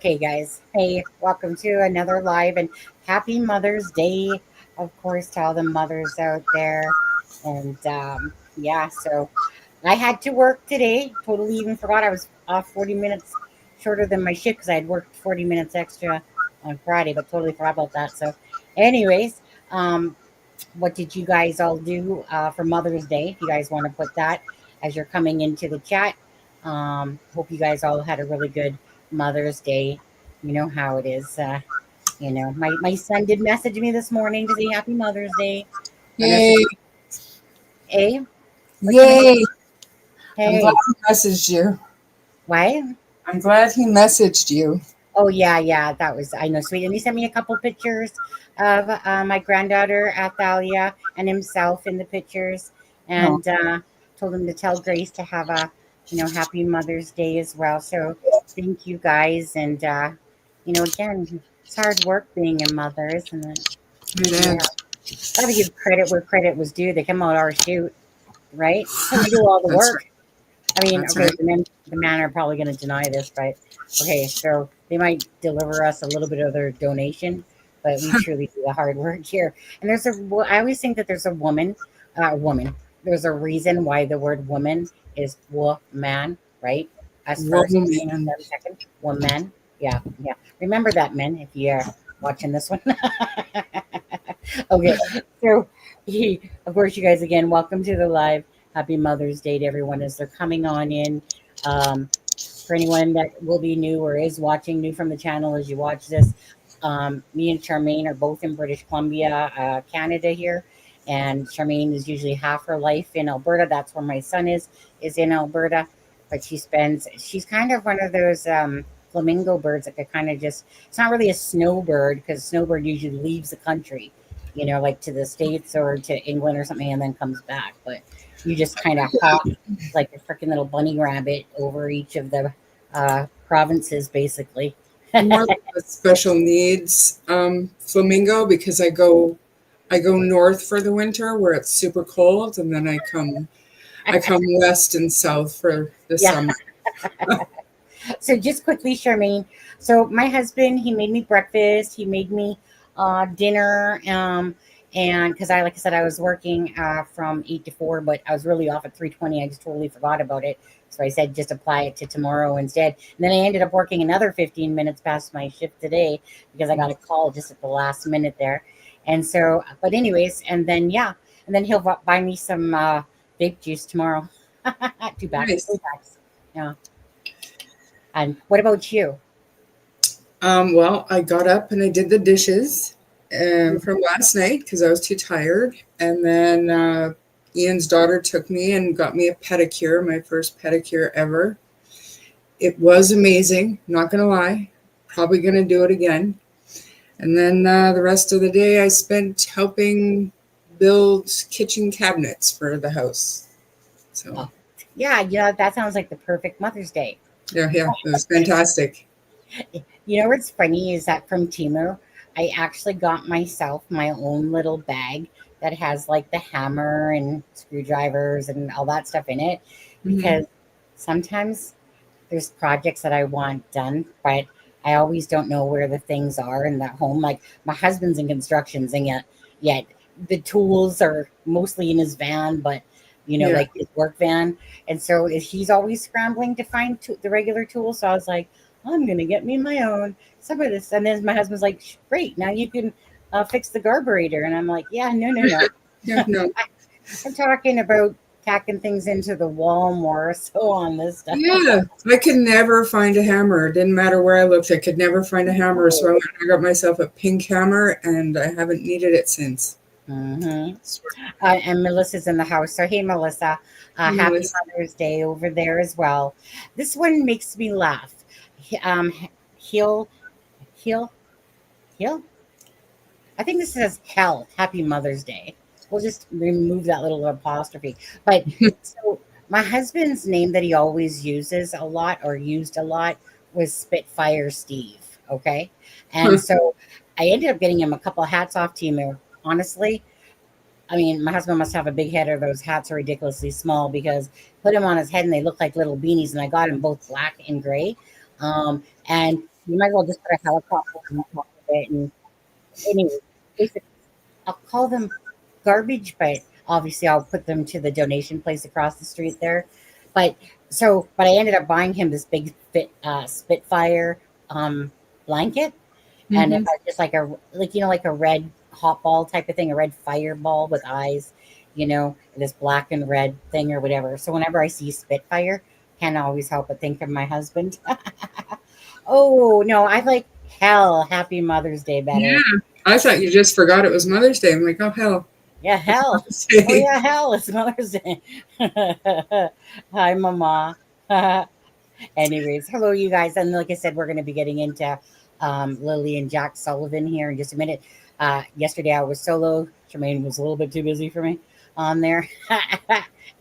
Okay, guys. Hey, welcome to another live and happy Mother's Day, of course, to all the mothers out there. And yeah, so I had to work today. Totally even forgot I was off 40 minutes shorter than my shift because I had worked 40 minutes extra on Friday, but totally forgot about that. So, anyways, um, what did you guys all do for Mother's Day? If you guys want to put that as you're coming into the chat, hope you guys all had a really good Mother's Day. You know how it is. My son did message me this morning to say Happy Mother's Day. I messaged, Yay. hey, what can I do? Yay. I'm glad Hey, he messaged you. why? I'm glad he messaged you. Oh yeah, that was I know sweet. And he sent me a couple pictures of my granddaughter Athalia and himself in the pictures, Oh, and told him to tell Grace to have a happy Mother's Day as well. So thank you guys, and again, it's hard work being a mother, isn't it? it Yeah, is. gotta give credit where credit was due. They come out our chute, right? And we do all the That's right. work. I mean, That's okay, right. the men are probably going to deny this, but okay, so they might deliver us a little bit of their donation, but we truly do the hard work here. And I always think that there's a woman. There's a reason why the word woman is woman, right? As first, Woman. then second, woman. Yeah, yeah. Remember that, men, if you're watching this one. Okay, so of course, you guys again, welcome to the live. Happy Mother's Day to everyone as they're coming on in. Um, for anyone that will be new or is watching new from the channel as you watch this, me and Charmaine are both in British Columbia, Canada here, and Charmaine is usually half her life in Alberta. That's where my son is in Alberta, but she's kind of one of those flamingo birds that could kind of just. It's not really a snowbird because snowbird usually leaves the country, like to the States or to England or something, and then comes back. But you just kind of hop like a freaking little bunny rabbit over each of the provinces, basically. I'm more like a special needs flamingo because I go north for the winter where it's super cold, and then I come west and south for the Yeah. summer. So just quickly, Charmaine. So my husband, he made me breakfast. He made me dinner. And because like I said, I was working from 8 to 4, but I was really off at 3:20. I just totally forgot about it. So I said just apply it to tomorrow instead. And then I ended up working another 15 minutes past my shift today because I got a call just at the last minute there. And so, but anyways, and then yeah, and then he'll buy me some vape juice tomorrow. Two bags, three Nice. bags. Yeah. And what about you? Well, I got up and I did the dishes from last night because I was too tired. And then Ian's daughter took me and got me a pedicure, my first pedicure ever. It was amazing, not going to lie. Probably going to do it again. And then the rest of the day I spent helping build kitchen cabinets for the house. So, Oh, yeah, that sounds like the perfect Mother's Day. yeah, it was fantastic. You know what's funny is that from Timu, I actually got myself my own little bag that has like the hammer and screwdrivers and all that stuff in it Hmm. because sometimes there's projects that I want done, but I always don't know where the things are in that home. Like my husband's in constructions, and yet the tools are mostly in his van, but Yeah. like his work van, and so he's always scrambling to find the regular tools. So I was like, I'm gonna get me my own some of this, and then my husband's like, Great, now you can fix the carburetor, and I'm like, Yeah, no. Yeah, no. I'm talking about tacking things into the wall more so on this stuff. Yeah, I could never find a hammer. It didn't matter where I looked, I could never find a hammer. So I got myself a pink hammer and I haven't needed it since. Mm-hmm. And Melissa's in the house. So, hey, Melissa, happy Melissa. Mother's Day over there as well. This one makes me laugh. He'll, he'll, he'll. I think this says hell. Happy Mother's Day. We'll just remove that little apostrophe. But so my husband's name that he always uses a lot or used a lot was Spitfire Steve. Okay. And so I ended up getting him a couple hats off Timu. Honestly, I mean, my husband must have a big head, or those hats are ridiculously small because put him on his head and they look like little beanies. And I got him both black and gray. And You might as well just put a helicopter on top of it. And anyway, basically, I'll call them garbage, but obviously I'll put them to the donation place across the street there. But but I ended up buying him this big Spitfire um, blanket, and it Hmm. had just like a red hot ball type of thing, a red fireball with eyes, this black and red thing or whatever. So whenever I see Spitfire, can't always help but think of my husband. Oh no, I like hell. Happy Mother's Day better. Yeah. I thought you just forgot it was Mother's Day. I'm like, oh hell, Yeah, it's hell. Mother's Oh Day. yeah, hell. It's Mother's Day. Hi, Mama. Anyways, hello, you guys. And like I said, we're going to be getting into Lily and Jack Sullivan here in just a minute. Yesterday I was solo. Jermaine was a little bit too busy for me on there.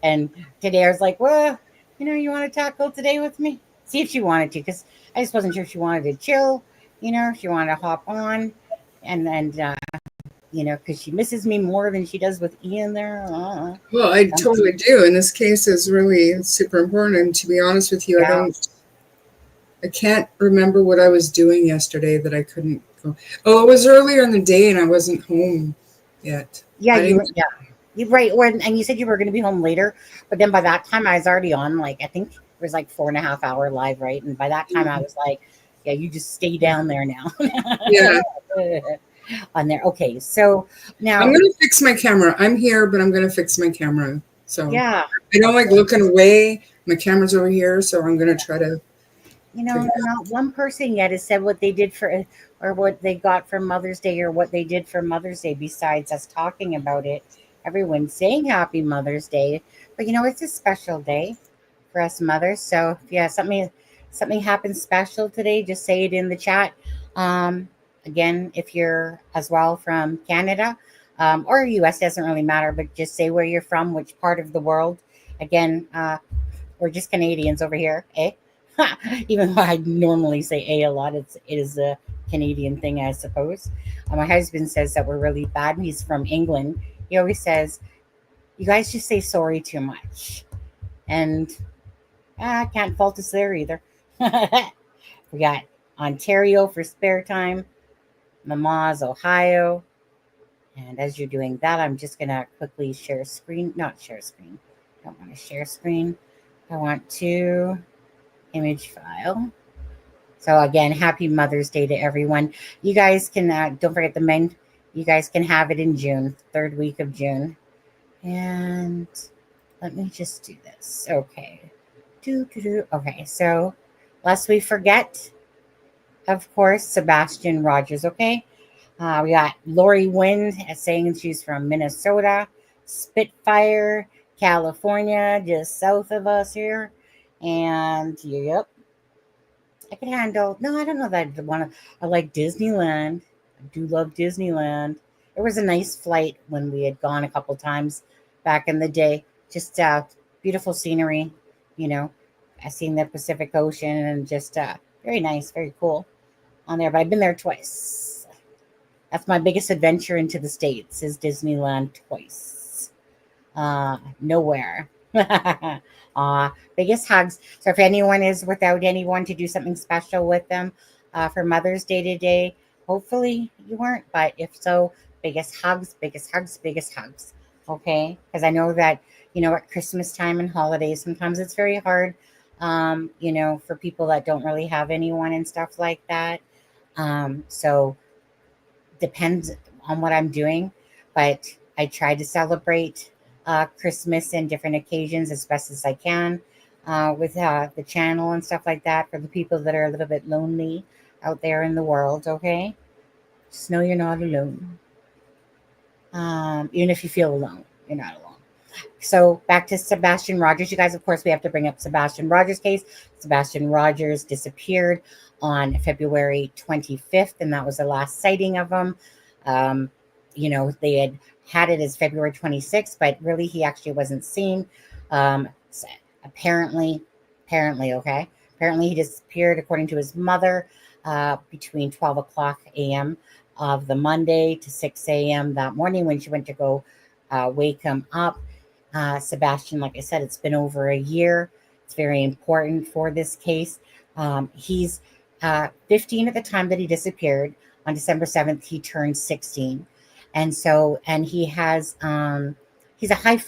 And today I was like, well, you want to tackle today with me? See if she wanted to, because I just wasn't sure if she wanted to chill, if she wanted to hop on. And because she misses me more than she does with Ian there. Well, I totally do. And this case is really super important. And to be honest with you, Yeah. I can't remember what I was doing yesterday that I couldn't go. Oh, it was earlier in the day and I wasn't home yet. Yeah, I didn't. yeah. You right and you said you were going to be home later, but then by that time I was already on, like, I think it was like 4.5 hour live, right? And by that time I was like, yeah, you just stay down there now. Yeah, On there. Okay, so I'm now, going to fix my camera. I'm here, but I'm going to fix my camera. So yeah, I don't like okay. looking away. My camera's over here, so I'm going to try to figure it Not one person yet has said what they did for, or what they got for Mother's Day, or what they did for Mother's Day besides us talking about it. Everyone's saying Happy Mother's Day, but it's a special day for us mothers. So if something happens special today, just say it in the chat. Again, if you're as well from Canada, or US, doesn't really matter, but just say where you're from, which part of the world. Again, we're just Canadians over here, eh? Even though I normally say a lot, it is a Canadian thing, I suppose. My husband says that we're really bad. He's from England. He always says, "You guys just say sorry too much," and I can't fault us there either. We got Ontario for spare time, Mama's Ohio. And as you're doing that, I'm just going to quickly share screen. Not share screen. I don't want to share screen. I want to image file. So again, happy Mother's Day to everyone. You guys can, don't forget the men. You guys can have it in June, third week of June. And let me just do this. Okay. Okay, so lest we forget, of course, Sebastian Rogers. Okay, we got Lori Wynn saying she's from Minnesota, Spitfire, California, just south of us here. And yep, I can handle. No, I don't know that I want to. I like Disneyland. I do love Disneyland. It was a nice flight when we had gone a couple times back in the day. Just beautiful scenery, you know. I seen the Pacific Ocean and just very nice, very cool on there. But I've been there twice. That's my biggest adventure into the States is Disneyland twice. Nowhere. Biggest hugs. So if anyone is without anyone to do something special with them for Mother's Day today, hopefully you weren't. But if so, biggest hugs, biggest hugs, biggest hugs. Okay? Because I know that, at Christmas time and holidays, sometimes it's very hard, for people that don't really have anyone and stuff like that. So depends on what I'm doing, but I try to celebrate Christmas and different occasions as best as I can with the channel and stuff like that for the people that are a little bit lonely out there in the world. Okay, just know you're not alone. Even if you feel alone, you're not alone. So back to Sebastian Rogers. You guys, of course, we have to bring up Sebastian Rogers' case. Sebastian Rogers disappeared on February 25th, and that was the last sighting of him. Um, they had it as February 26th, but really he actually wasn't seen. So apparently, okay. Apparently he disappeared, according to his mother, between 12 o'clock a.m. of the Monday to 6 a.m. that morning when she went to go wake him up. Sebastian, like I said, it's been over a year. It's very important for this case. He's 15 at the time that he disappeared. On December 7th, he turned 16. And he has, he's a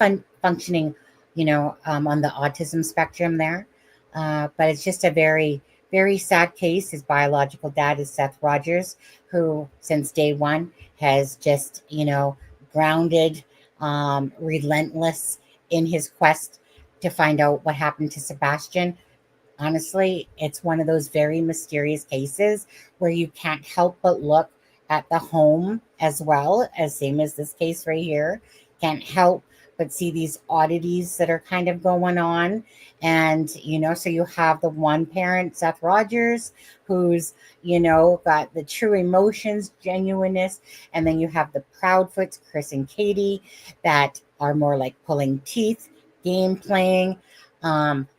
functioning, on the autism spectrum there. But it's just a very, very sad case. His biological dad is Seth Rogers, who since day one has just, grounded, relentless in his quest to find out what happened to Sebastian. Honestly, it's one of those very mysterious cases where you can't help but look at the home as well, as same as this case right here. Can't help but see these oddities that are kind of going on. And, so you have the one parent, Seth Rogers, who's, got the true emotions, genuineness. And then you have the Proudfoots, Chris and Katie, that are more like pulling teeth, game playing,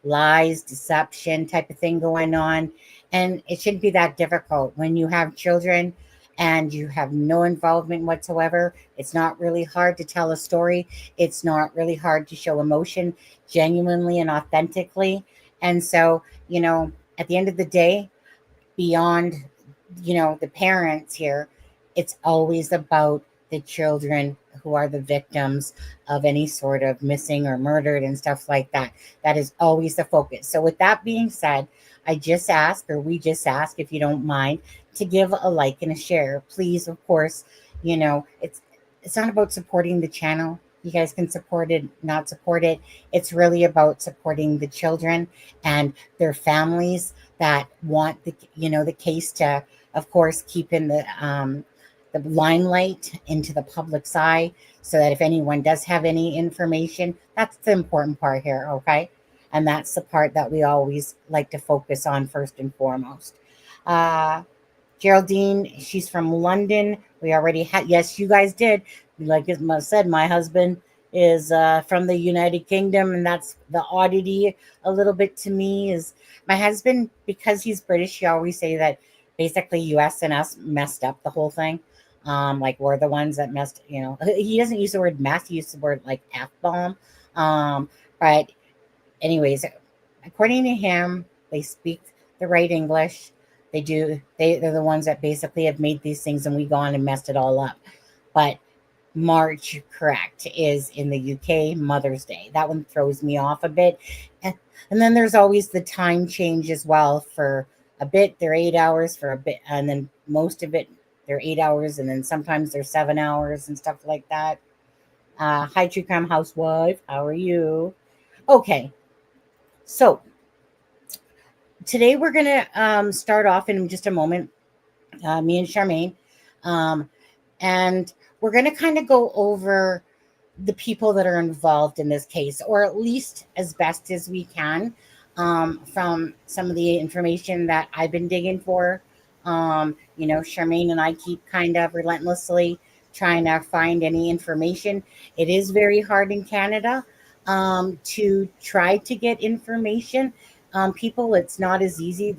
lies, deception type of thing going on. And it shouldn't be that difficult when you have children and you have no involvement whatsoever. It's not really hard to tell a story. It's not really hard to show emotion genuinely and authentically. And so, at the end of the day, beyond, the parents here, it's always about the children who are the victims of any sort of missing or murdered and stuff like that. That is always the focus. So with that being said, we just ask, if you don't mind, to give a like and a share. Please, of course, it's not about supporting the channel. You guys can support it, not support it. It's really about supporting the children and their families that want the case to, of course, keep in the limelight, into the public's eye, so that if anyone does have any information, that's the important part here, okay? And that's the part that we always like to focus on first and foremost. Geraldine, she's from London. We already had, yes, you guys did. Like I said, my husband is from the United Kingdom, and that's the oddity a little bit to me is my husband, because he's British, he always say that basically US and us messed up the whole thing. Like we're the ones that messed, he doesn't use the word mess, he uses the word like F-bomb. But anyways, according to him, they speak the right English. They're the ones that basically have made these things, and we gone and messed it all up. But March, correct, is in the UK, Mother's Day. That one throws me off a bit. And then there's always the time change as well. For a bit, they're 8 hours, for a bit, and then most of it, they're 8 hours, and then sometimes they're 7 hours and stuff like that. Hi, True Crime Housewife. How are you? Okay. So today we're going to start off in just a moment, me and Charmaine. And we're going to kind of go over the people that are involved in this case, or at least as best as we can, from some of the information that I've been digging for. Charmaine and I keep kind of relentlessly trying to find any information. It is very hard in Canada to try to get information. People, it's not as easy.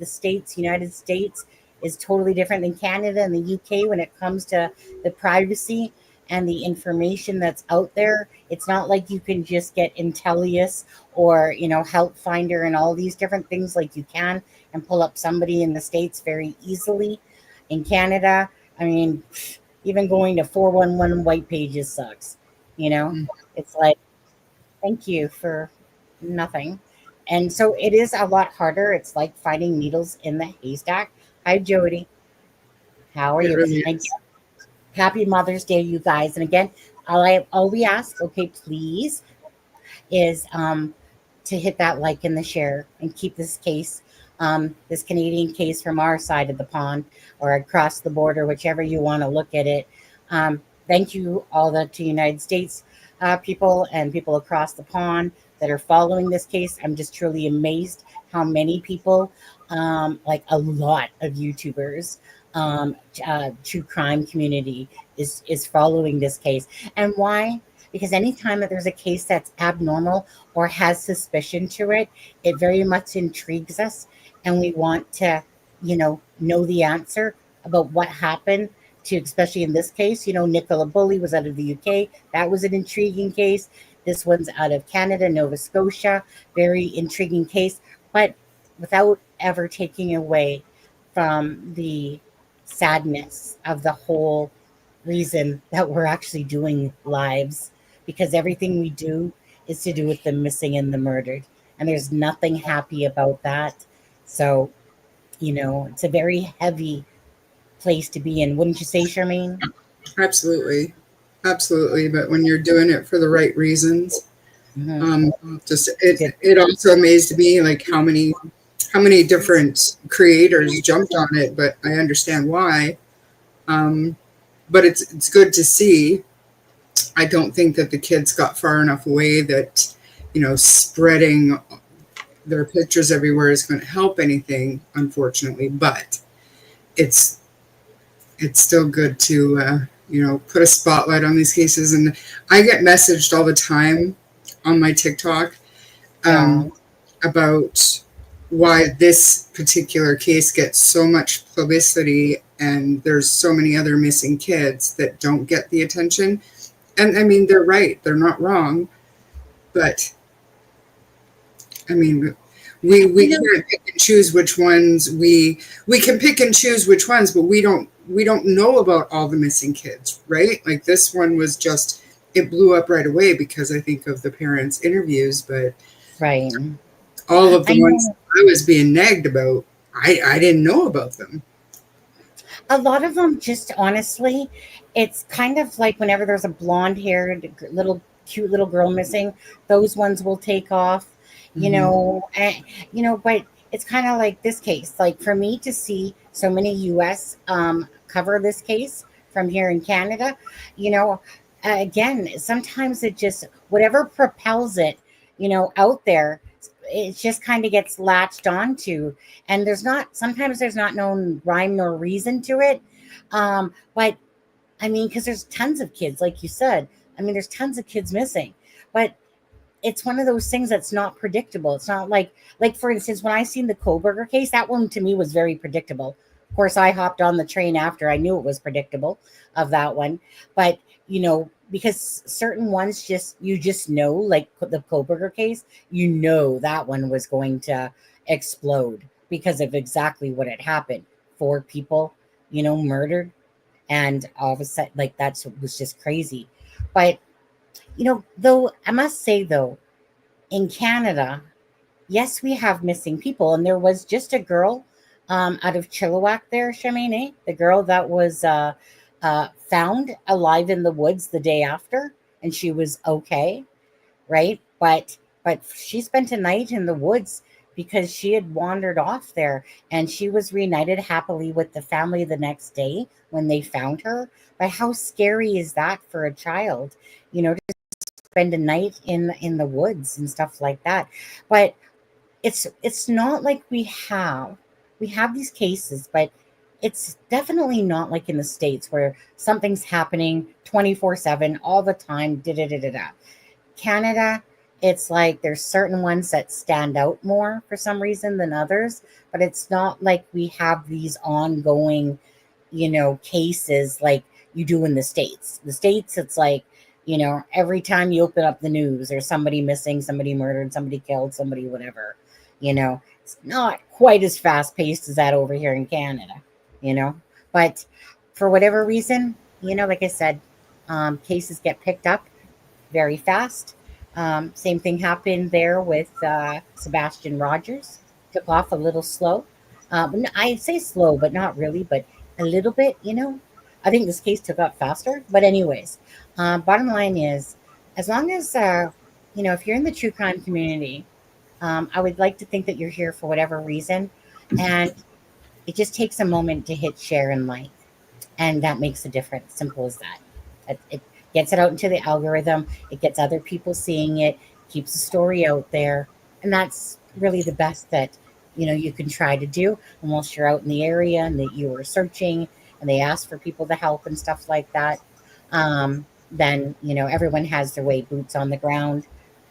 United States is totally different than Canada and the UK when it comes to the privacy and the information that's out there. It's not like you can just get Intellius or, Help Finder and all these different things like you can and pull up somebody in the States very easily. In Canada, I mean, even going to 411 white pages sucks. It's like, thank you for nothing. And so it is a lot harder. It's like finding needles in the haystack. Hi, Jody. How are It you? really And is. happy Mother's Day, you guys. And again, all we ask, okay, please, is to hit that like and the share and keep this case, this Canadian case, from our side of the pond or across the border, whichever you want to look at it. Thank you all to United States people and people across the pond that are following this case. I'm just truly amazed how many people, like a lot of YouTubers, true crime community is following this case. And why? Because anytime that there's a case that's abnormal or has suspicion to it, it very much intrigues us, and we want to, know the answer about what happened to, especially in this case, Nicola Bulley was out of the UK. That was an intriguing case. This one's out of Canada, Nova Scotia. Very intriguing case, but without ever taking away from the sadness of the whole reason that we're actually doing lives, because everything we do is to do with the missing and the murdered. And there's nothing happy about that. So, it's a very heavy place to be in. Wouldn't you say, Charmaine? Absolutely. Absolutely. But when you're doing it for the right reasons, Hmm. just it also amazed me like how many different creators jumped on it, but I understand why. Um, but it's good to see. I don't think that the kids got far enough away that spreading their pictures everywhere is going to help anything, unfortunately. But it's it's still good to put a spotlight on these cases. And I get messaged all the time on my TikTok Yeah. about why this particular case gets so much publicity and there's so many other missing kids that don't get the attention. And I mean, they're right, they're not wrong, but I mean, we can't pick and choose which ones we can pick and choose which ones, but we don't know about all the missing kids, right? Like this one was just, it blew up right away because I think of the parents' interviews, but Right. all of I the ones know I was being nagged about, I didn't know about them. a lot of them, just honestly, it's kind of like whenever there's a blonde haired little cute little girl missing, those ones will take off, Mhm. but it's kind of like this case. Like for me to see so many US cover this case from here in Canada, you know, again, sometimes it just, whatever propels it, out there, it just kind of gets latched onto, and sometimes there's not no rhyme nor reason to it. But I mean, because there's tons of kids, like you said. I mean, there's tons of kids missing, but it's one of those things that's not predictable. It's not like for instance, when I seen the Koberger case, that one to me was very predictable. Of course, I hopped on the train after I knew it was predictable of that one, but because certain ones you just know, like the Koberger case, that one was going to explode because of exactly what had happened. Four people, murdered, and all of a sudden, like that's was just crazy. But though I must say though, in Canada, yes, we have missing people, and there was just a girl out of Chilliwack there, Charmaine, the girl that was found alive in the woods the day after, and she was okay, right? But she spent a night in the woods because she had wandered off there, and she was reunited happily with the family the next day when they found her. But how scary is that for a child? To spend a night in the woods and stuff like that. But it's not like we have these cases, but it's definitely not like in the States where something's happening 24/7 all the time. Da da da da da. Canada, it's like there's certain ones that stand out more for some reason than others, but it's not like we have these ongoing, cases like you do in the States. The States, it's like, every time you open up the news, there's somebody missing, somebody murdered, somebody killed, somebody whatever. It's not quite as fast paced as that over here in Canada, you know. But for whatever reason, like I said, cases get picked up very fast. Same thing happened there with Sebastian Rogers. Took off a little slow. I say slow, but not really, but a little bit. I think this case took up faster. But, anyways, bottom line is, as long as, if you're in the true crime community, I would like to think that you're here for whatever reason. And it just takes a moment to hit share and like, and that makes a difference. Simple as that. It gets it out into the algorithm. It gets other people seeing it. Keeps the story out there, and that's really the best that you can try to do. And once you're out in the area and that you are searching, and they ask for people to help and stuff like that, then everyone has their way, boots on the ground,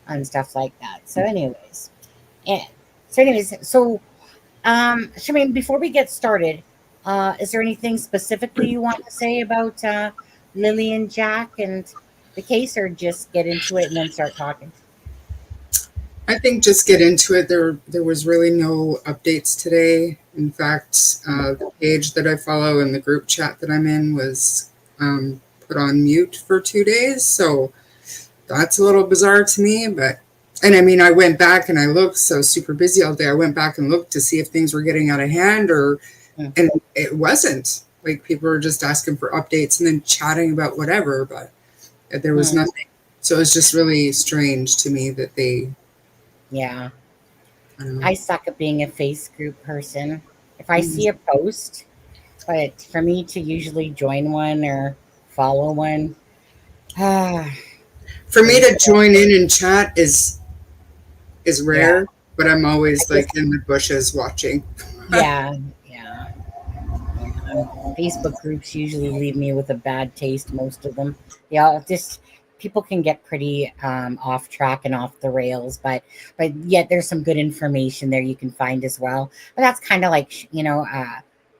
and stuff like that. So, anyways, and Shemaine, before we get started, is there anything specifically you want to say about Lily and Jack and the case, or just get into it and then start talking? I think just get into it. There was really no updates today. In fact, the page that I follow and the group chat that I'm in was put on mute for 2 days. So that's a little bizarre to me. But and I mean, I went back and I looked. So super busy all day. I went back and looked to see if things were getting out of hand, and it wasn't. Like people were just asking for updates and then chatting about whatever, but there was Hmm. nothing. So it's just really strange to me that they. Yeah. I don't know. I suck at being a face group person. If I see a post, but for me to usually join one or follow one, ah, For me there's to join in and chat is yeah, rare, but I'm I always just like in the bushes watching. yeah, yeah, yeah. Facebook groups usually leave me with a bad taste. Most of them, yeah, just people can get pretty off track and off the rails, but yet there's some good information there you can find as well. But that's kind of like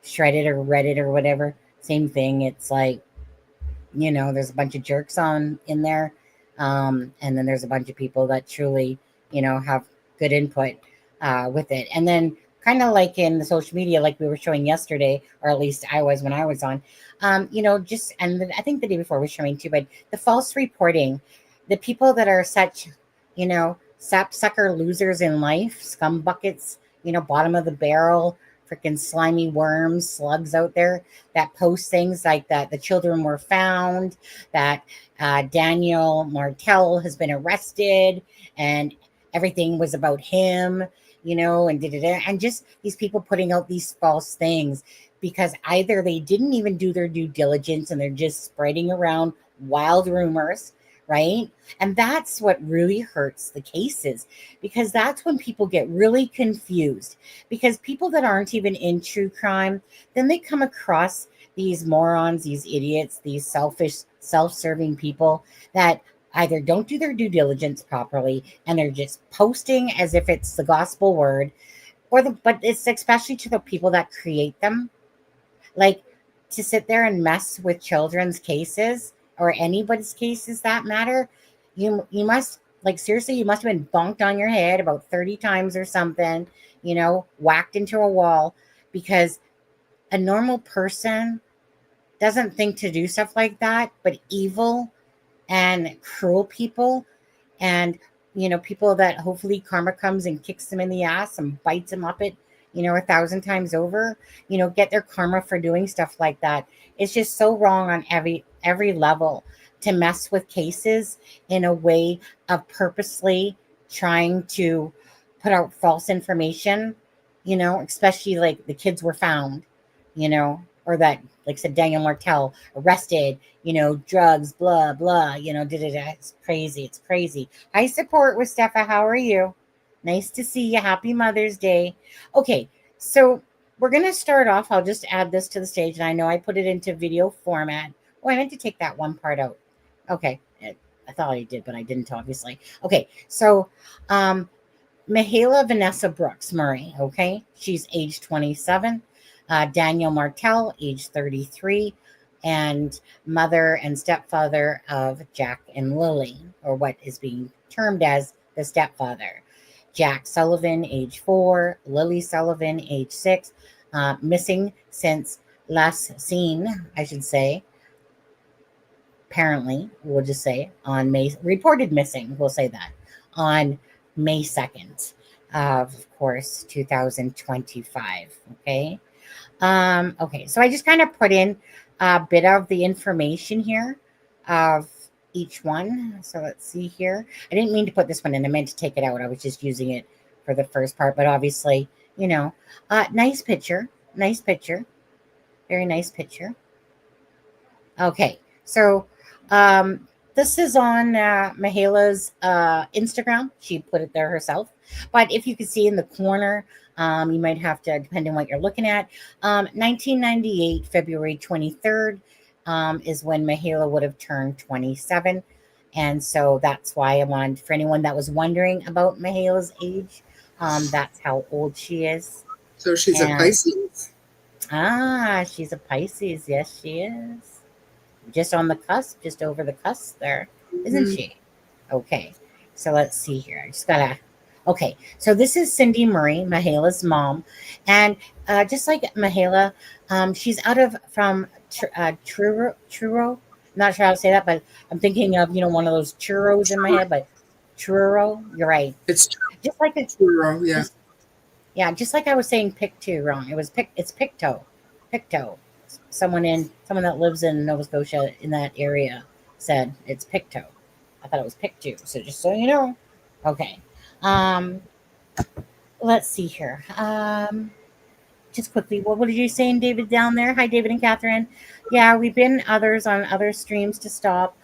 shredded or Reddit or whatever. Same thing. It's like there's a bunch of jerks on in there, and then there's a bunch of people that truly have good input with it. And then kind of like in the social media, like we were showing yesterday, or at least I was when I was on, just I think the day before was showing too, but the false reporting, the people that are such sapsucker losers in life, scum buckets, bottom of the barrel, freaking slimy worms, slugs out there that post things like that the children were found, that Daniel Martell has been arrested, and everything was about him, and and just these people putting out these false things because either they didn't even do their due diligence and they're just spreading around wild rumors, right? And that's what really hurts the cases because that's when people get really confused because people that aren't even in true crime, then they come across these morons, these idiots, these selfish, self-serving people that either don't do their due diligence properly and they're just posting as if it's the gospel word, but it's especially to the people that create them, like to sit there and mess with children's cases or anybody's cases that matter. You must, like, seriously, you must have been bonked on your head about 30 times or something, whacked into a wall, because a normal person doesn't think to do stuff like that, but evil and cruel people and people that hopefully karma comes and kicks them in the ass and bites them up it 1,000 times over, get their karma for doing stuff like that. It's just so wrong on every level to mess with cases in a way of purposely trying to put out false information, especially like the kids were found, or that, like I said, Daniel Martell arrested, drugs, blah, blah, it's crazy. It's crazy. Hi, support with Steffa. How are you? Nice to see you. Happy Mother's Day. Okay, so we're going to start off. I'll just add this to the stage, and I know I put it into video format. Oh, I meant to take that one part out. Okay, I thought I did, but I didn't, obviously. Okay, so Mihaela Vanessa Brooks Murray, okay? She's age 27. Daniel Martell, age 33, and mother and stepfather of Jack and Lily, or what is being termed as the stepfather. Jack Sullivan, age 4, Lily Sullivan, age 6, missing since last seen, I should say, apparently, we'll just say on May, reported missing, we'll say that, on May 2nd of course, 2025, okay? Okay, so I just kind of put in a bit of the information here of each one. So let's see here. I didn't mean to put this one in. I meant to take it out. I was just using it for the first part, but obviously, nice picture. Nice picture. Very nice picture. Okay, so this is on Mihaela's Instagram. She put it there herself. But if you can see in the corner, you might have to, depending on what you're looking at. 1998, February 23rd, is when Mihaela would have turned 27. And so that's why I wanted, for anyone that was wondering about Mihaela's age, that's how old she is. So she's a And Pisces. she's a Pisces. Yes, she is. Just on the cusp, just over the cusp there, isn't Mhm. she? Okay, so let's see here. I just gotta. Okay, so this is Cindy Murray, Mahala's mom, and just like Mahala, she's out of from Truro. Not sure how to say that, but I'm thinking of one of those churros in my head, but Truro. You're right. It's Just like a true. Yeah. just Yeah, just like I was saying Pictou wrong. It's Pictou. Pictou. Someone that lives in Nova Scotia in that area said it's Pictou. I thought it was Pictou. So just so you know. Okay. Um let's see here. Just quickly, what are you saying, David, down there? Hi, David and Catherine. Yeah, we've been others on other streams to stop.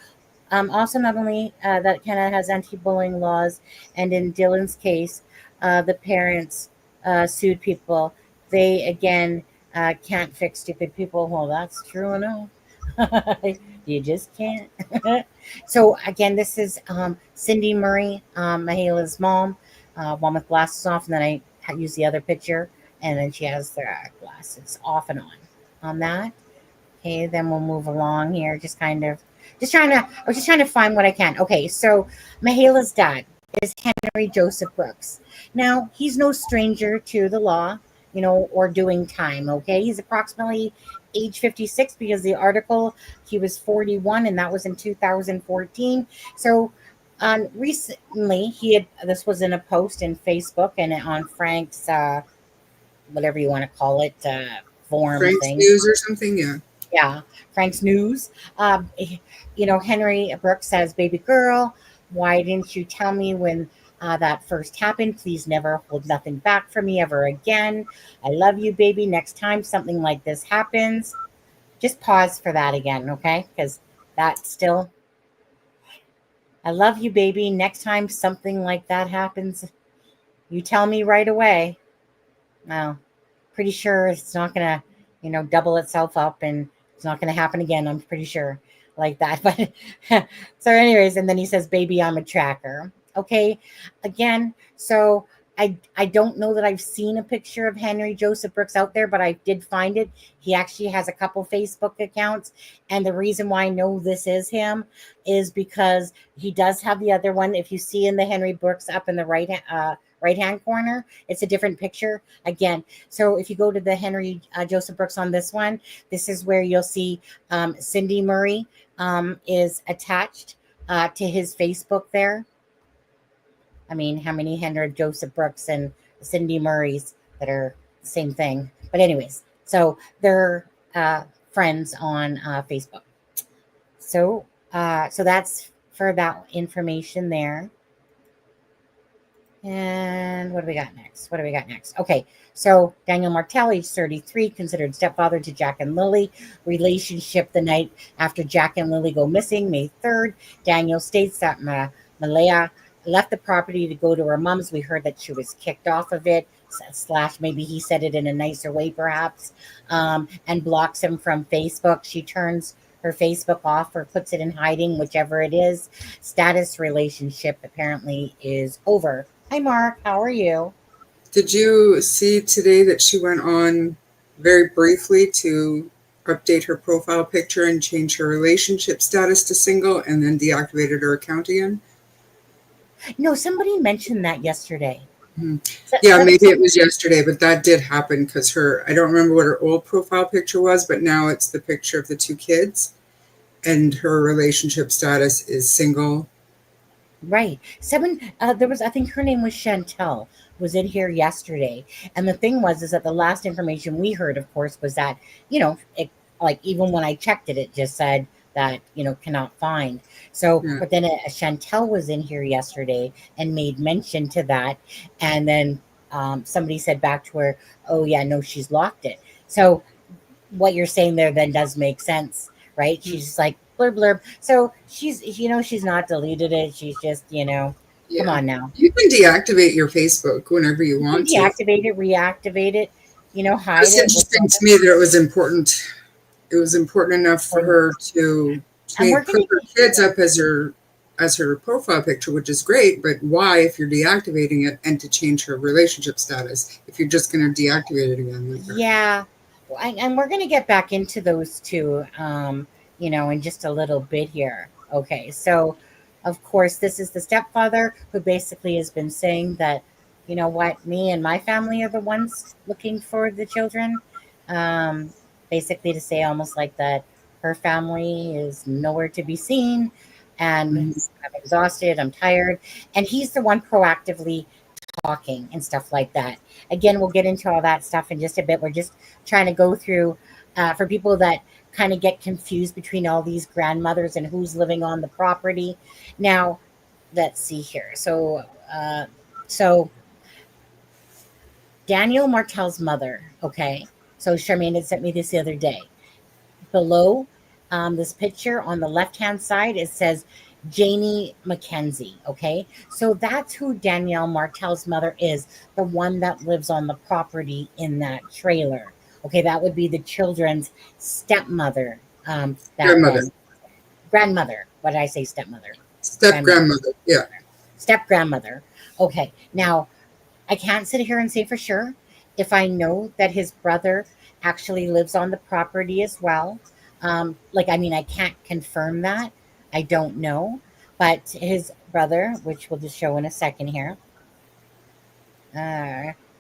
Also, not only that Canada has anti-bullying laws, and in Dylan's case, the parents sued people. They again can't fix stupid people. Well, that's true enough. You just can't. So again, this is Cindy Murray, Mahala's mom, one with glasses off, and then I use the other picture, and then she has the glasses off and on that. Okay, then we'll move along here. I was just trying to find what I can. Okay, so Mahala's dad is Henry Joseph Brooks. Now, he's no stranger to the law, or doing time. Okay, he's approximately age 56 because the article he was 41, and that was in 2014. So, recently this was in a post in Facebook and on Frank's whatever you want to call it forum Frank's thing. News or something. Yeah. Yeah, Frank's News. Henry Brooks says, "Baby girl, why didn't you tell me when that first happened? Please never hold nothing back from me ever again. I love you, baby. Next time something like this happens, just pause for that again, okay? Because that's still, I love you, baby. Next time something like that happens, you tell me right away." Well, pretty sure it's not gonna, double itself up, and it's not gonna happen again. I'm pretty sure like that. But so, anyways, and then he says, "Baby, I'm a tracker." Okay, again. So I don't know that I've seen a picture of Henry Joseph Brooks out there, but I did find it. He actually has a couple Facebook accounts, and the reason why I know this is him is because he does have the other one. If you see in the Henry Brooks up in the right hand corner, it's a different picture again. So if you go to the Henry Joseph Brooks on this one, this is where you'll see Cindy Murray is attached to his Facebook there. I mean, how many Henry Joseph Brooks and Cindy Murrays that are the same thing? But anyways, so they're friends on Facebook. So that's for that information there. And what do we got next? Okay, so Daniel Martell, age 33, considered stepfather to Jack and Lily. Relationship the night after Jack and Lily go missing, May 3rd. Daniel states that Malaya left the property to go to her mom's. We heard that she was kicked off of it, / maybe he said it in a nicer way, perhaps, and blocks him from Facebook. She turns her Facebook off or puts it in hiding, whichever it is. Status relationship apparently is over. Hi, Mark. How are you? Did you see today that she went on very briefly to update her profile picture and change her relationship status to single and then deactivated her account again? No, somebody mentioned that yesterday. Yeah, maybe it was yesterday, but that did happen because I don't remember what her old profile picture was, but now it's the picture of the two kids and her relationship status is single. Right. I think her name was Chantel, was in here yesterday. And the thing is that the last information we heard, of course, was that, like even when I checked it, it just said that, cannot find. So, Yeah. but then Chantel was in here yesterday and made mention to that. And then somebody said back to her, "Oh yeah, no, she's locked it." So what you're saying there then does make sense, right? Mm-hmm. She's like blurb blurb. So she's not deleted it. She's just, come on now. You can deactivate your Facebook whenever you want to. Deactivate it, reactivate it, hide It's it. interesting to me that it was important. It was important enough for her to put her kids up as her profile picture, which is great. But why, if you're deactivating it, and to change her relationship status, if you're just going to deactivate it again later? Yeah, and we're going to get back into those two, in just a little bit here. Okay, so of course, this is the stepfather who basically has been saying that you know what, me and my family are the ones looking for the children. Um, Basically, to say almost like that her family is nowhere to be seen, and Mhm. I'm exhausted, I'm tired. And he's the one proactively talking and stuff like that. Again, we'll get into all that stuff in just a bit. We're just trying to go through for people that kind of get confused between all these grandmothers and who's living on the property. Now, let's see here. So Daniel Martell's mother. Okay, so Charmaine had sent me this the other day. Below this picture on the left hand side, it says Janie Mackenzie. Okay, so that's who Danielle Martell's mother is, the one that lives on the property in that trailer. Okay, that would be the children's stepmother back Grandmother, then. Grandmother. What did I say? Stepmother. step Grandmother. grandmother. Yeah. Step grandmother. Okay, now I can't sit here and say for sure if I know that his brother actually lives on the property as well. Like, I mean, I can't confirm that. I don't know. But his brother, which we'll just show in a second here,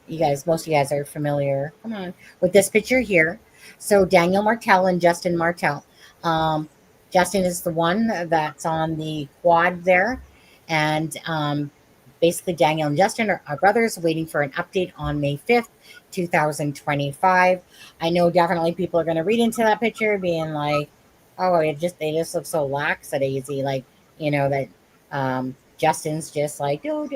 you guys, most of you guys are familiar. Come on, with this picture here. So Daniel Martell and Justin Martell. Um, Justin is the one that's on the quad there, and basically Daniel and Justin are brothers, waiting for an update on May 5th, 2025. I know definitely people are going to read into that picture, being like, "Oh, they just look so lackadaisy," like that. Justin's just like but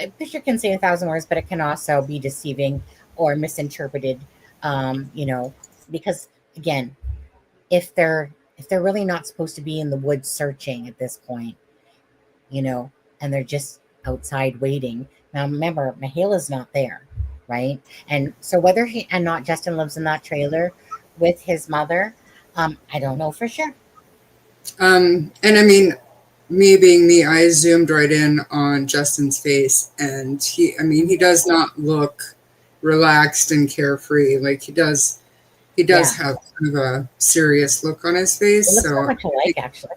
a picture can say 1,000 words, but it can also be deceiving or misinterpreted. Because again, if they're really not supposed to be in the woods searching at this point, you know, and they're just outside waiting. Now remember, Mahala's not there, right? And so whether he and not Justin lives in that trailer with his mother, I don't know for sure. And I mean, me being me, I zoomed right in on Justin's face, and he does not look relaxed and carefree. Like he does Yeah, have kind of a serious look on his it face. looks so So much alike, actually.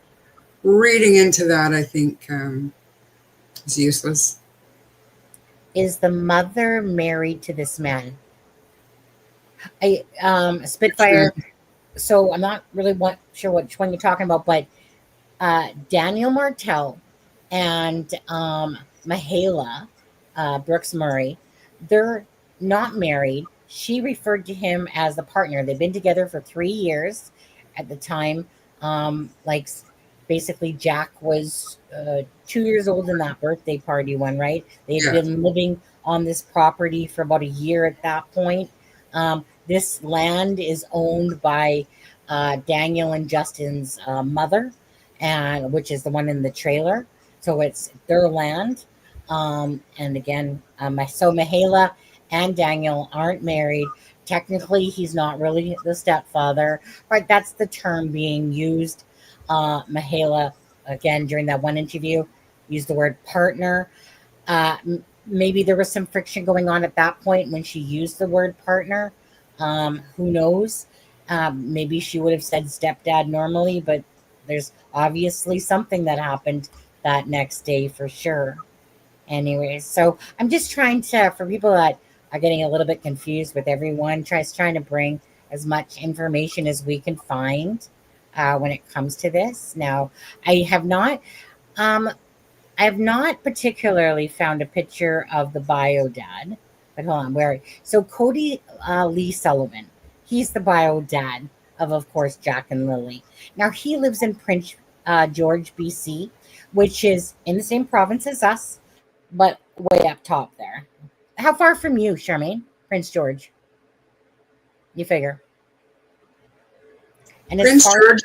reading into that, I think is useless. Is the mother married to this man? I Which man? Spitfire. So I'm not really sure which one you're talking about, but Daniel Martell and Mahala Brooks Murray, they're not married. She referred to him as the partner. They've been together for 3 years at the time. Like basically, Jack was 2 years old in that birthday party one, right? They had Yeah. been living on this property for about a year at that point. This land is owned by Daniel and Justin's mother, and which is the one in the trailer. So it's their land. And again, so Mahala and Daniel aren't married. Technically, he's not really the stepfather, right? That's the term being used. Mahala, again, during that one interview, used the word partner. Maybe there was some friction going on at that point when she used the word partner. Who knows? Maybe she would have said stepdad normally, but there's obviously something that happened that next day for sure. Anyways, so I'm just trying to, for people that are getting a little bit confused with everyone, trying to bring as much information as we can find when it comes to this. Now, I have not. Um, I have not particularly found a picture of the bio dad, but hold on, where? So Cody Lee Sullivan, he's the bio dad of course, Jack and Lily. Now he lives in Prince George, BC, which is in the same province as us, but way up top there. How far from you, Charmaine? Prince George, you figure. And as Prince far George,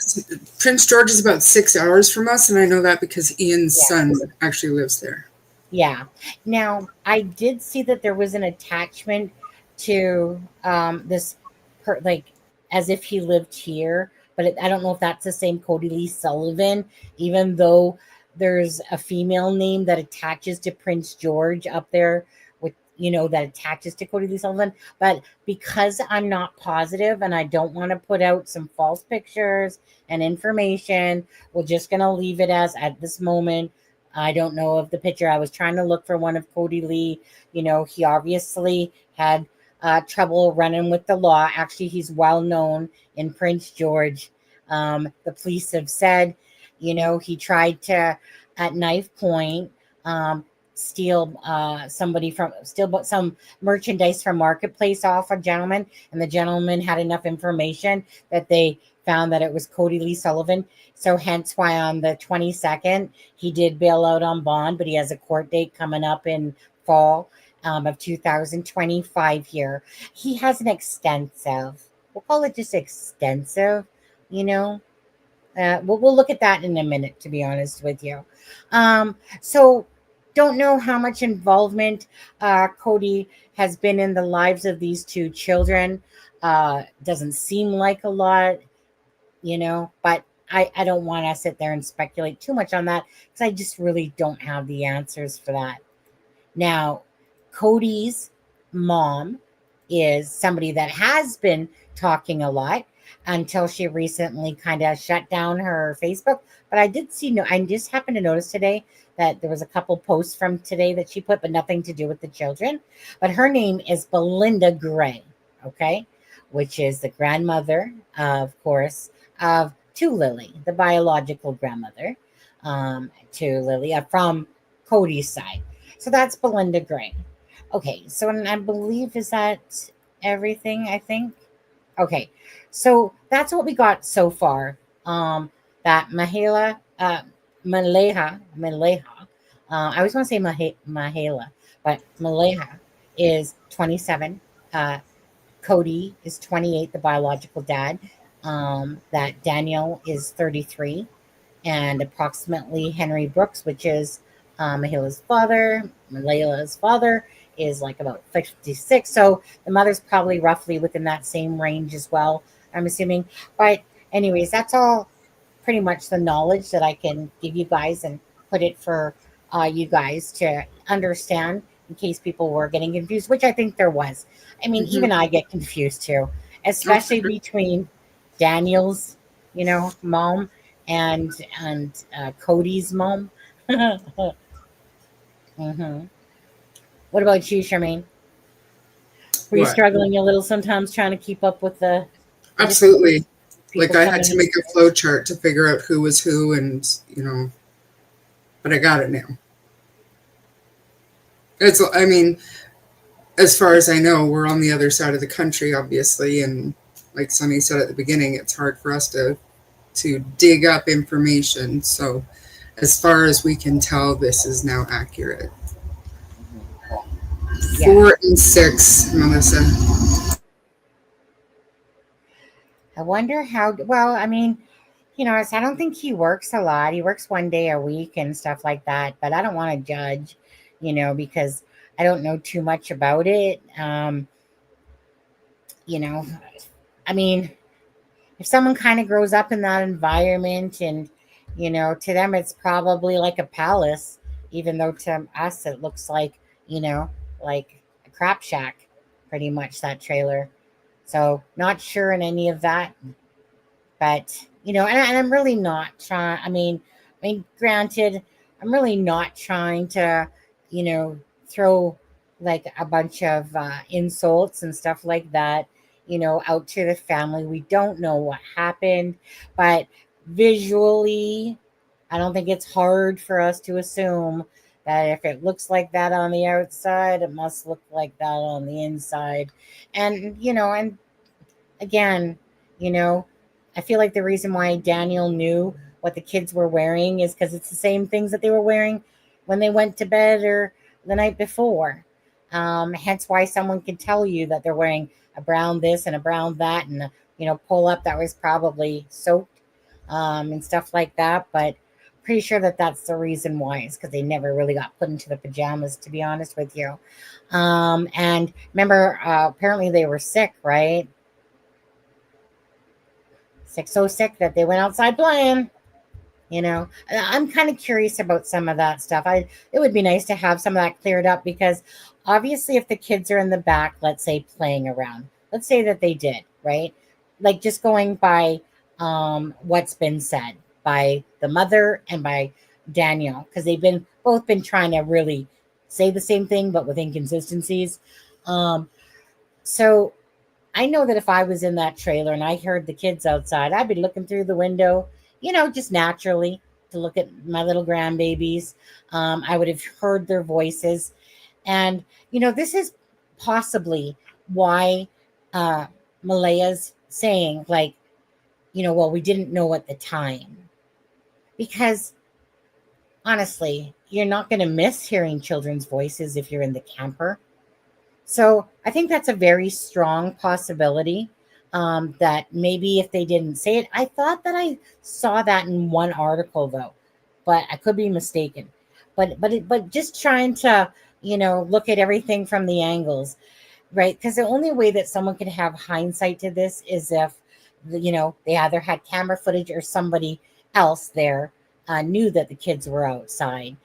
Prince George is about 6 hours from us, and I know that because Ian's yeah, son actually lives there. yeah. Now, I did see that there was an attachment to this, like, as if he lived here, but I don't know if that's the same Cody Lee Sullivan, even though there's a female name that attaches to Prince George up there with, that attaches to Cody Lee Sullivan. But because I'm not positive and I don't want to put out some false pictures and information, we're just going to leave it as at this moment I don't know of the picture. I was trying to look for one of Cody Lee. He obviously had trouble running with the law. Actually, he's well known in Prince George. The police have said, he tried to, at knife point, steal some merchandise from Marketplace off a gentleman, and the gentleman had enough information that they found that it was Cody Lee Sullivan. So hence why on the 22nd, he did bail out on bond, but he has a court date coming up in fall of 2025 here. He has an extensive, we'll call it just extensive, you know. We'll look at that in a minute, to be honest with you. So don't know how much involvement Cody has been in the lives of these two children. Doesn't seem like a lot, but I don't want to sit there and speculate too much on that because I just really don't have the answers for that. Now, Cody's mom is somebody that has been talking a lot until she recently kind of shut down her Facebook. But I did see, I just happened to notice today that there was a couple posts from today that she put, but nothing to do with the children. But her name is Belinda Gray, okay, which is the grandmother, of course, to Lily, the biological grandmother to Lily from Cody's side. So that's Belinda Gray. Okay, so and I believe is that everything, I think. Okay, so that's what we got so far. That Maleha, I always want to say Mahela, but Maleha is 27. Cody is 28, the biological dad. That Daniel is 33, and approximately Henry Brooks, which is Mahela's father, is like about 56. So the mother's probably roughly within that same range as well, I'm assuming. But anyways, that's all pretty much the knowledge that I can give you guys and put it for you guys to understand in case people were getting confused, which I think there was. I mean, Mhm. even I get confused too, especially between Daniel's, mom and Cody's mom. hmm What about you, Charmaine? Were you What? struggling a little sometimes trying to keep up with the different Absolutely. Like people I had coming to in? make a flow chart to figure out who was who, and but I got it now. I mean, as far as I know, we're on the other side of the country, obviously, and like Sunny said at the beginning, it's hard for us to dig up information. So, as far as we can tell, this is now accurate. Yeah. 4 and 6, Melissa. I wonder how, well, I mean, I don't think he works a lot. He works one day a week and stuff like that, but I don't want to judge, because I don't know too much about it. You know, I mean, if someone kind of grows up in that environment and, to them it's probably like a palace, even though to us it looks you know, like a crap shack, pretty much that trailer. So not sure in any of that. But and I'm really not trying. I mean, granted, I'm really not trying to, throw like a bunch of insults and stuff like that, out to the family. We don't know what happened, but visually, I don't think it's hard for us to assume that if it looks like that on the outside, it must look like that on the inside. And again, you know, I feel like the reason why Daniel knew what the kids were wearing is because it's the same things that they were wearing when they went to bed or the night before. Hence why someone could tell you that they're wearing a brown this and a brown that and pull up that was probably soaked and stuff like that. But pretty sure that that's the reason why is because they never really got put into the pajamas, to be honest with you. And remember, apparently they were sick, right? Sick, so sick that they went outside playing. I'm kind of curious about some of that stuff. It would be nice to have some of that cleared up because obviously if the kids are in the back, let's say playing around, let's say that they did, right? Like just going by what's been said by the mother and by Daniel, because they've both been trying to really say the same thing, but with inconsistencies. So I know that if I was in that trailer and I heard the kids outside, I'd be looking through the window, just naturally to look at my little grandbabies. I would have heard their voices. And, this is possibly why Malaya's saying, like, well, we didn't know at the time. Because honestly, you're not going to miss hearing children's voices if you're in the camper. So I think that's a very strong possibility, that maybe if they didn't say it, I thought that I saw that in one article though, but I could be mistaken. But just trying to, look at everything from the angles, right? Because the only way that someone can have hindsight to this is if, they either had camera footage or somebody else there knew that the kids were outside.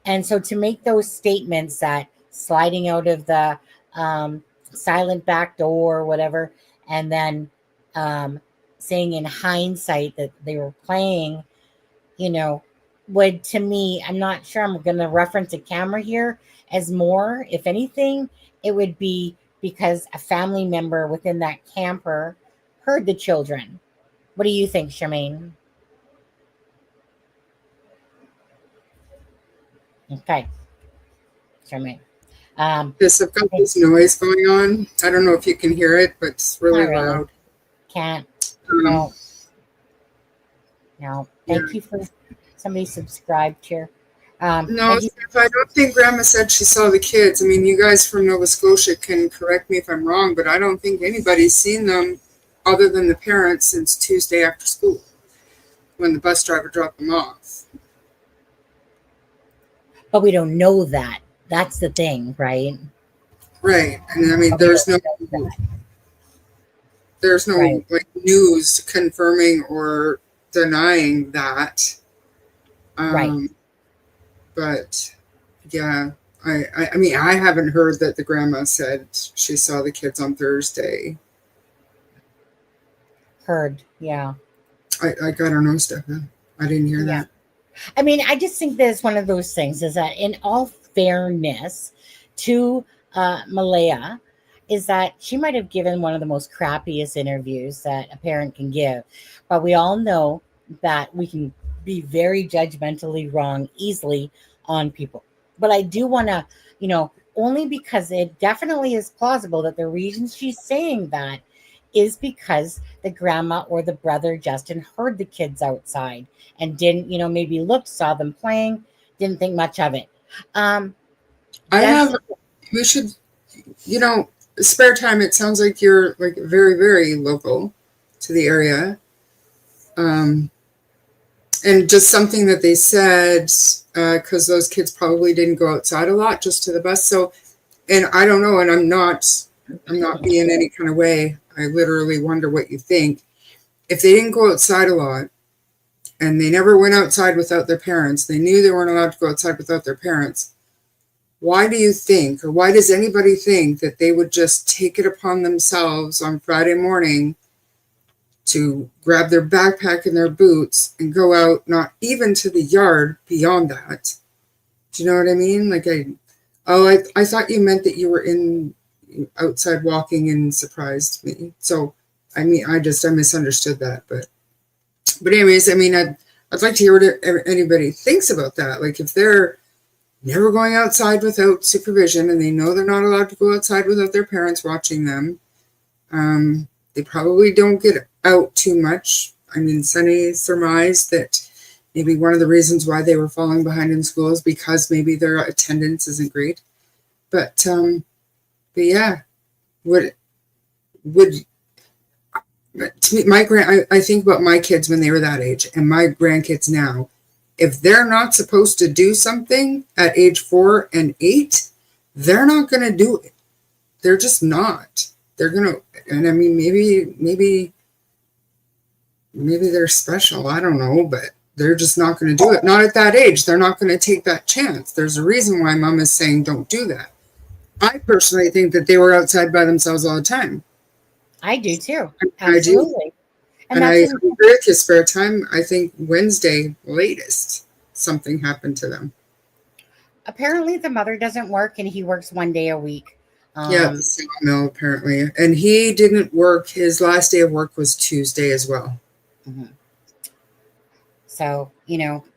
And so to make those statements that sliding out of the silent back door or whatever, and then saying in hindsight that they were playing, would, to me, I'm not sure I'm going to reference a camera here as more, if anything, it would be because a family member within that camper heard the children. What do you think, Charmaine? Okay, Charmaine. Yes, I've got this noise going on. I don't know if you can hear it, but it's really loud. Can't. No. Thank you for somebody subscribed here. No, I don't think Grandma said she saw the kids. I mean, you guys from Nova Scotia can correct me if I'm wrong, but I don't think anybody's seen them other than the parents since Tuesday after school when the bus driver dropped them off. But we don't know that. That's the thing, right? Right. And I mean, there's no right. Like news confirming or denying that. Right. But yeah, I mean, I haven't heard that the grandma said she saw the kids on Thursday. Heard, yeah. I don't know, Stefan. I didn't hear that. I mean, I just think that it's one of those things is that in all fairness to Malaya, is that she might have given one of the most crappiest interviews that a parent can give. But we all know that we can be very judgmentally wrong easily on people. But I do want to, only because it definitely is plausible that the reason she's saying that is because the grandma or the brother Justin heard the kids outside and didn't, maybe saw them playing, didn't think much of it. We should, spare time. It sounds like you're like very, very local to the area. And just something that they said, because those kids probably didn't go outside a lot, just to the bus. So, and I don't know, and I'm not being any kind of way. I literally wonder what you think. If they didn't go outside a lot, and they never went outside without their parents, they knew they weren't allowed to go outside without their parents. Why do you think, or why does anybody think that they would just take it upon themselves on Friday morning to grab their backpack and their boots and go out, not even to the yard beyond that? Do you know what I mean? Like, I thought you meant that you were outside walking and surprised me. So, I mean, I misunderstood that. But anyways, I mean, I'd like to hear what anybody thinks about that. Like, if they're never going outside without supervision and they know they're not allowed to go outside without their parents watching them, they probably don't get out too much. I mean, Sunny surmised that maybe one of the reasons why they were falling behind in school is because maybe their attendance isn't great. But yeah, would to me, I think about my kids when they were that age and my grandkids now. If they're not supposed to do something at age 4 and 8, they're not going to do it. They're just not. They're going to, and I mean, maybe they're special. I don't know, but they're just not going to do it. Not at that age. They're not going to take that chance. There's a reason why Mom is saying don't do that. I personally think that they were outside by themselves all the time. I do too. Absolutely. And I agree with you, spare time, I think Wednesday latest. something happened to them. Apparently, the mother doesn't work, and he works 1 day a week. Yeah, the sawmill apparently. And he didn't work. His last day of work was Tuesday as well. Mhm. So,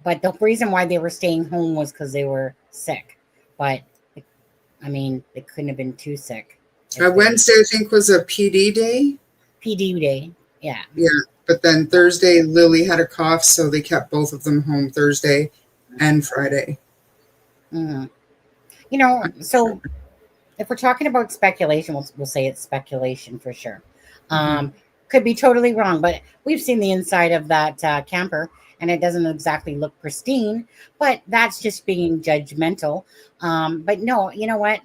but the reason why they were staying home was because they were sick. But, I mean, they couldn't have been too sick. Wednesday, I think, was a PD day. PD day, yeah. Yeah, but then Thursday, Lily had a cough, so they kept both of them home Thursday and Friday. Mm-hmm. So if we're talking about speculation, we'll say it's speculation for sure. Could be totally wrong, but we've seen the inside of that camper, and it doesn't exactly look pristine, but that's just being judgmental. But no, you know what?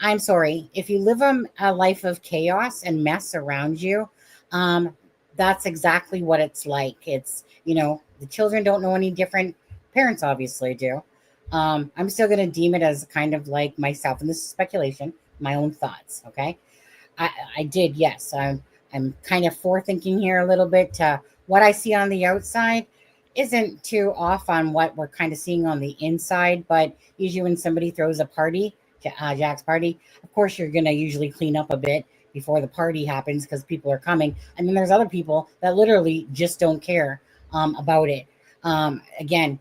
I'm sorry. If you live a life of chaos and mess around you, that's exactly what it's like. It's, the children don't know any different. Parents obviously do. I'm still going to deem it as kind of like myself, and this is speculation, my own thoughts. Okay. I did. Yes. I'm kind of forethinking here a little bit. What I see on the outside isn't too off on what we're kind of seeing on the inside, but usually when somebody throws a party, Jack's party, of course you're going to usually clean up a bit before the party happens because people are coming. And then there's other people that literally just don't care about it. Again,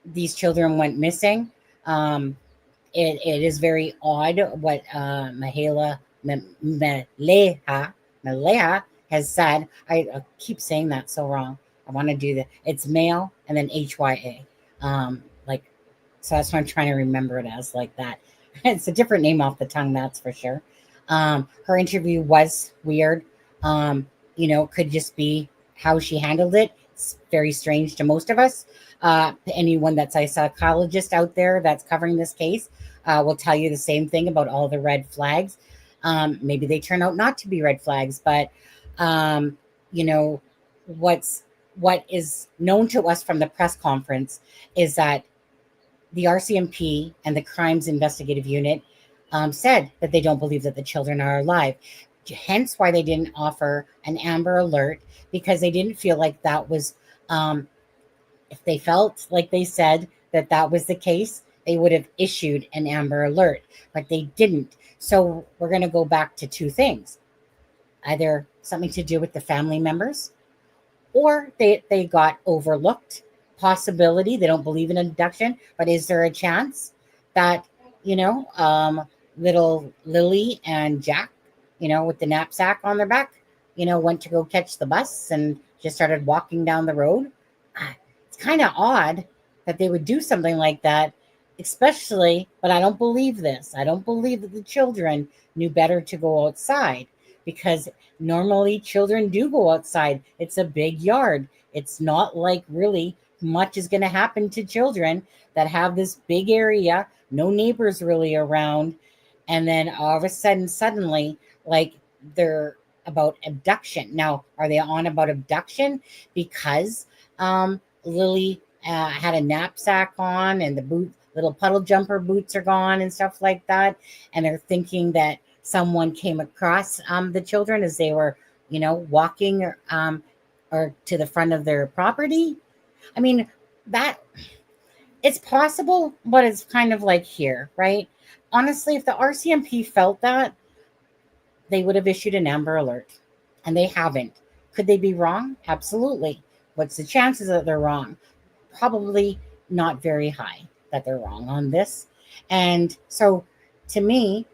these children went missing. It is very odd what Maleha has said. I keep saying that so wrong. I want to do that. It's male and then HYA. So that's why I'm trying to remember it as like that. It's a different name off the tongue, that's for sure. Her interview was weird. Could just be how she handled it. It's very strange to most of us. Anyone that's a psychologist out there that's covering this case will tell you the same thing about all the red flags. Maybe they turn out not to be red flags, but what is known to us from the press conference is that the RCMP and the Crimes Investigative Unit said that they don't believe that the children are alive. Hence why they didn't offer an Amber Alert, because they didn't feel like that was, if they felt like they said that that was the case, they would have issued an Amber Alert, but they didn't. So we're going to go back to two things. Either something to do with the family members, or they got overlooked. Possibility, they don't believe in abduction, but is there a chance that, little Lily and Jack, with the knapsack on their back, went to go catch the bus and just started walking down the road? It's kind of odd that they would do something like that, especially, but I don't believe this. I don't believe that the children knew better to go outside, because normally children do go outside. It's a big yard. It's not like really much is going to happen to children that have this big area, no neighbors really around, and then all of a sudden, suddenly, like, they're about abduction. Now, are they on about abduction because Lily had a knapsack on and the little puddle jumper boots are gone and stuff like that, and they're thinking that someone came across the children as they were, walking or to the front of their property? I mean, that it's possible, but it's kind of like here, right? Honestly, if the RCMP felt that, they would have issued an Amber Alert, and they haven't. Could they be wrong? Absolutely. What's the chances that they're wrong? Probably not very high that they're wrong on this. And so, to me,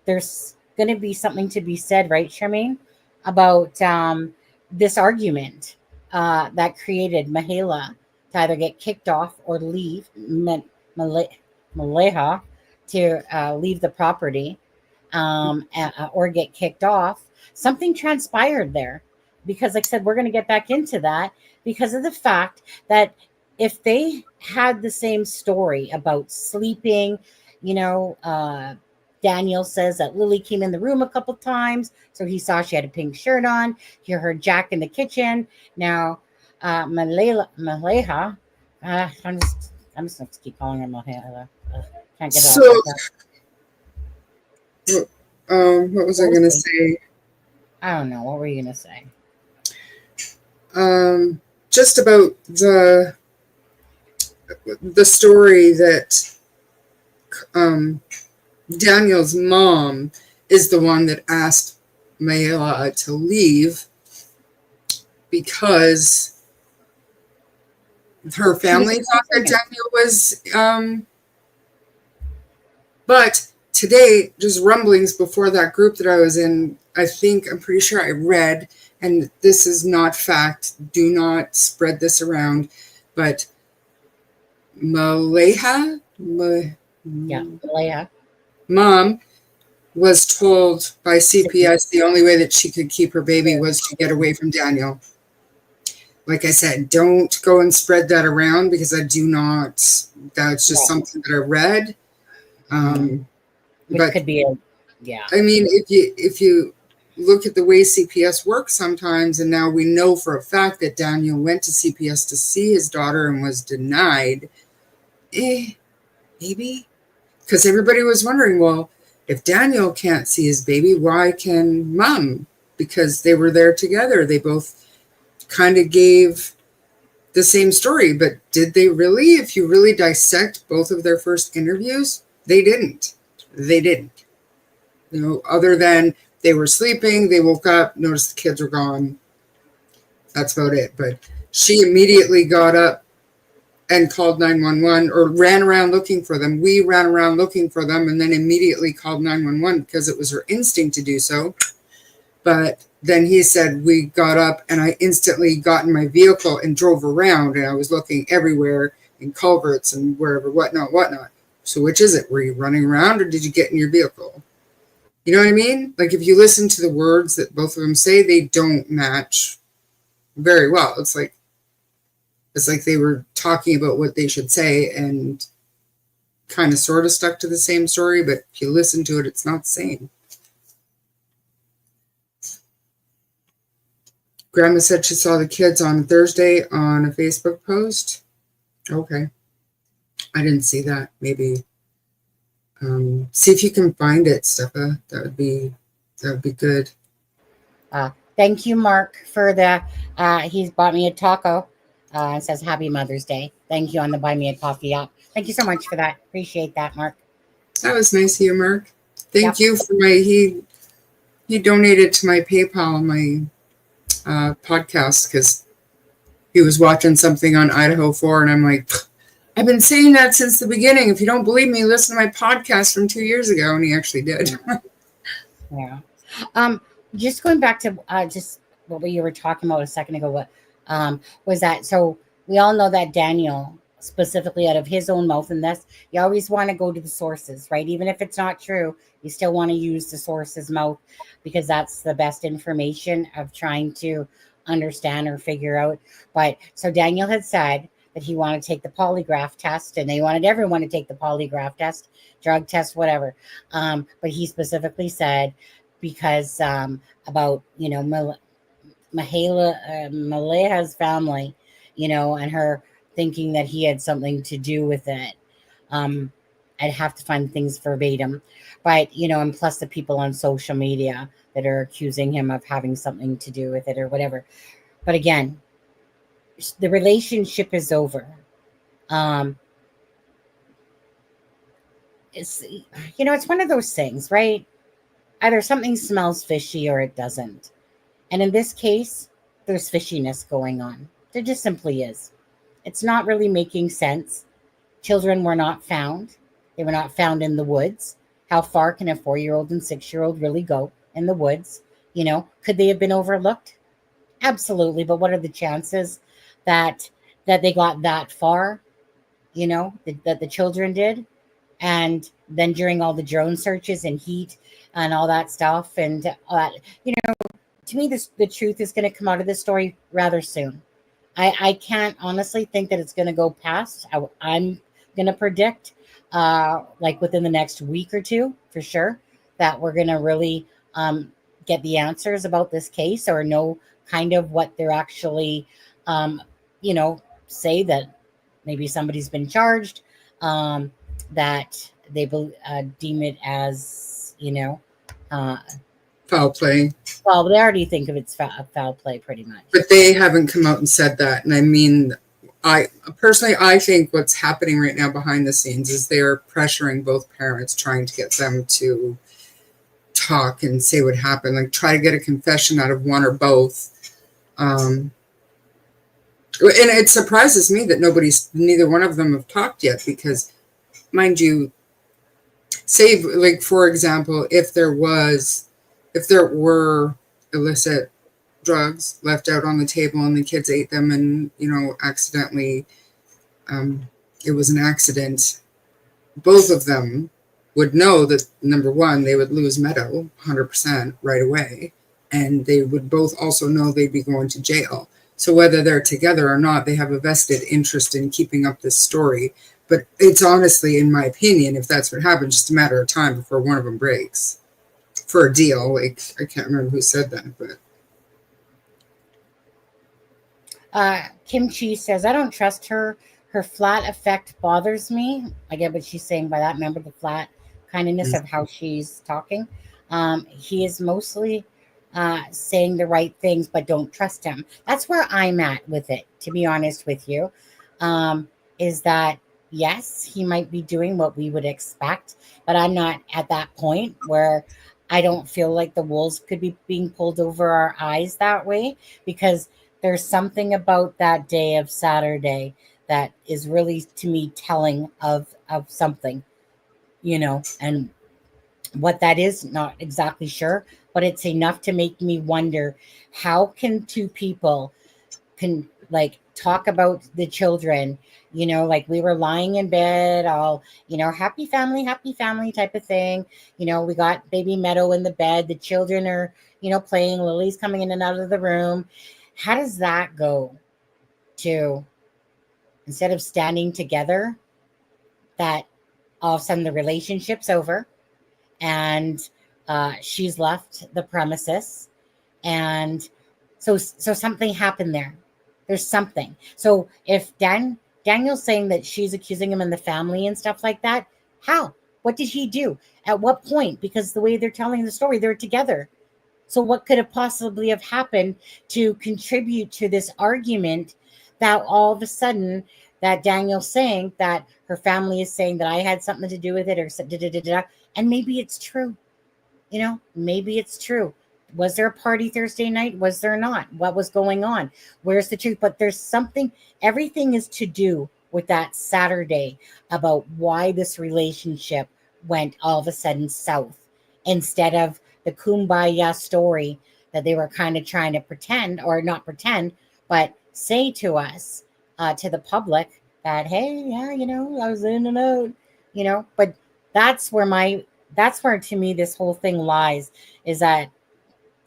there's going to be something to be said, right, Charmaine, about this argument that created Mahela to either get kicked off or leave, Maleha to leave the property, or get kicked off. Something transpired there, because, like I said, we're going to get back into that, because of the fact that if they had the same story about sleeping, Daniel says that Lily came in the room a couple times, so he saw she had a pink shirt on. He heard Jack in the kitchen. Now, Maleha, I'm just going to keep calling her Maleha. Can't get it So, what was I going to say? I don't know. What were you going to say? Just about the the story that Daniel's mom is the one that asked Mayla to leave because her family thought that Daniel was. But today, just rumblings before that group that I was in, I'm pretty sure I read, and this is not fact, do not spread this around, but Maleha, mom was told by CPS the only way that she could keep her baby was to get away from Daniel. Like I said, don't go and spread that around because that's just something that I read. Which could be I mean, if you look at the way CPS works sometimes, and now we know for a fact that Daniel went to CPS to see his daughter and was denied, maybe? Because everybody was wondering, well, if Daniel can't see his baby, why can mom? Because they were there together. They both kind of gave the same story, but did they really? If you really dissect both of their first interviews, they didn't. Other than they were sleeping, they woke up, noticed the kids were gone. That's about it. But she immediately got up and called 911 or ran around looking for them. We ran around looking for them and then immediately called 911 because it was her instinct to do so. But then he said, we got up and I instantly got in my vehicle and drove around, and I was looking everywhere in culverts and wherever, whatnot. So which is it? Were you running around or did you get in your vehicle? You know what I mean? Like if you listen to the words that both of them say, they don't match very well. It's like they were talking about what they should say and kind of sort of stuck to the same story, but if you listen to it, it's not the same. Grandma said she saw the kids on Thursday on a Facebook post. Okay. I didn't see that. Maybe see if you can find it, Stepha. That would be good. Thank you, Mark, for the he's bought me a taco. It says Happy Mother's Day. Thank you on the Buy Me a Coffee app. Thank you so much for that. Appreciate that, Mark. That was nice of you, Mark. Thank you for he donated to my PayPal, my podcast, because he was watching something on Idaho 4, and I'm like, I've been saying that since the beginning. If you don't believe me, listen to my podcast from 2 years ago, and he actually did. Yeah. Just going back to just what you were talking about a second ago, was that, so we all know that Daniel, specifically out of his own mouth, and this, you always want to go to the sources, right? Even if it's not true, you still want to use the source's mouth because that's the best information of trying to understand or figure out. But so Daniel had said that he wanted to take the polygraph test, and they wanted everyone to take the polygraph test, drug test, whatever. But he specifically said because about, Maleha's family, and her thinking that he had something to do with it. I'd have to find things verbatim, but, and plus the people on social media that are accusing him of having something to do with it or whatever. But again, the relationship is over. It's one of those things, right? Either something smells fishy or it doesn't. And in this case, there's fishiness going on. There just simply is. It's not really making sense. Children were not found. They were not found in the woods. How far can a 4-year-old and 6-year-old really go in the woods? Could they have been overlooked? Absolutely. But what are the chances that they got that far? That the children did? And then during all the drone searches and heat and all that stuff, and to me, the truth is going to come out of this story rather soon. I can't honestly think that it's going to go past. I'm going to predict, like within the next week or two, for sure, that we're going to really get the answers about this case, or know kind of what they're actually, say that maybe somebody's been charged, that they deem it as, foul play. Well, they already think of it's foul play pretty much. But they haven't come out and said that. And I mean, I personally, I think what's happening right now behind the scenes is they're pressuring both parents, trying to get them to talk and say what happened, like try to get a confession out of one or both. And it surprises me that neither one of them have talked yet, because, mind you, say, like, for example, if there were illicit drugs left out on the table and the kids ate them and, accidentally, it was an accident, both of them would know that, number one, they would lose Meadow 100% right away, and they would both also know they'd be going to jail. So whether they're together or not, they have a vested interest in keeping up this story. But it's honestly, in my opinion, if that's what happened, just a matter of time before one of them breaks for a deal. Like, I can't remember who said that, but Kim Chi says, I don't trust her. Her flat effect bothers me. I get what she's saying by that. Remember the flat kindness of how she's talking. He is mostly saying the right things, but don't trust him. That's where I'm at with it, to be honest with you. Is that, yes, he might be doing what we would expect, but I'm not at that point where I don't feel like the wolves could be being pulled over our eyes that way, because there's something about that day of Saturday that is really, to me, telling of something, and what that is, not exactly sure, but it's enough to make me wonder, how can two people can, like, talk about the children, like we were lying in bed, all, happy family type of thing. We got baby Meadow in the bed, the children are, playing, Lily's coming in and out of the room. How does that go to, instead of standing together, that all of a sudden the relationship's over, and she's left the premises, and so something happened there. There's something. So if Daniel's saying that she's accusing him and the family and stuff like that, how? What did he do? At what point? Because the way they're telling the story, they're together. So what could have possibly have happened to contribute to this argument, that all of a sudden that Daniel's saying that her family is saying that I had something to do with it, or and maybe it's true. Maybe it's true. Was there a party Thursday night? Was there not? What was going on? Where's the truth? But there's something, everything is to do with that Saturday, about why this relationship went all of a sudden south, instead of the kumbaya story that they were kind of trying to pretend, or not pretend, but say to us, to the public, that, hey, yeah, I was in and out, but that's where to me this whole thing lies, is that,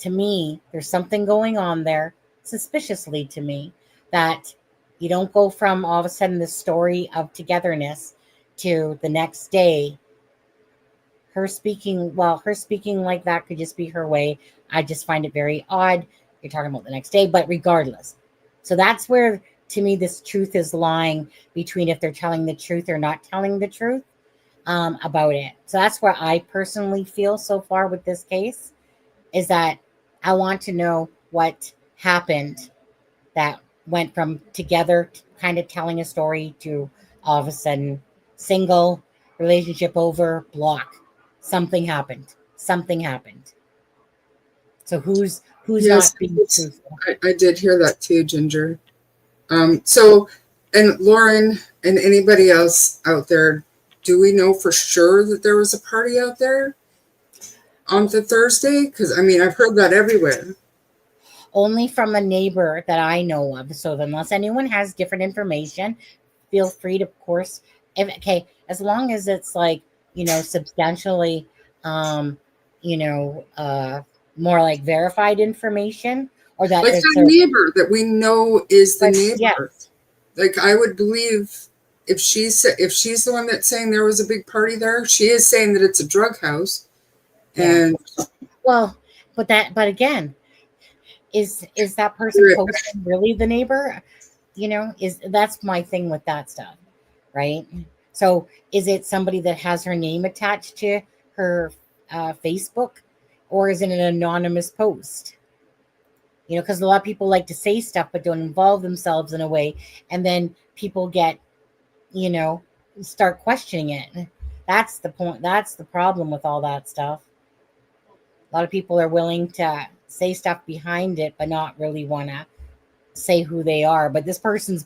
to me, there's something going on there, suspiciously to me, that you don't go from all of a sudden the story of togetherness to the next day her speaking like that could just be her way. I just find it very odd. You're talking about the next day, but regardless. So that's where, to me, this truth is lying, between if they're telling the truth or not telling the truth about it. So that's where I personally feel so far with this case, is that I want to know what happened that went from together, kind of telling a story, to all of a sudden single, relationship over, block. Something happened. Something happened. So who's yes, not being truthful? I did hear that too, Ginger. So, and Lauren and anybody else out there, do we know for sure that there was a party out there on the Thursday? Because, I mean, I've heard that everywhere. Only from a neighbor that I know of. So unless anyone has different information, feel free to, of course, as long as it's like, substantially, um, you know, uh, more like verified information, or that Like it's that a, neighbor that we know is the but neighbor. yes, Like, I would believe, if she's the one that's saying there was a big party there, she is saying that it's a drug house. yeah. And Well, but again, is that person posting really the neighbor? Is that's my thing with that stuff, right? So is it somebody that has her name attached to her Facebook, or is it an anonymous post? You know, because a lot of people like to say stuff but don't involve themselves in a way, and then people get, you know, start questioning it. That's the point. That's the problem with all that stuff. A lot of people are willing to say stuff behind it, but not really want to say who they are. But this person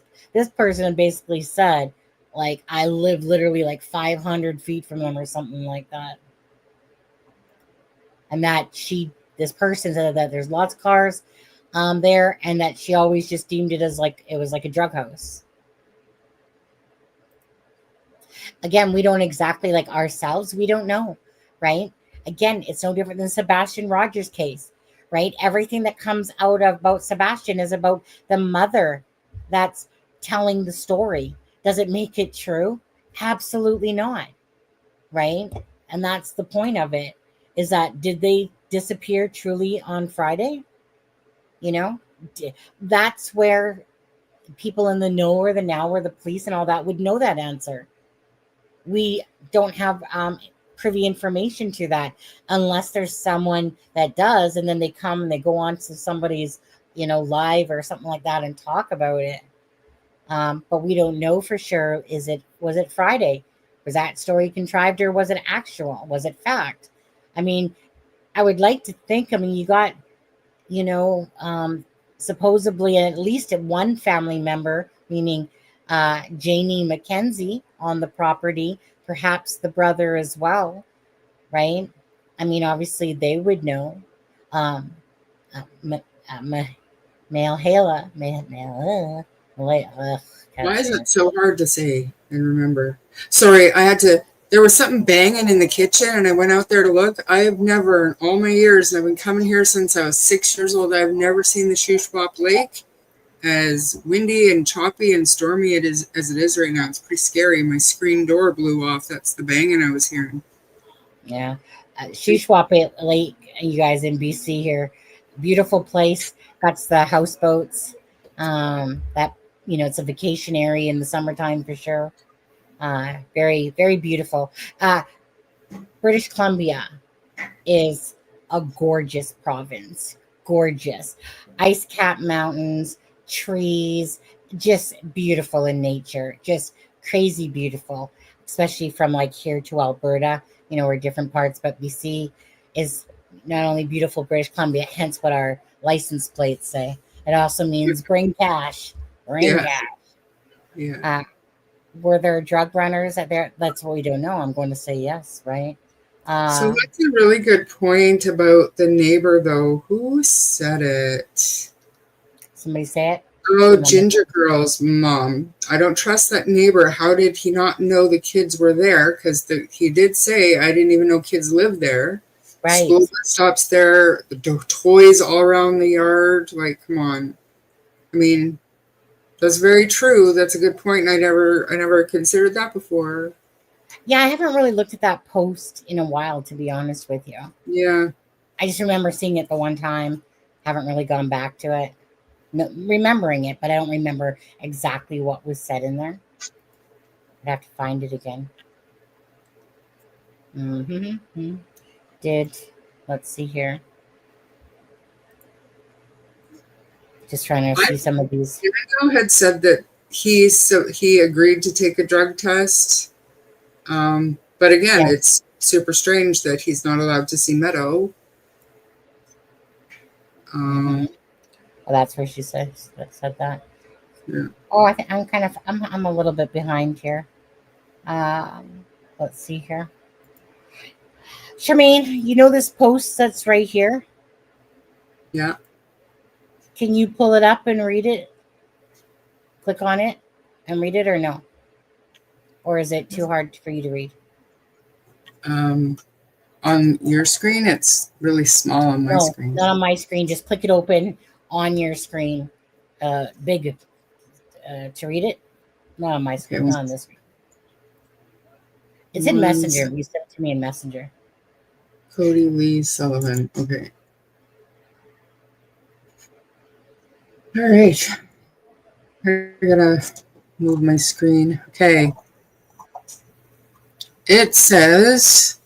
basically said, like, I live literally like 500 feet from them or something like that, and that this person said that there's lots of cars there, and that she always just deemed it as like it was like a drug house. Again, we don't exactly, like, ourselves, we don't know, right? Again, it's no different than Sebastian Rogers' case, right? Everything that comes out about Sebastian is about the mother that's telling the story. Does it make it true? Absolutely not, right? And that's the point of it, is that did they disappear truly on Friday? You know, that's where people in the know, or the now, or the police and all that would know that answer. We don't have privy information to that, unless there's someone that does, and then they come and they go on to somebody's, you know, live or something like that and talk about it. But we don't know for sure. Was it Friday? Was that story contrived, or was it actual? Was it fact? I mean, I would like to think, I mean, you got, you know, supposedly at least one family member, meaning Janie McKenzie, on the property, perhaps the brother as well, right? I mean, obviously they would know. Um, Male Hala, Why is it so hard to say and remember? Sorry, I had to. There was something banging in the kitchen, and I went out there to look. I have never, in all my years, and I've been coming here since I was 6 years old, I've never seen the Shuswap Lake as windy and choppy and stormy as it is right now. It's pretty scary. My screen door blew off. That's the banging I was hearing. Yeah. Shuswap Lake, you guys, in BC here. Beautiful place. Got the houseboats. That, you know, it's a vacation area in the summertime for sure. Very, very beautiful. British Columbia is a gorgeous province. Gorgeous. Ice capped mountains, trees, just beautiful in nature. Just crazy beautiful, especially from like here to Alberta, you know, we're different parts, but BC is not only beautiful British Columbia, hence what our license plates say. It also means bring cash. Bring Yeah, cash. yeah. Uh, were there drug runners at there? That's what we don't know. I'm going to say yes, right? So Uh, that's a really good point about the neighbor, though. Who said it? somebody say it. Oh, I'm gonna, Ginger Girl's mom. I don't trust that neighbor. How did he not know the kids were there? Because he did say, I didn't even know kids lived there. right. School bus stops there, the toys all around the yard. Like, come on. I mean, that's very true. That's a good point. And I never considered that before. Yeah, I haven't really looked at that post in a while, to be honest with you. Yeah. I just remember seeing it the one time. Haven't really gone back to it. No, remembering it, but I don't remember exactly what was said in there. I'd have to find it again. Mm-hmm. Did Let's see here. Just trying to I see some of these. had said that he agreed to take a drug test. But again, Yeah. it's super strange that he's not allowed to see Meadow. Mm-hmm. Um, Well, that's where she said that. yeah. Oh, I think I'm a little bit behind here. Um, let's see here. Charmaine, you know this post that's right here? Yeah. Can you pull it up and read it? Click on it and read it, or no? Or is it too hard for you to read? On your screen, it's really small on my No, screen. not on my screen. Just click it open on your screen. Big to read it. Not on my Okay, screen. Not on this screen. It's in Messenger. You sent it to me in Messenger. Cody Lee Sullivan. Okay. All right. I gotta move my screen. Okay. It says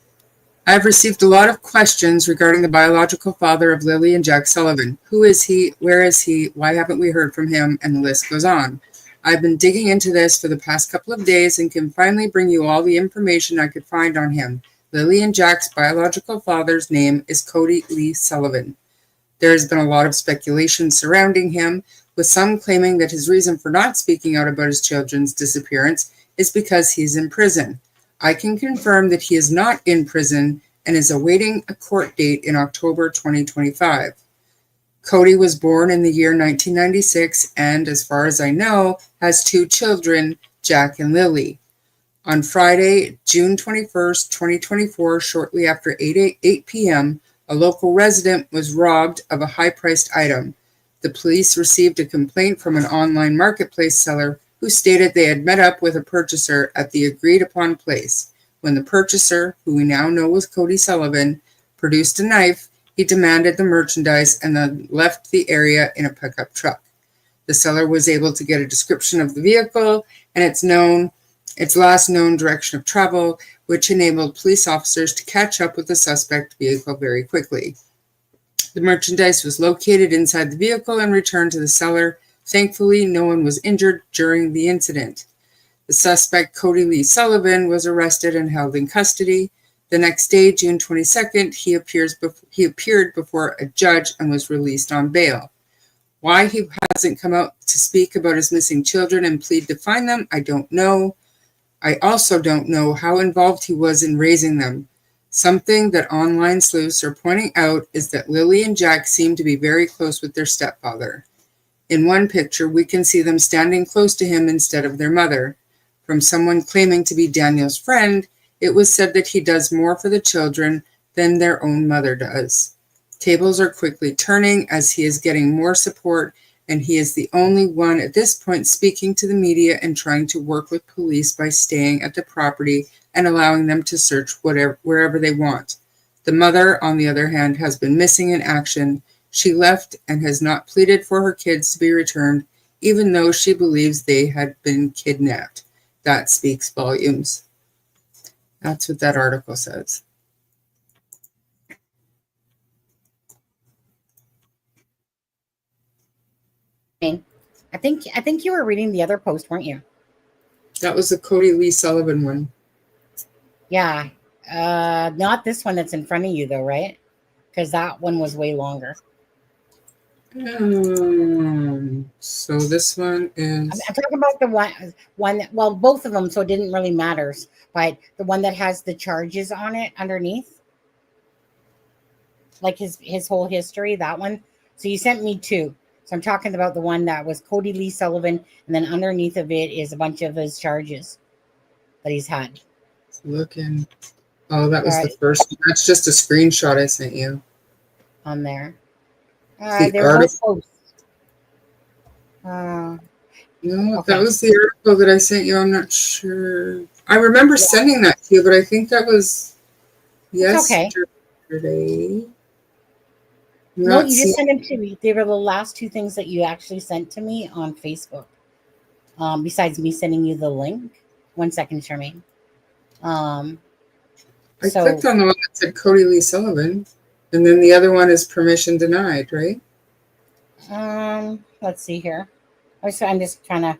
I have received a lot of questions regarding the biological father of Lily and Jack Sullivan. Who is he? Where is he? Why haven't we heard from him? And the list goes on. I've been digging into this for the past couple of days and can finally bring you all the information I could find on him. Lily and Jack's biological father's name is Cody Lee Sullivan. There has been a lot of speculation surrounding him, with some claiming that his reason for not speaking out about his children's disappearance is because he's in prison. I can confirm that he is not in prison and is awaiting a court date in October 2025. Cody was born in the year 1996 and, as far as I know, has 2 children, Jack and Lily. On Friday, June 21st, 2024, shortly after 8 p.m., a local resident was robbed of a high-priced item. The police received a complaint from an online marketplace seller who stated they had met up with a purchaser at the agreed-upon place. When the purchaser, who we now know was Cody Sullivan, produced a knife, he demanded the merchandise and then left the area in a pickup truck. The seller was able to get a description of the vehicle and its last known direction of travel, which enabled police officers to catch up with the suspect vehicle very quickly. The merchandise was located inside the vehicle and returned to the seller. Thankfully, no one was injured during the incident. The suspect, Cody Lee Sullivan, was arrested and held in custody. The next day, June 22nd, he appeared before a judge and was released on bail. Why he hasn't come out to speak about his missing children and plead to find them, I don't know. I also don't know how involved he was in raising them. Something that online sleuths are pointing out is that Lily and Jack seem to be very close with their stepfather. In one picture, we can see them standing close to him instead of their mother. From someone claiming to be Daniel's friend, it was said that he does more for the children than their own mother does. Tables are quickly turning as he is getting more support, and he is the only one at this point speaking to the media and trying to work with police by staying at the property and allowing them to search wherever they want. The mother, on the other hand, has been missing in action. She left and has not pleaded for her kids to be returned, even though she believes they had been kidnapped. That speaks volumes. That's what that article says. I think you were reading the other post, weren't you? That was the Cody Lee Sullivan one. Yeah. Not this one that's in front of you, though, right? Because that one was way longer. So this one is... I'm talking about the one that, well, both of them, so it didn't really matter. But the one that has the charges on it underneath, like his whole history, that one. So you sent me 2. So I'm talking about the one that was Cody Lee Sullivan, and then underneath of it is a bunch of his charges that he's had. Looking. Oh, that was the first one. That's just a screenshot I sent you. On there. They're both posts. No, okay. That was the article that I sent you. I'm not sure. I remember sending that to you, but I think that was yesterday. Okay. No, you just sent them to me. They were the last 2 things that you actually sent to me on Facebook. Besides me sending you the link. 1 second, Charmaine. I clicked on the one that said Cody Lee Sullivan, and then the other one is permission denied, right? Let's see here. I'm just trying to.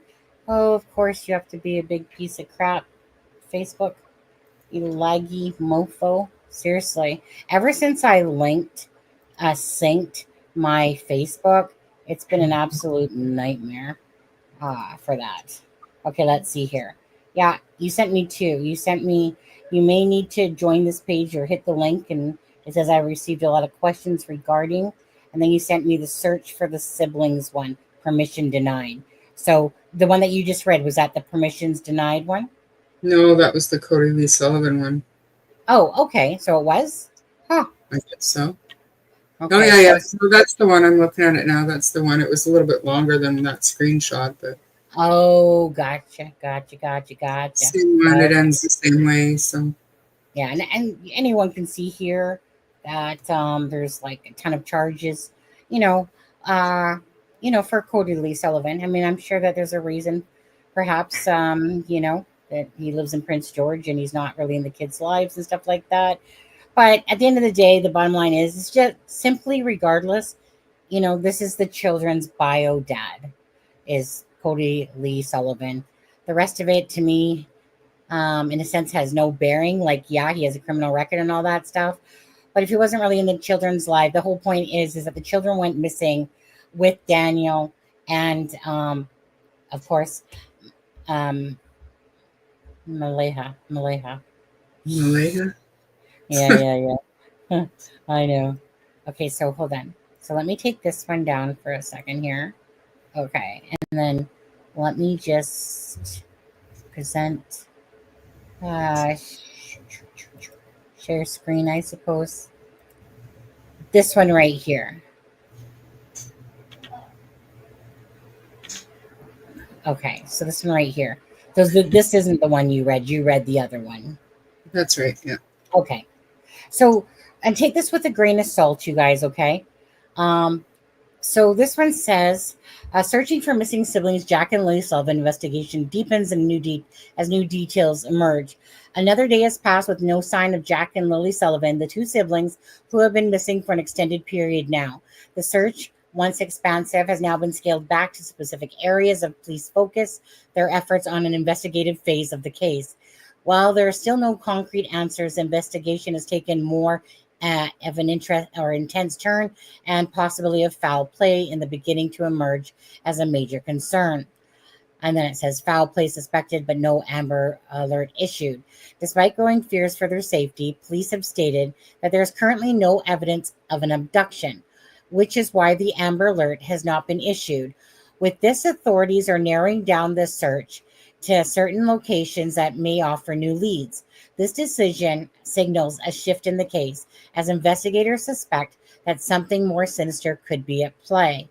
Oh, of course you have to be a big piece of crap. Facebook, you laggy mofo. Seriously, ever since I synced my Facebook, it's been an absolute nightmare for that. Okay, let's see here. Yeah, you sent me 2. You may need to join this page or hit the link, and it says I received a lot of questions regarding, and then you sent me the search for the siblings one, permission denied. So the one that you just read, was that the permissions denied one? No, that was the Cody Lee Sullivan one. Oh, okay. So it was? Huh. I guess so. Okay, oh, yeah. So that's the one. I'm looking at it now. That's the one. It was a little bit longer than that screenshot, but... Oh, gotcha. Same one. It ends the same way, so... Yeah, and anyone can see here that there's like a ton of charges, for Cody Lee Sullivan. I mean, I'm sure that there's a reason, perhaps, that he lives in Prince George and he's not really in the kids' lives and stuff like that. But at the end of the day, the bottom line is it's just simply regardless, this is the children's bio dad, is Cody Lee Sullivan. The rest of it to me, in a sense, has no bearing. Like, yeah, he has a criminal record and all that stuff. But if he wasn't really in the children's life, the whole point is that the children went missing with Daniel and, of course, um, Maleha. Malaysia. Yeah. I know. Okay, so hold on. So let me take this one down for a second here. Okay, and then let me just present, share screen, I suppose. This one right here. Okay, so this one right here. This isn't the one you read. You read the other one. That's right. Yeah. Okay. So, and take this with a grain of salt, you guys, okay? So this one says, searching for missing siblings, Jack and Lily Sullivan investigation deepens and as new details emerge. Another day has passed with no sign of Jack and Lily Sullivan, the two siblings who have been missing for an extended period now. The search, once expansive, has now been scaled back to specific areas of police focus, their efforts on an investigative phase of the case. While there are still no concrete answers, investigation has taken more of an interest or intense turn, and possibility of foul play in the beginning to emerge as a major concern. And then it says foul play suspected, but no Amber Alert issued. Despite growing fears for their safety, police have stated that there is currently no evidence of an abduction, which is why the Amber Alert has not been issued. With this, authorities are narrowing down the search to certain locations that may offer new leads. This decision signals a shift in the case, as investigators suspect that something more sinister could be at play.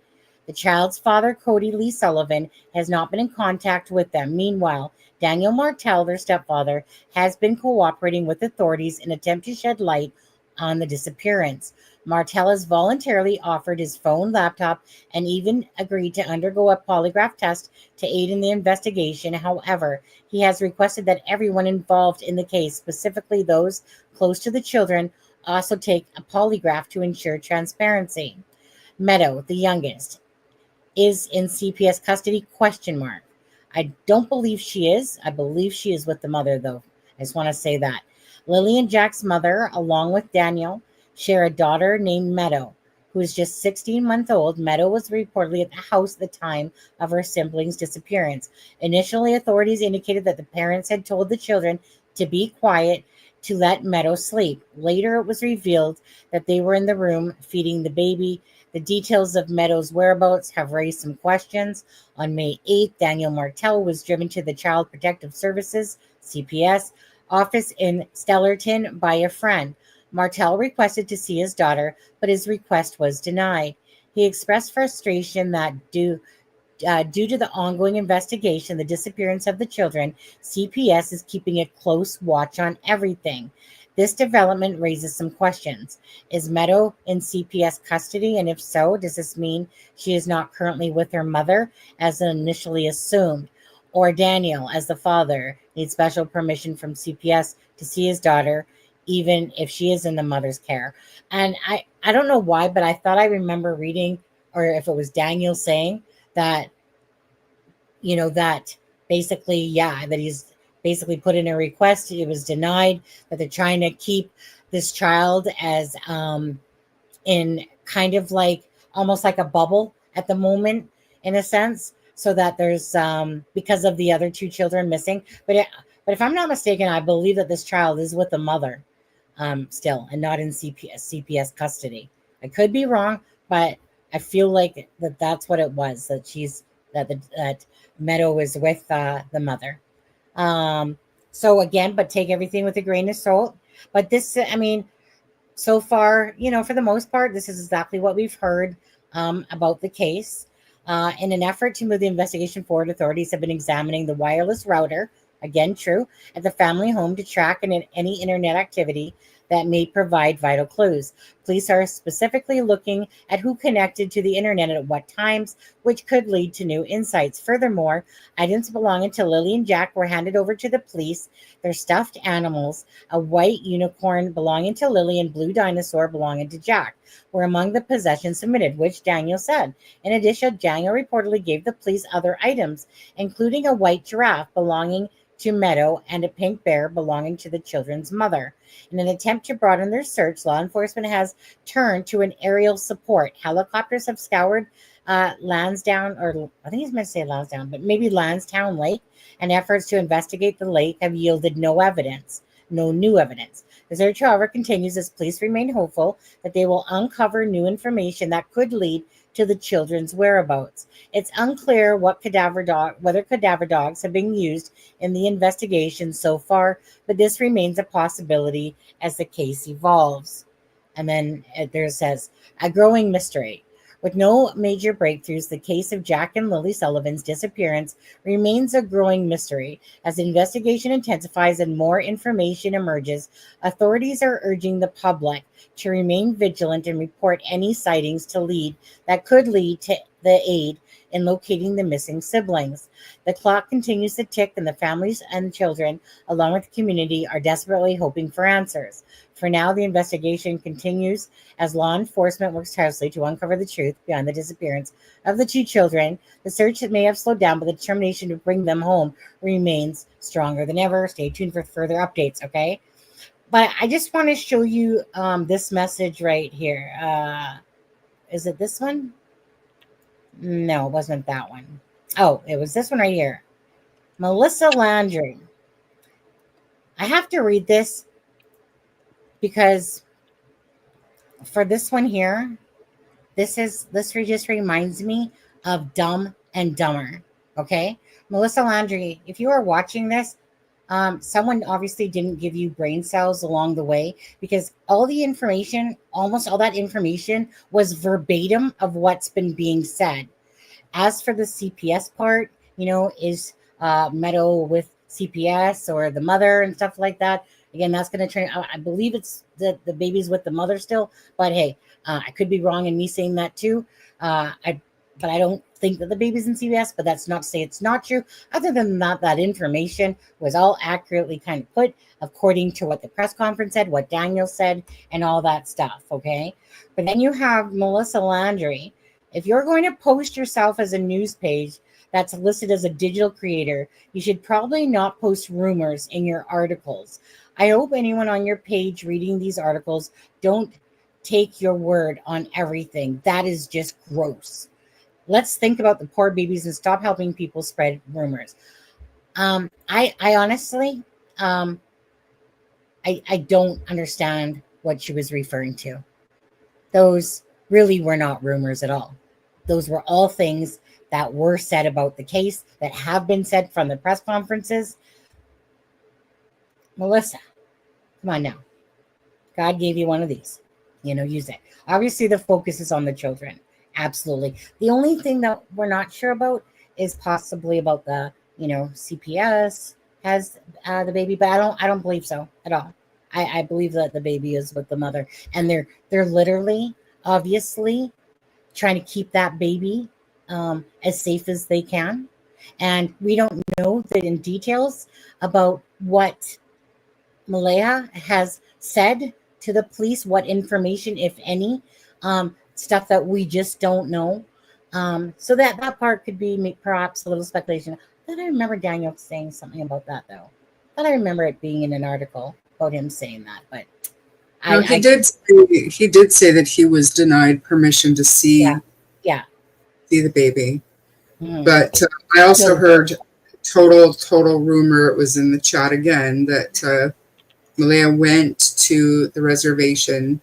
The child's father, Cody Lee Sullivan, has not been in contact with them. Meanwhile, Daniel Martell, their stepfather, has been cooperating with authorities in an attempt to shed light on the disappearance. Martell has voluntarily offered his phone, laptop, and even agreed to undergo a polygraph test to aid in the investigation. However, he has requested that everyone involved in the case, specifically those close to the children, also take a polygraph to ensure transparency. Meadow, the youngest, is in CPS custody, ? I don't believe she is. I believe she is with the mother, though. I just want to say that. Lily and Jack's mother, along with Daniel, share a daughter named Meadow, who is just 16 months old. Meadow was reportedly at the house at the time of her siblings' disappearance. Initially, authorities indicated that the parents had told the children to be quiet to let Meadow sleep. Later, it was revealed that they were in the room feeding the baby. The details of Meadow's whereabouts have raised some questions. On May 8th, Daniel Martell was driven to the Child Protective Services, CPS, office in Stellarton by a friend. Martell requested to see his daughter, but his request was denied. He expressed frustration that due to the ongoing investigation, the disappearance of the children, CPS is keeping a close watch on everything. This development raises some questions. Is Meadow in CPS custody? And if so, does this mean she is not currently with her mother, as initially assumed? Or Daniel, as the father, needs special permission from CPS to see his daughter, even if she is in the mother's care? And I don't know why, but I thought I remember reading, or if it was Daniel saying that, that basically, yeah, that he's basically put in a request. It was denied, that they're trying to keep this child as in kind of like almost like a bubble at the moment, in a sense, so that there's because of the other two children missing. But if I'm not mistaken, I believe that this child is with the mother still, and not in CPS custody. I could be wrong, but I feel like that's what it was, that Meadow is with the mother. So again, but take everything with a grain of salt. But this, I mean, so far, for the most part, this is exactly what we've heard about the case. In an effort to move the investigation forward, authorities have been examining the wireless router, again true, at the family home to track any internet activity that may provide vital clues. Police are specifically looking at who connected to the internet at what times, which could lead to new insights. Furthermore, items belonging to Lily and Jack were handed over to the police. Their stuffed animals, a white unicorn belonging to Lily and blue dinosaur belonging to Jack, were among the possessions submitted, which Daniel said. In addition, Daniel reportedly gave the police other items, including a white giraffe belonging to Meadow and a pink bear belonging to the children's mother. In an attempt to broaden their search, law enforcement has turned to an aerial support. Helicopters have scoured Lansdowne, or I think he's meant to say Lansdowne, but maybe Lansdowne Lake, and efforts to investigate the lake have yielded no new evidence. The search, however, continues as police remain hopeful that they will uncover new information that could lead to the children's whereabouts. It's unclear whether cadaver dogs have been used in the investigation so far, but this remains a possibility as the case evolves. And then there says, a growing mystery. With no major breakthroughs, the case of Jack and Lily Sullivan's disappearance remains a growing mystery. As the investigation intensifies and more information emerges, authorities are urging the public to remain vigilant and report any sightings that could lead to the aid in locating the missing siblings. The clock continues to tick, and the families and children, along with the community, are desperately hoping for answers. For now, the investigation continues as law enforcement works tirelessly to uncover the truth behind the disappearance of the two children. The search may have slowed down, but the determination to bring them home remains stronger than ever. Stay tuned for further updates, okay? But I just want to show you this message right here. Is it this one? No, it wasn't that one. Oh, it was this one right here. Melissa Landry. I have to read this because for this one here, this just reminds me of Dumb and Dumber. Okay, Melissa Landry, if you are watching this, someone obviously didn't give you brain cells along the way, because almost all that information was verbatim of what's been being said. As for the CPS part, is Meadow with CPS or the mother and stuff like that. Again, that's going to train. I believe it's the baby's with the mother still, but hey, I could be wrong in me saying that too. But I don't think that the baby's in CPS, but that's not to say it's not true. Other than that information was all accurately kind of put according to what the press conference said, what Daniel said, and all that stuff. Okay. But then you have Melissa Landry. If you're going to post yourself as a news page that's listed as a digital creator, you should probably not post rumors in your articles. I hope anyone on your page reading these articles don't take your word on everything. That is just gross. Let's think about the poor babies and stop helping people spread rumors. I honestly, I don't understand what she was referring to. Those really were not rumors at all. Those were all things that were said about the case, that have been said from the press conferences. Melissa, come on now. God gave you one of these. Use it. Obviously, the focus is on the children. Absolutely. The only thing that we're not sure about is possibly about the, CPS has the baby, but I don't believe so at all. I believe that the baby is with the mother, and they're literally, obviously, trying to keep that baby as safe as they can. And we don't know that in details about what Malaya has said to the police, what information, if any, stuff that we just don't know. So that part could be perhaps a little speculation. I thought I remember Daniel saying something about that, though. I thought I remember it being in an article about him saying that, but he did say that he was denied permission to see the baby. Mm-hmm. But I also heard total rumor, it was in the chat again, that Malaya went to the reservation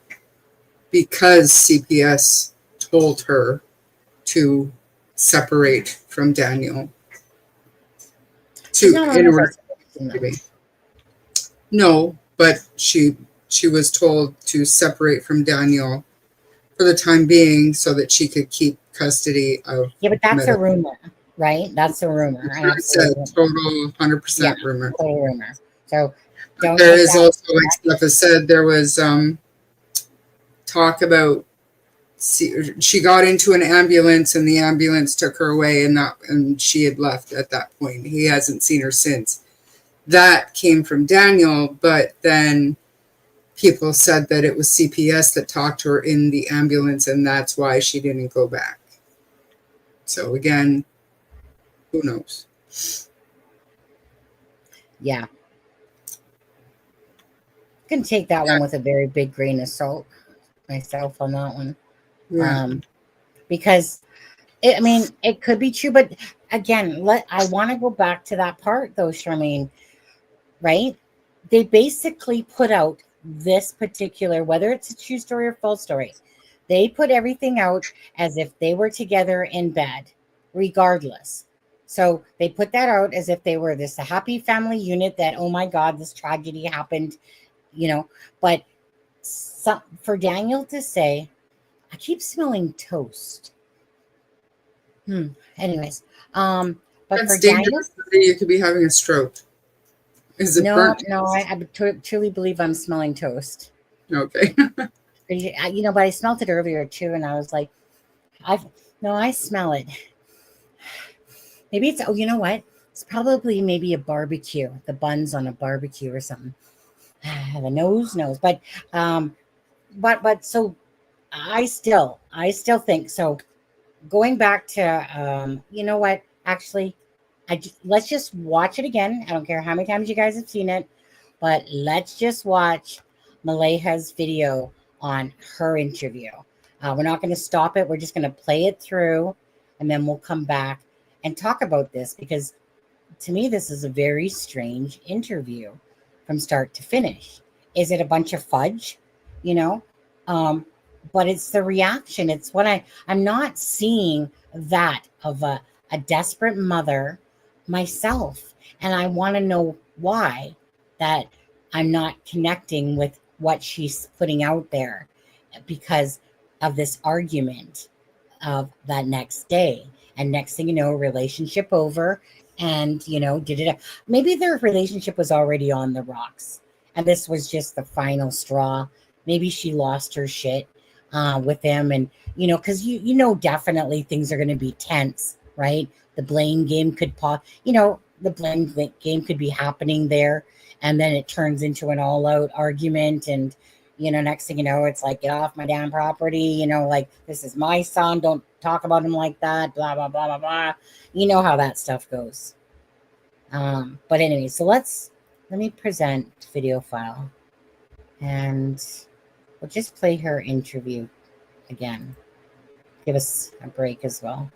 because CPS told her to separate from Daniel. No, but she was told to separate from Daniel for the time being so that she could keep custody of. Yeah, but that's a rumor, right? That's a rumor. It's a total 100% rumor. Total rumor. So don't. There is also, like Steph has said, there was talk about she got into an ambulance and the ambulance took her away, and she had left at that point. He hasn't seen her since. That came from Daniel, but then people said that it was CPS that talked to her in the ambulance, and that's why she didn't go back. So again, who knows? Yeah. Can take that one with a very big grain of salt myself on that one. Yeah. Because it could be true, but again, I want to go back to that part though, Charmaine, right? They basically put out this particular, whether it's a true story or false story, they put everything out as if they were together in bed, regardless. So they put that out as if they were this happy family unit that, oh my God, this tragedy happened, but for Daniel to say, I keep smelling toast. Anyways, but That's for Daniel, dangerous. You could be having a stroke. Is it burnt? No, I truly believe I'm smelling toast. Okay. But I smelled it earlier too, and I was like, I smell it. Maybe it's, you know what? It's probably maybe a barbecue, the buns on a barbecue or something. The nose, but so I still think so. Going back to, you know what? Actually, let's just watch it again. I don't care how many times you guys have seen it, but let's just watch Maleha's video on her interview. We're not going to stop it. We're just going to play it through, and then we'll come back and talk about this, because to me, this is a very strange interview from start to finish. Is it a bunch of fudge? But it's the reaction. It's what I'm not seeing that of a desperate mother myself. And I want to know why that I'm not connecting with what she's putting out there because of this argument of that next day. And next thing you know, relationship over. And, maybe their relationship was already on the rocks. And this was just the final straw. Maybe she lost her shit with him. And, because definitely things are going to be tense, right? The blame game could the blame game could be happening there. And then it turns into an all out argument. And, next thing you know, it's like, get off my damn property. Like, this is my son. Don't talk about him like that. Blah, blah, blah, blah, blah. You know how that stuff goes. But anyway, so let me present video file. And we'll just play her interview again. Give us a break as well.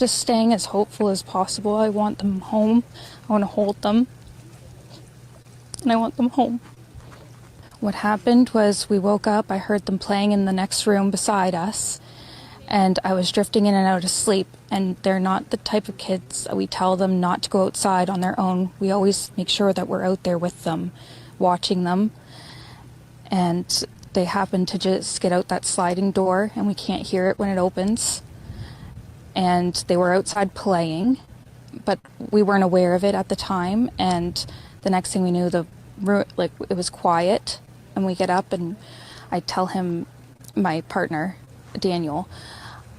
Just staying as hopeful as possible. I want them home. I want to hold them. And I want them home. What happened was we woke up, I heard them playing in the next room beside us, and I was drifting in and out of sleep. And they're not the type of kids that we tell them not to go outside on their own. We always make sure that we're out there with them, watching them. And they happen to just get out that sliding door, and we can't hear it when it opens. And they were outside playing, but we weren't aware of it at the time. And the next thing we knew, it was quiet. And we get up, and I tell him, my partner, Daniel,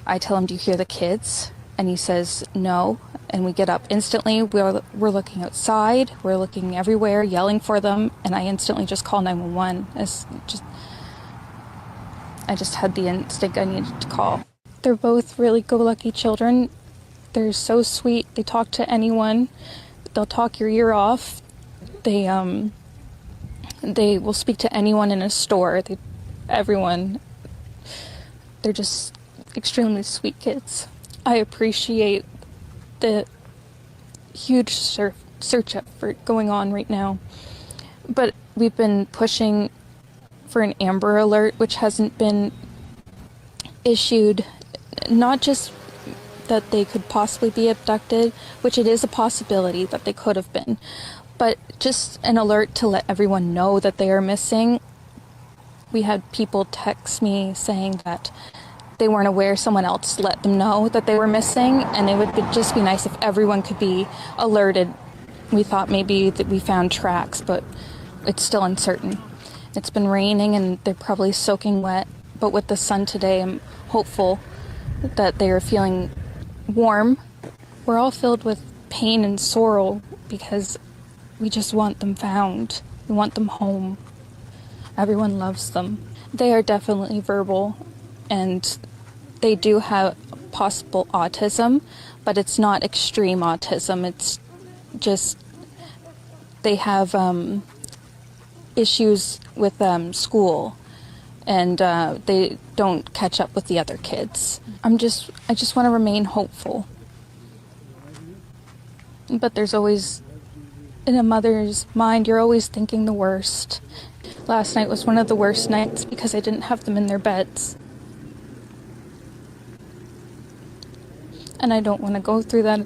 I tell him, do you hear the kids? And he says, no. And we get up instantly. We're looking outside. We're looking everywhere, yelling for them. And I instantly just call 911. I just had the instinct I needed to call. They're both really go-lucky children. They're so sweet. They talk to anyone. They'll talk your ear off. They will speak to anyone in a store. Everyone. They're just extremely sweet kids. I appreciate the huge search effort going on right now. But we've been pushing for an Amber Alert, which hasn't been issued. Not just that they could possibly be abducted, which it is a possibility that they could have been, but just an alert to let everyone know that they are missing. We had people text me saying that they weren't aware, someone else let them know that they were missing, and it would just be nice if everyone could be alerted. We thought maybe that we found tracks, but it's still uncertain. It's been raining and they're probably soaking wet, but with the sun today, I'm hopeful that they are feeling warm. We're all filled with pain and sorrow because we just want them found. We want them home. Everyone loves them. They are definitely verbal, and they do have possible autism, but it's not extreme autism. It's just they have issues with school, and they don't catch up with the other kids. I just want to remain hopeful. But there's always, in a mother's mind, you're always thinking the worst. Last night was one of the worst nights because I didn't have them in their beds. And I don't want to go through that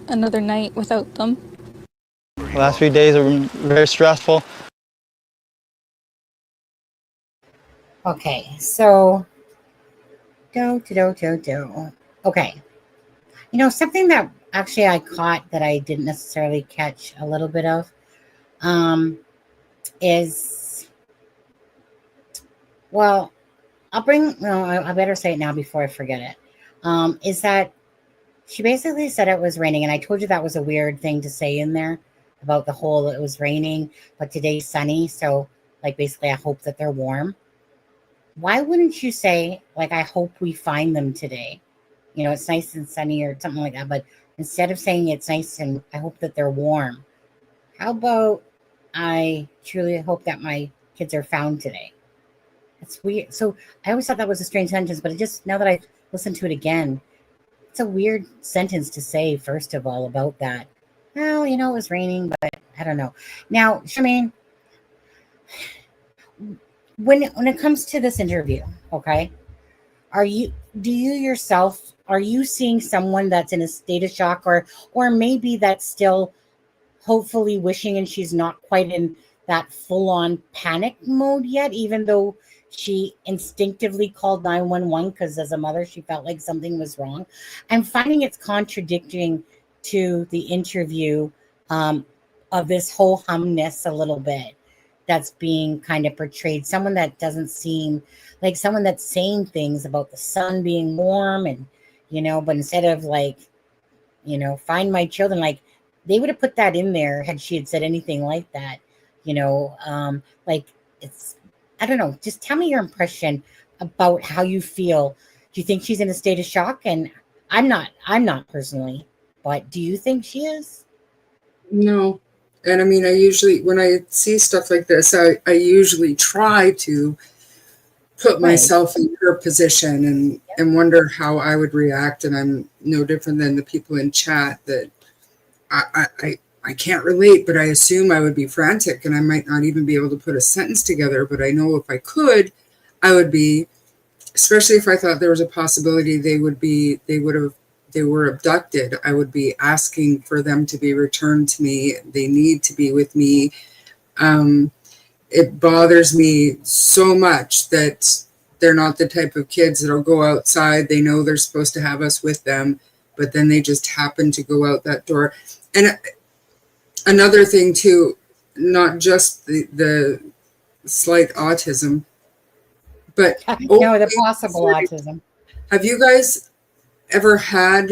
another night without them. The last few days have been very stressful. Okay, so okay. You know, something that actually I caught that I didn't necessarily catch a little bit of is, well, I better say it now before I forget it. Is that she basically said it was raining, and I told you that was a weird thing to say in there about the whole it was raining, but today's sunny, so like basically I hope that they're warm. Why wouldn't you say, like, I hope we find them today? You know, it's nice and sunny or something like that. But instead of saying it's nice and I hope that they're warm, how about I truly hope that my kids are found today? It's weird. So I always thought that was a strange sentence, but it just, now that I listened to it again, it's a weird sentence to say, first of all, about that. Well, you know, it was raining, but I don't know. Now, Charmaine, when it comes to this interview, okay, are you seeing someone that's in a state of shock, or maybe that's still hopefully wishing and she's not quite in that full-on panic mode yet, even though she instinctively called 911 because as a mother she felt like something was wrong? I'm finding it's contradicting to the interview of this whole humness a little bit that's being kind of portrayed. Someone that doesn't seem like someone that's saying things about the sun being warm and, you know, but instead of like, you know, find my children, like they would have put that in there had she had said anything like that, you know, like it's, I don't know, just tell me your impression about how you feel. Do you think she's in a state of shock? And I'm not personally, but do you think she is? No. And I mean, I usually, when I see stuff like this, I usually try to put myself in her position and wonder how I would react. And I'm no different than the people in chat that I can't relate, but I assume I would be frantic and I might not even be able to put a sentence together. But I know if I could, I would be, especially if I thought there was a possibility they were abducted. I would be asking for them to be returned to me. They need to be with me. It bothers me so much that they're not the type of kids that'll go outside. They know they're supposed to have us with them, but then they just happen to go out that door. And another thing too, not just the slight autism, but no, the possible autism. Have you guys ever had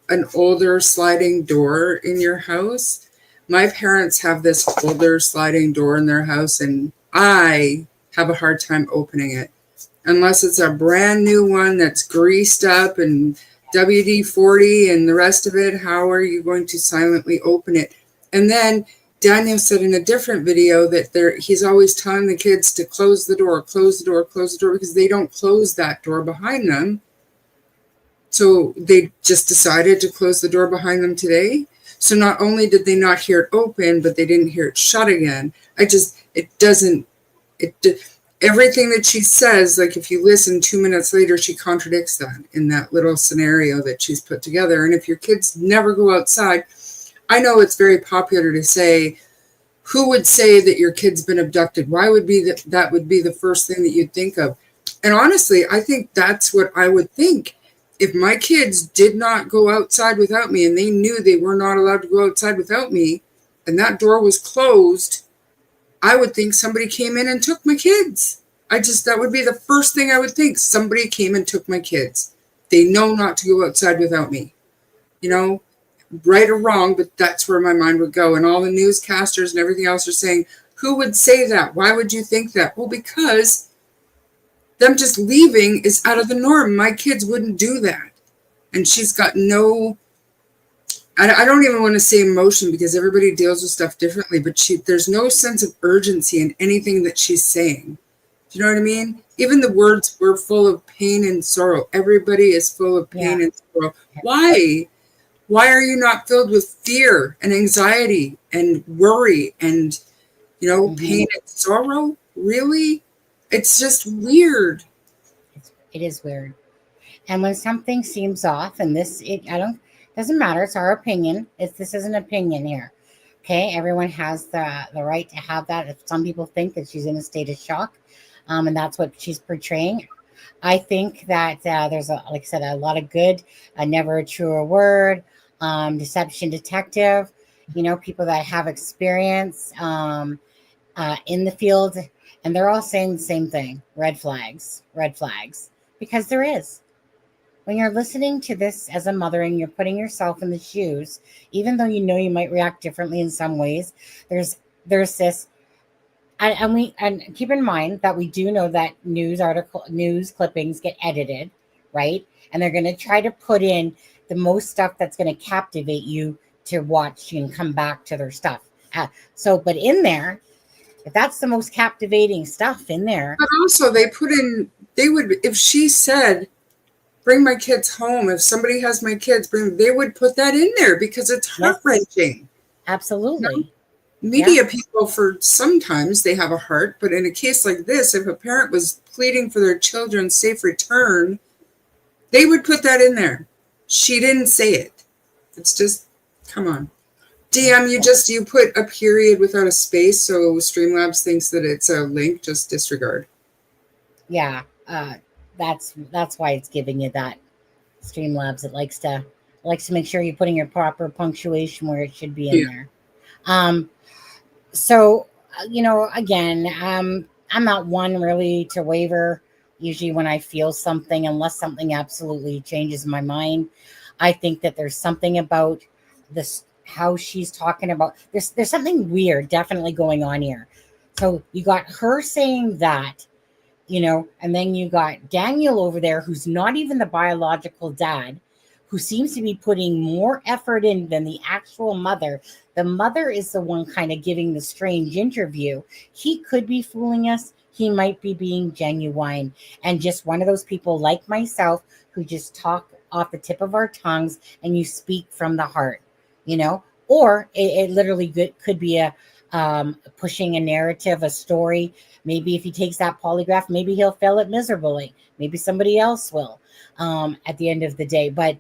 an older sliding door in your house? My parents have this older sliding door in their house, and I have a hard time opening it. Unless it's a brand new one that's greased up and WD-40 and the rest of it, how are you going to silently open it? And then Daniel said in a different video that he's always telling the kids to close the door, because they don't close that door behind them. So they just decided to close the door behind them today. So not only did they not hear it open, but they didn't hear it shut again. Everything that she says, like if you listen 2 minutes later, she contradicts that in that little scenario that she's put together. And if your kids never go outside, I know it's very popular to say, who would say that your kid's been abducted? Why would be that would be the first thing that you'd think of? And honestly, I think that's what I would think. If my kids did not go outside without me and they knew they were not allowed to go outside without me, and that door was closed, I would think somebody came in and took my kids. That would be the first thing I would think. Somebody came and took my kids. They know not to go outside without me. You know, right or wrong, but that's where my mind would go. And all the newscasters and everything else are saying, who would say that? Why would you think that? Well, because them just leaving is out of the norm. My kids wouldn't do that. And she's got no, I don't even want to say emotion because everybody deals with stuff differently, but there's no sense of urgency in anything that she's saying. Do you know what I mean? Even the words were full of pain and sorrow. Everybody is full of pain and sorrow. Why? Why are you not filled with fear and anxiety and worry and, pain and sorrow? Really? It's just weird. It is weird. And when something seems off, and doesn't matter. It's our opinion. This is an opinion here. Okay. Everyone has the right to have that. If some people think that she's in a state of shock, and that's what she's portraying. I think that there's like I said, a lot of good, never a truer word, deception detective, people that have experience in the field, and they're all saying the same thing. Red flags, because there is. When you're listening to this as a mother and you're putting yourself in the shoes, even though you might react differently in some ways, there's this, and keep in mind that we do know that news clippings get edited, right? And they're going to try to put in the most stuff that's going to captivate you to watch and come back to their stuff. But in there, if that's the most captivating stuff in there. But also if she said, bring my kids home. If somebody has my kids, they would put that in there because it's heart-wrenching. Absolutely. Media people, sometimes they have a heart, but in a case like this, if a parent was pleading for their children's safe return, they would put that in there. She didn't say it. It's just, come on. DM, you put a period without a space, so Streamlabs thinks that it's a link, just disregard. Yeah. That's why it's giving you that. Streamlabs, it likes to make sure you're putting your proper punctuation where it should be in there. So again, I'm not one really to waver. Usually when I feel something, unless something absolutely changes my mind, I think that there's something about this, how she's talking about this. There's something weird definitely going on here. So you got her saying that, and then you got Daniel over there, who's not even the biological dad, who seems to be putting more effort in than the actual mother. The mother is the one kind of giving the strange interview. He could be fooling us. He might be being genuine and just one of those people like myself who just talk off the tip of our tongues and you speak from the heart, or it literally could be a pushing a narrative, a story. Maybe if he takes that polygraph, maybe he'll fail it miserably. Maybe somebody else will at the end of the day. But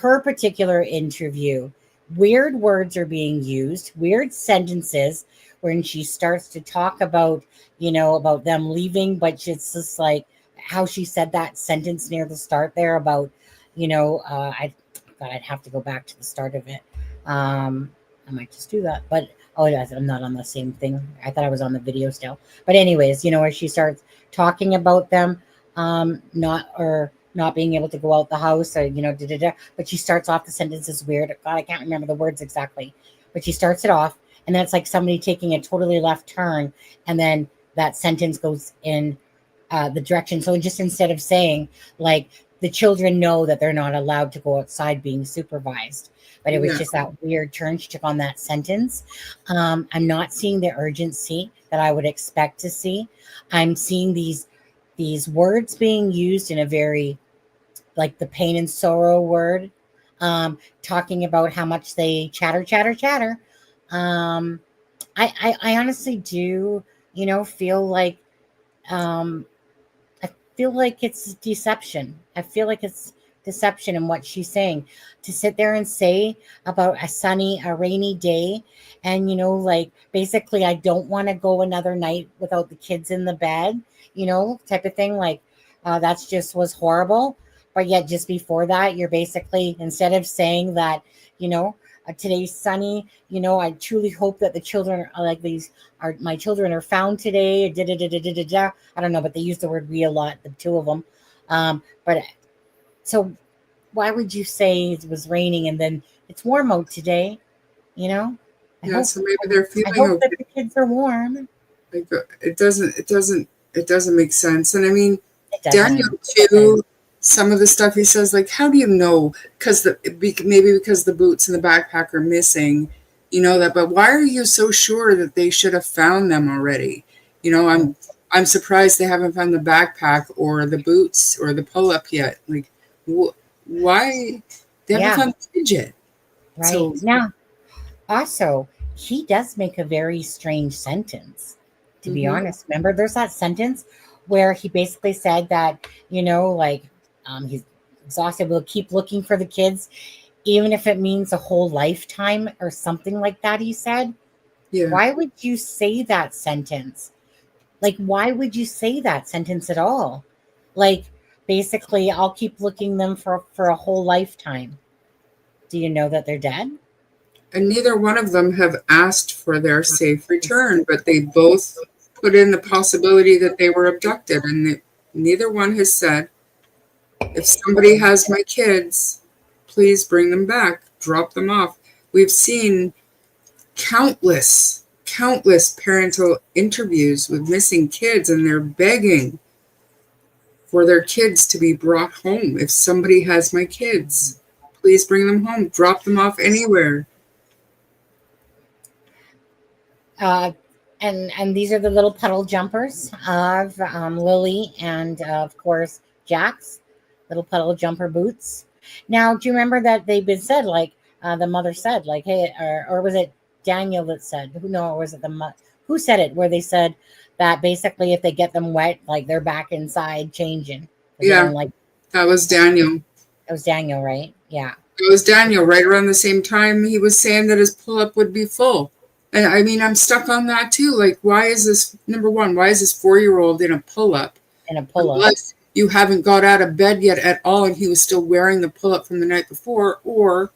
her particular interview, weird words are being used, weird sentences when she starts to talk about, about them leaving. But it's just like how she said that sentence near the start there about, I'd have to go back to the start of it. I might just do that. But I'm not on the same thing. I thought I was on the video still. But anyways, where she starts talking about them not being able to go out the house, or, but she starts off the sentence is weird. God, I can't remember the words exactly. But she starts it off, and then it's like somebody taking a totally left turn, and then that sentence goes in the direction. So just instead of saying, like, the children know that they're not allowed to go outside being supervised. But it was just that weird turn she took on that sentence. I'm not seeing the urgency that I would expect to see. I'm seeing these words being used in a very, like the pain and sorrow word, talking about how much they chatter. I honestly do, feel like, I feel like it's deception. I feel like it's deception in what she's saying. To sit there and say about a rainy day, and like basically I don't want to go another night without the kids in the bed, type of thing. Like that's just was horrible. But yet just before that, you're basically, instead of saying that, today's sunny. You know, I truly hope that the children are like these are my children are found today. Da, da, da, da, da, da, da. I don't know, but they use the word "we" a lot, the two of them. But so why would you say it was raining and then it's warm out today? You know, I Yeah, hope so maybe they're I feeling hope that okay. the kids are warm. Like, it doesn't make sense. And I mean, It doesn't. Daniel too. Some of the stuff he says, like, how do you know? Because maybe because the boots and the backpack are missing, you know that. But why are you so sure that they should have found them already? You know, I'm surprised they haven't found the backpack or the boots or the pull up yet. Like, why they haven't Yeah, found the kid yet? right So now. Also, he does make a very strange sentence, to be mhm. honest. Remember, there's that sentence where he basically said that, you know, like he's exhausted, we'll keep looking for the kids, even if it means a whole lifetime or something like that, he said. Yeah. Why would you say that sentence? Like, why would you say that sentence at all? Like, basically, I'll keep looking them for a whole lifetime. Do you know that they're dead? And neither one of them have asked for their safe return, but they both put in the possibility that they were abducted, and neither one has said, if somebody has my kids, please bring them back, drop them off. We've seen countless parental interviews with missing kids, and they're begging for their kids to be brought home. If somebody has my kids, please bring them home, drop them off anywhere. Uh, and these are the little puddle jumpers of Lily and of course Jack's little puddle jumper boots. Now, do you remember that they've been said like the mother said like, hey, or was it Daniel that said? Who no, or was it who said it? Where they said that basically if they get them wet, like they're back inside changing because they Yeah, don't like. that was Daniel. It was Daniel, right? Yeah. It was Daniel right around the same time he was saying that his pull-up would be full. And I mean, I'm stuck on that too. Like, why is this, number one, why is this 4-year-old in a pull-up? And a pull up. Unless you haven't got out of bed yet at all and he was still wearing the pull-up from the night before, or,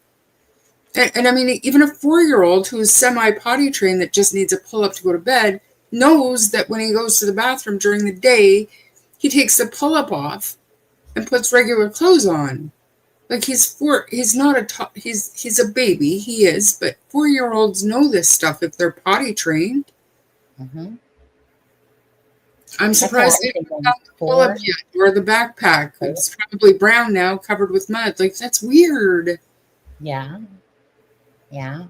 and I mean, even a 4-year-old who is semi-potty trained that just needs a pull-up to go to bed knows that when he goes to the bathroom during the day, he takes the pull-up off and puts regular clothes on. Like he's not he's a baby, he is, but 4-year-olds know this stuff if they're potty trained. Mm-hmm. I'm That's surprised all they I'm haven't thinking. found the pull-up yet, or the backpack. It's probably brown now, covered with mud. Like, that's weird. Yeah. Yeah.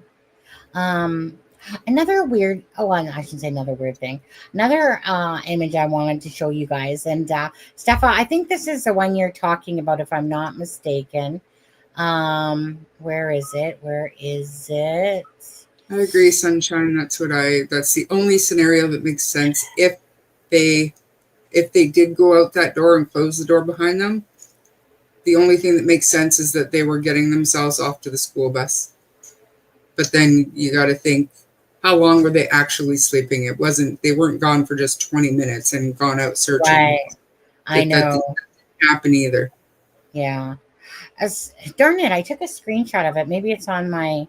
Um, another weird, oh, well, I shouldn't say another weird thing. Another image I wanted to show you guys. And Steffa, I think this is the one you're talking about, if I'm not mistaken. Where is it? Where is it? I agree, Sunshine. That's the only scenario that makes sense. If they did go out that door and close the door behind them, the only thing that makes sense is that they were getting themselves off to the school bus. But then you got to think, how long were they actually sleeping? They weren't gone for just 20 minutes and gone out searching. Right. I know. That didn't happen either. Yeah. Darn it, I took a screenshot of it. Maybe it's on my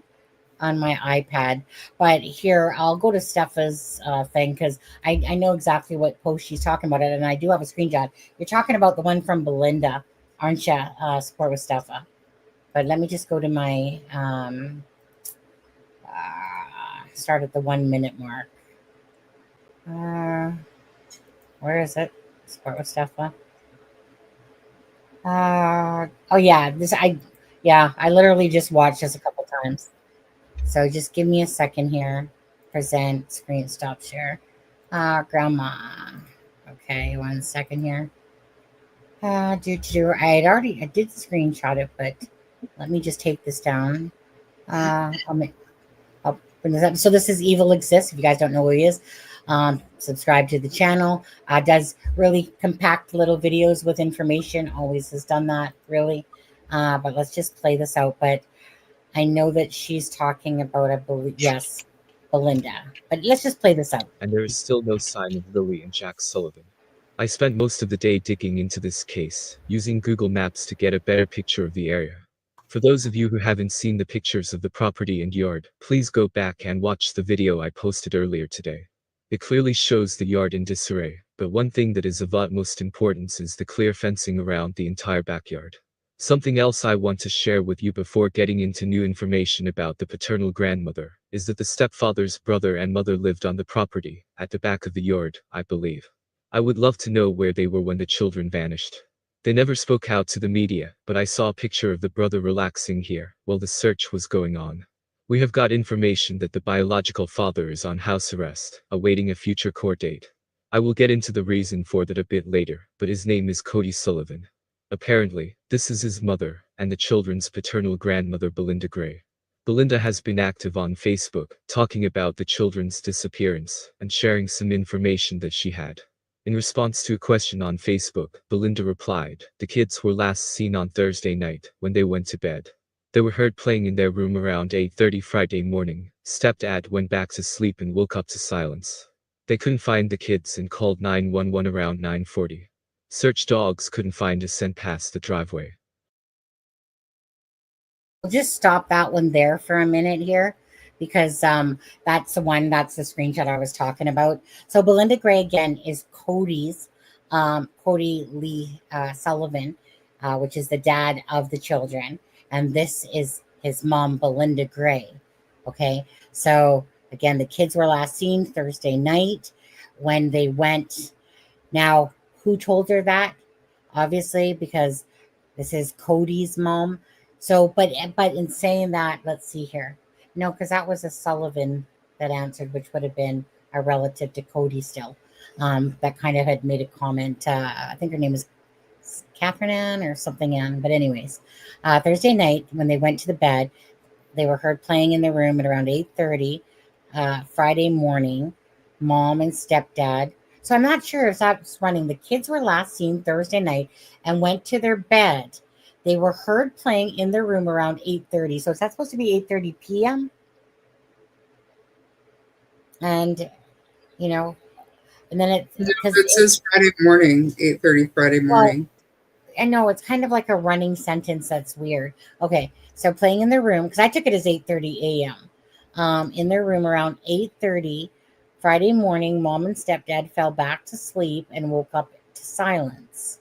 iPad. But here, I'll go to Steffa's thing because I know exactly what post she's talking about it, and I do have a screenshot. You're talking about the one from Belinda, aren't you? Support with Steffa. But let me just go to my start at the 1 minute mark. Where is it? Support with Steffa. Oh yeah, I literally just watched this a couple times. So just give me a second here. Present screen stop share. Grandma. Okay, 1 second here. I did screenshot it, but let me just take this down. I'll bring this up. So this is Evil Exists. If you guys don't know who he is, subscribe to the channel. Does really compact little videos with information. Always has done that, really. But let's just play this out. But I know that she's talking about, I believe, yes, Belinda. But let's just play this out. And there is still no sign of Lily and Jack Sullivan. I spent most of the day digging into this case, using Google Maps to get a better picture of the area. For those of you who haven't seen the pictures of the property and yard, please go back and watch the video I posted earlier today. It clearly shows the yard in disarray, but one thing that is of utmost importance is the clear fencing around the entire backyard. Something else I want to share with you before getting into new information about the paternal grandmother is that the stepfather's brother and mother lived on the property, at the back of the yard, I believe. I would love to know where they were when the children vanished. They never spoke out to the media, but I saw a picture of the brother relaxing here while the search was going on. We have got information that the biological father is on house arrest, awaiting a future court date. I will get into the reason for that a bit later, but his name is Cody Sullivan. Apparently, this is his mother, and the children's paternal grandmother Belinda Gray. Belinda has been active on Facebook, talking about the children's disappearance, and sharing some information that she had. In response to a question on Facebook, Belinda replied, "The kids were last seen on Thursday night, when they went to bed. They were heard playing in their room around 8:30 Friday morning. Stepdad went back to sleep and woke up to silence. They couldn't find the kids and called 911 around 9:40. Search dogs couldn't find a scent past the driveway." We'll just stop that one there for a minute here, because that's the screenshot I was talking about. So Belinda Gray again is Cody's Cody Lee Sullivan, which is the dad of the children, and this is his mom, Belinda Gray. Okay, so again, the kids were last seen Thursday night when they went. Now, who told her that? Obviously, because this is Cody's mom. So, but in saying that, let's see here. No, because that was a Sullivan that answered, which would have been a relative to Cody still. That kind of had made a comment. I think her name is Catherine Ann or something Ann. But anyways, Thursday night when they went to the bed, they were heard playing in their room at around 8:30. Friday morning, mom and stepdad. So I'm not sure if that's running. The kids were last seen Thursday night and went to their bed. They were heard playing in their room around 8:30. So is that supposed to be 8:30 p.m.? And, and then It says Friday morning, 8:30 Friday morning. I know it's kind of like a running sentence. That's weird. Okay. So playing in their room, because I took it as 8:30 a.m. In their room around 8:30 Friday morning, mom and stepdad fell back to sleep and woke up to silence.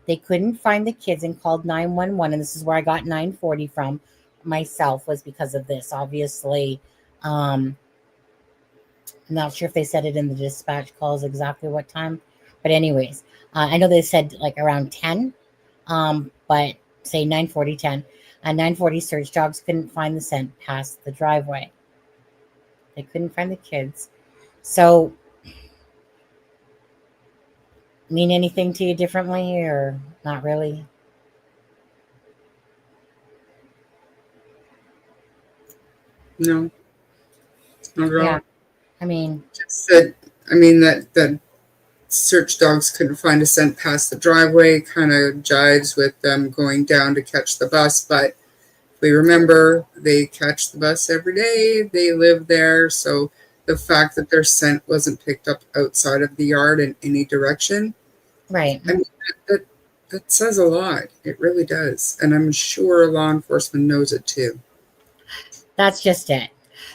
They couldn't find the kids and called 911. And this is where I got 940 from myself, was because of this. Obviously, I'm not sure if they said it in the dispatch calls exactly what time. But anyways, I know they said like around 10, but say 9:40, 10. 9:40, search dogs couldn't find the scent past the driveway. They couldn't find the kids. So, mean anything to you differently or not really? No, not at all. Yeah, I mean, Just that search dogs couldn't find a scent past the driveway kind of jives with them going down to catch the bus. But we remember they catch the bus every day. They live there. So the fact that their scent wasn't picked up outside of the yard in any direction, right. I mean, that says a lot. It really does. And I'm sure law enforcement knows it too. That's just it.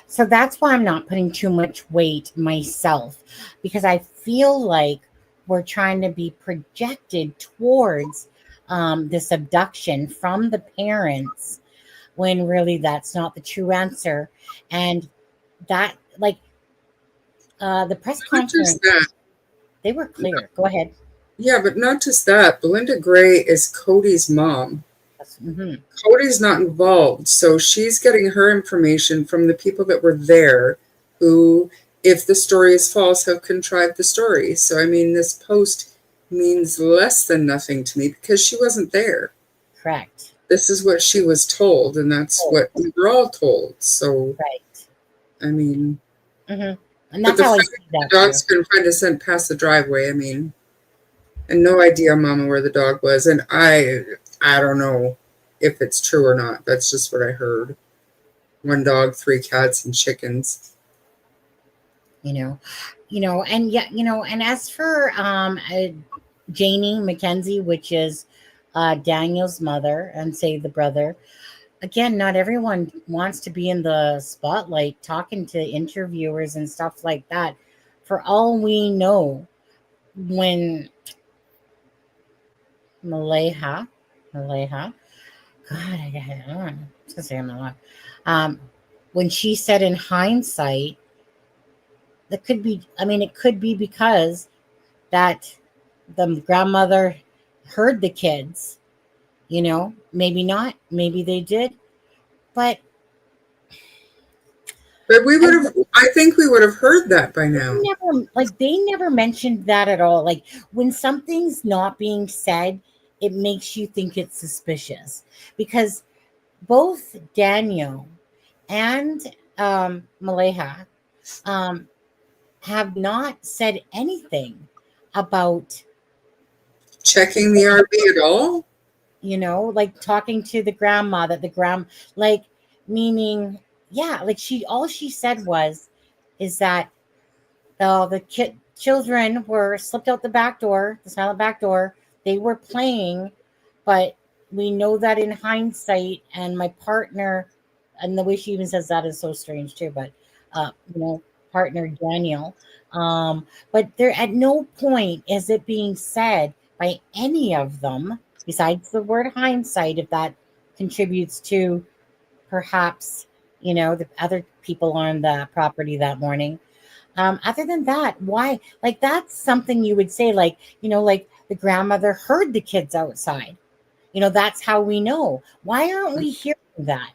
So that's why I'm not putting too much weight myself, because I feel like we're trying to be projected towards this abduction from the parents, when really that's not the true answer. And that, like, the press Not just conference, that. they were clear. Go ahead. Yeah, but not just that. Belinda Gray is Cody's mom. Mm-hmm. Cody's not involved, so she's getting her information from the people that were there who, if the story is false, have contrived the story. So, I mean, this post means less than nothing to me because she wasn't there. Correct. This is what she was told, and that's what we were all told. So, right. I mean, and that's how I see that. The dogs couldn't find a scent past the driveway. I mean, and no idea, Mama, where the dog was, and I don't know if it's true or not. That's just what I heard. 1 dog, 3 cats, and chickens. And and as for Janie McKenzie, which is Daniel's mother and say the brother, again, not everyone wants to be in the spotlight talking to interviewers and stuff like that. For all we know, when Maleha, God, I don't know. I was gonna say I'm not. When she said in hindsight, that could be. I mean, it could be because that the grandmother heard the kids. Maybe not. Maybe they did, but we would have. I think we would have heard that by now. they never mentioned that at all. Like when something's not being said, it makes you think it's suspicious because both Daniel and Maleha have not said anything about Checking the RV at all? like talking to the grandma like meaning, yeah, like all she said is that the children were slipped out the silent back door. They were playing, but we know that in hindsight, and my partner, and the way she even says that is so strange too, but partner Daniel, but there at no point is it being said by any of them besides the word hindsight, if that contributes to perhaps the other people on the property that morning. Other than that, why? Like that's something you would say, like like the grandmother heard the kids outside. That's how we know. Why aren't we hearing that?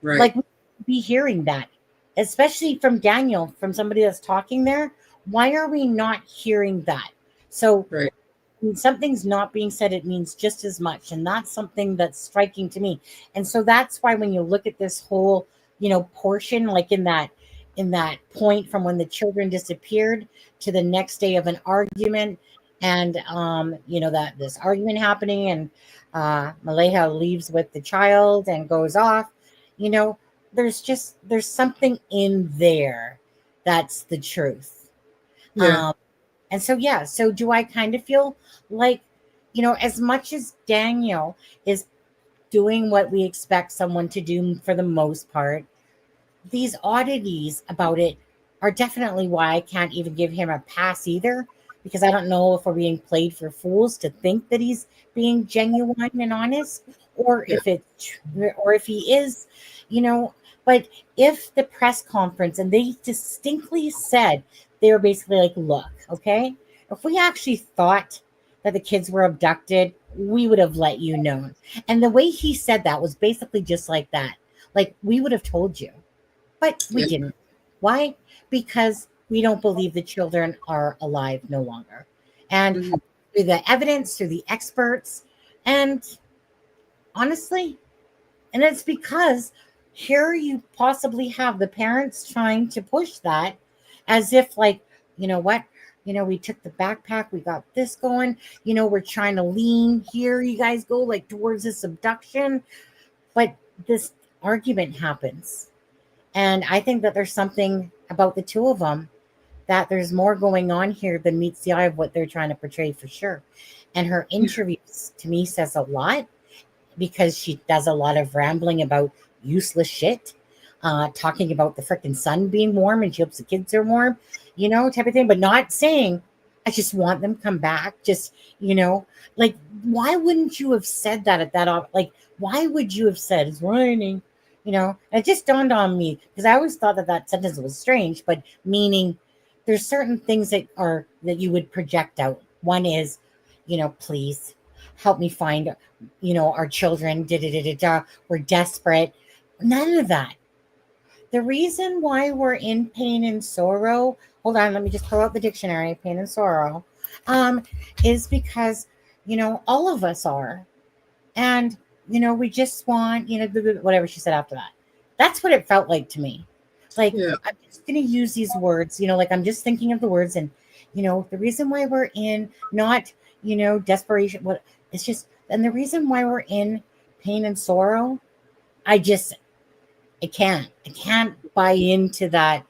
Right. Like we should be hearing that, especially from Daniel, from somebody that's talking there. Why are we not hearing that? So Right. when something's not being said, it means just as much, and that's something that's striking to me. And so that's why when you look at this whole portion, like in that point from when the children disappeared to the next day of an argument, and that this argument happening, and Maleha leaves with the child and goes off, there's something in there that's the truth. Yeah. And so, yeah, so do I kind of feel like, as much as Daniel is doing what we expect someone to do for the most part, these oddities about it are definitely why I can't even give him a pass either, because I don't know if we're being played for fools to think that he's being genuine and honest, or Yeah. or if he is, but if the press conference, and they distinctly said, they were basically like, look, okay, if we actually thought that the kids were abducted, we would have let you know. And the way he said that was basically just like that. Like, we would have told you, but we Yeah. didn't. Why? Because we don't believe the children are alive no longer. And Mhm. through the evidence, through the experts, and honestly, and it's because here you possibly have the parents trying to push that as if, like, you know what? We took the backpack, we got this going, we're trying to lean here, you guys go like towards this abduction. But this argument happens. And I think that there's something about the two of them, that there's more going on here than meets the eye of what they're trying to portray, for sure. And her interviews to me says a lot, because she does a lot of rambling about useless shit, talking about the freaking sun being warm and she hopes the kids are warm, type of thing, but not saying, I just want them to come back. Just, like, why wouldn't you have said that at that, like, why would you have said it's raining? And it just dawned on me, because I always thought that sentence was strange, but meaning there's certain things that you would project out. One is, please help me find, our children, we're desperate. None of that. The reason why we're in pain and sorrow, hold on, let me just pull out the dictionary, pain and sorrow, is because, all of us are. And, we just want, whatever she said after that. That's what it felt like to me. Like, Yeah. I'm just going to use these words, like I'm just thinking of the words, and, the reason why we're in not, desperation, what it's just, and the reason why we're in pain and sorrow, I can't buy into that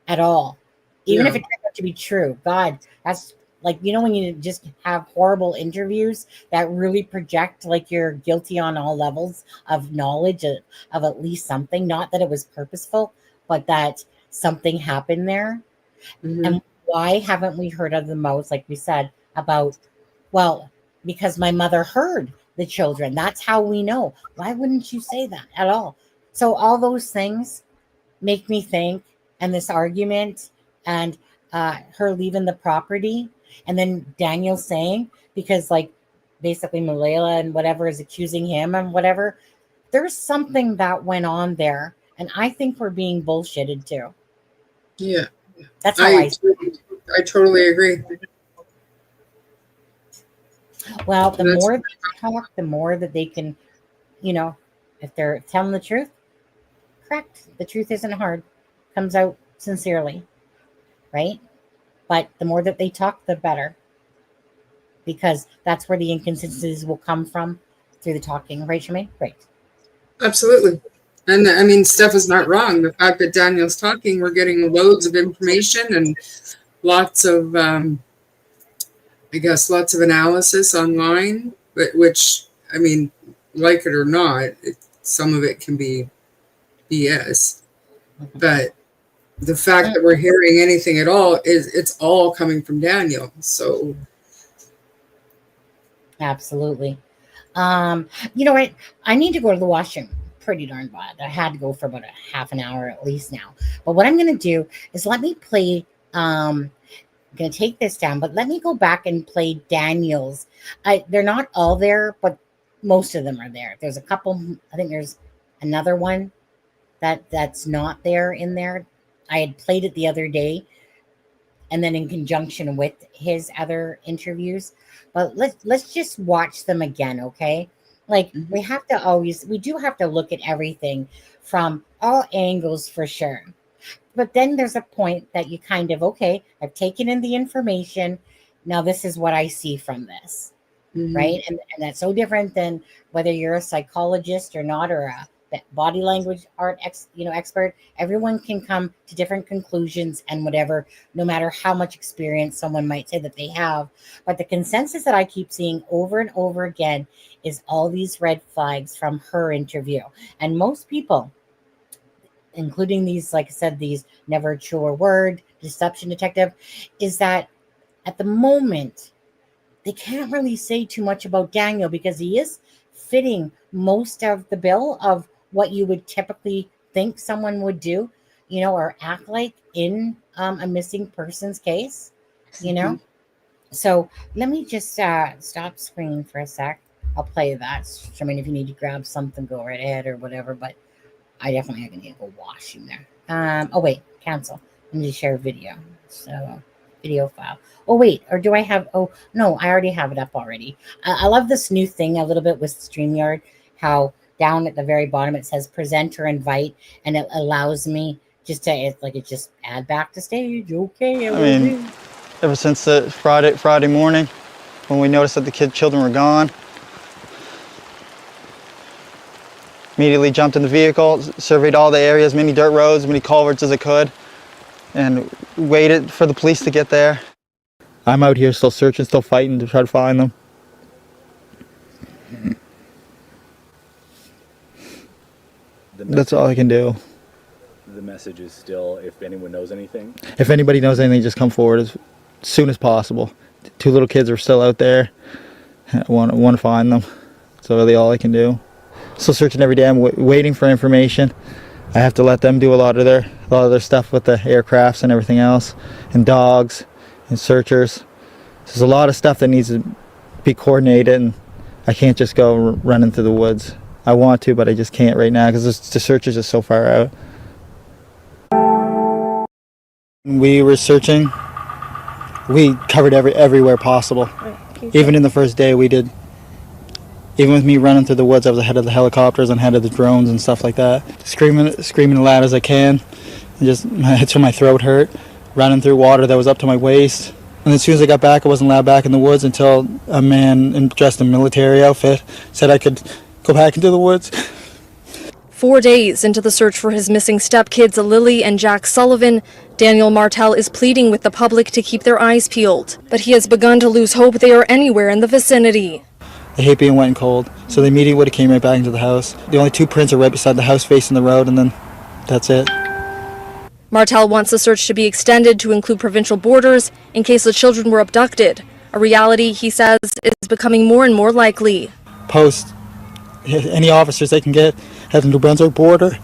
at all. Even if Yeah. it turns out to be true. God, that's like, you know, when you just have horrible interviews that really project like you're guilty on all levels of knowledge of at least something, not that it was purposeful, but that something happened there. Mhm. And why haven't we heard of the most, like we said, about, well, because my mother heard the children. That's how we know. Why wouldn't you say that at all? So all those things make me think, and this argument, and her leaving the property, and then Daniel saying, because like basically Malala and whatever is accusing him and whatever, there's something that went on there, and I think we're being bullshitted too. Yeah, That's how I. I totally agree. Well, the That's- more they talk, the more that they can, you know, if they're telling the truth, correct. The truth isn't hard, comes out sincerely, right? But the more that they talk, the better, because that's where the inconsistencies will come from, through the talking, right, Shemaine? Right. Absolutely. And I mean, Steph is not wrong. The fact that Daniel's talking, we're getting loads of information and lots of, I guess, lots of analysis online, which, I mean, like it or not, some of it can be BS. But the fact that we're hearing anything at all is it's all coming from Daniel. So Absolutely. You know what? I need to go to the washroom pretty darn bad. I had to go for about a half an hour at least now. But what I'm going to do is let me play. I'm going to take this down, but let me go back and play Daniel's. They're not all there, but most of them are there. There's a couple. I think there's another one that's not there in there. I had played it the other day, and then in conjunction with his other interviews. But let's just watch them again, okay? Like we do have to look at everything from all angles for sure. But then there's a point that you kind of, okay, I've taken in the information. Now this is what I see from this, right? And that's so different than whether you're a psychologist or not, or a body language art expert. Everyone can come to different conclusions and whatever, no matter how much experience someone might say that they have. But the consensus that I keep seeing over and over again is all these red flags from her interview. And most people, including these, like I said, these never truer word, deception detective, is that at the moment they can't really say too much about Daniel, because he is fitting most of the bill of what you would typically think someone would do, or act like in a missing person's case, So let me just stop screen for a sec. I'll play that. I mean, if you need to grab something, go right ahead or whatever, but I definitely need to go wash in there. Oh wait, cancel. I need to share video. So video file. Oh wait, or do I have? Oh no, I already have it up already. I love this new thing a little bit with StreamYard. How down at the very bottom it says present or invite, and it allows me just to just add back to stage. Okay, I mean, ever since the Friday morning, when we noticed that the children were gone, immediately jumped in the vehicle, surveyed all the areas, many dirt roads, many culverts as I could, and waited for the police to get there. I'm out here still searching, still fighting to try to find them. That's all I can do. The message is still, if anyone knows anything. If anybody knows anything, just come forward as soon as possible. 2 little kids are still out there. I want to find them. That's really all I can do. Still searching every day. I'm waiting for information. I have to let them do a lot of their stuff with the aircrafts and everything else, and dogs and searchers. There's a lot of stuff that needs to be coordinated, and I can't just go running through the woods. I want to, but I just can't right now because the search is just so far out. We were searching. We covered everywhere possible. Even in the first day, we did. Even with me running through the woods, I was ahead of the helicopters and ahead of the drones and stuff like that. Screaming as loud as I can, until my throat hurt. Running through water that was up to my waist. And as soon as I got back, I wasn't allowed back in the woods until a man dressed in military outfit said I could go back into the woods. 4 days into the search for his missing stepkids, Lily and Jack Sullivan, Daniel Martell is pleading with the public to keep their eyes peeled, but he has begun to lose hope they are anywhere in the vicinity. They hate being wet and cold, so they immediately would have came right back into the house. The only 2 prints are right beside the house facing the road, and then that's it. Martell wants the search to be extended to include provincial borders in case the children were abducted, a reality he says is becoming more and more likely. Post any officers they can get at the New Brunswick border,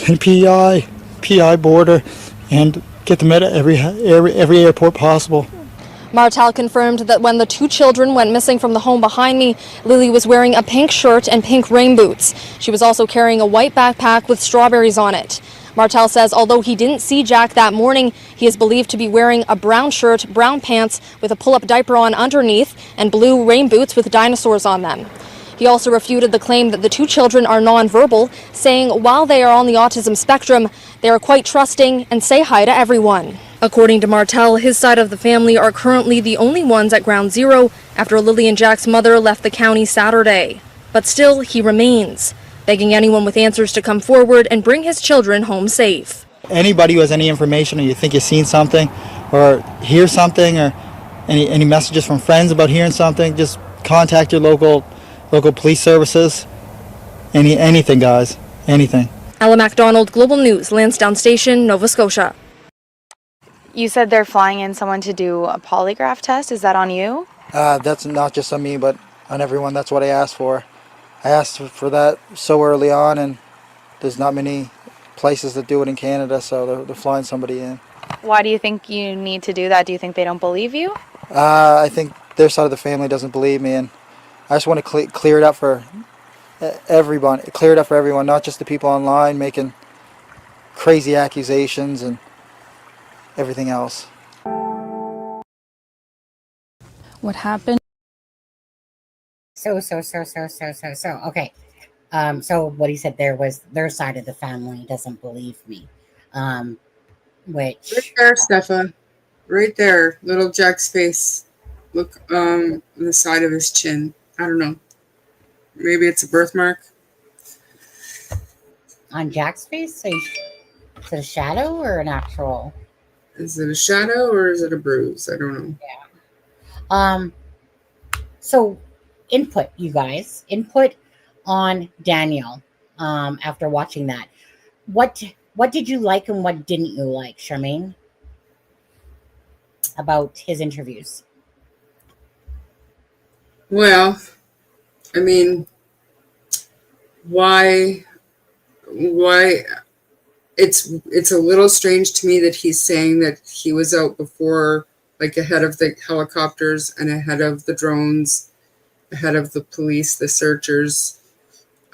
PI border, and get them at every airport possible. Martell confirmed that when the 2 children went missing from the home behind me, Lily was wearing a pink shirt and pink rain boots. She was also carrying a white backpack with strawberries on it. Martell says although he didn't see Jack that morning, he is believed to be wearing a brown shirt, brown pants with a pull-up diaper on underneath, and blue rain boots with dinosaurs on them. He also refuted the claim that the 2 children are nonverbal, saying while they are on the autism spectrum, they are quite trusting and say hi to everyone. According to Martell, his side of the family are currently the only ones at ground zero after Lily and Jack's mother left the county Saturday. But still, he remains, begging anyone with answers to come forward and bring his children home safe. Anybody who has any information, or you think you've seen something or hear something, or any messages from friends about hearing something, just contact your local police services. Anything, guys. Anything. Ella MacDonald, Global News, Lansdowne Station, Nova Scotia. You said they're flying in someone to do a polygraph test. Is that on you? That's not just on me, but on everyone. That's what I asked for. I asked for that so early on, and there's not many places that do it in Canada, so they're flying somebody in. Why do you think you need to do that? Do you think they don't believe you? I think their side of the family doesn't believe me, and I just want to clear it up for everyone. Clear it up for everyone, not just the people online making crazy accusations and everything else. What happened? So. Okay. So what he said there was their side of the family doesn't believe me. Which Right there, Stefa. Right there, little Jack's face. Look on the side of his chin. I don't know. Maybe it's a birthmark. on Jack's face, is it a shadow or an actual? Is it a shadow or is it a bruise? I don't know. Yeah. So input, you guys. Input on Daniel after watching that. What did you like and what didn't you like, Charmaine, about his interviews? Well, I mean, why it's a little strange to me that he's saying that he was out before, like ahead of the helicopters and ahead of the drones, ahead of the police, the searchers,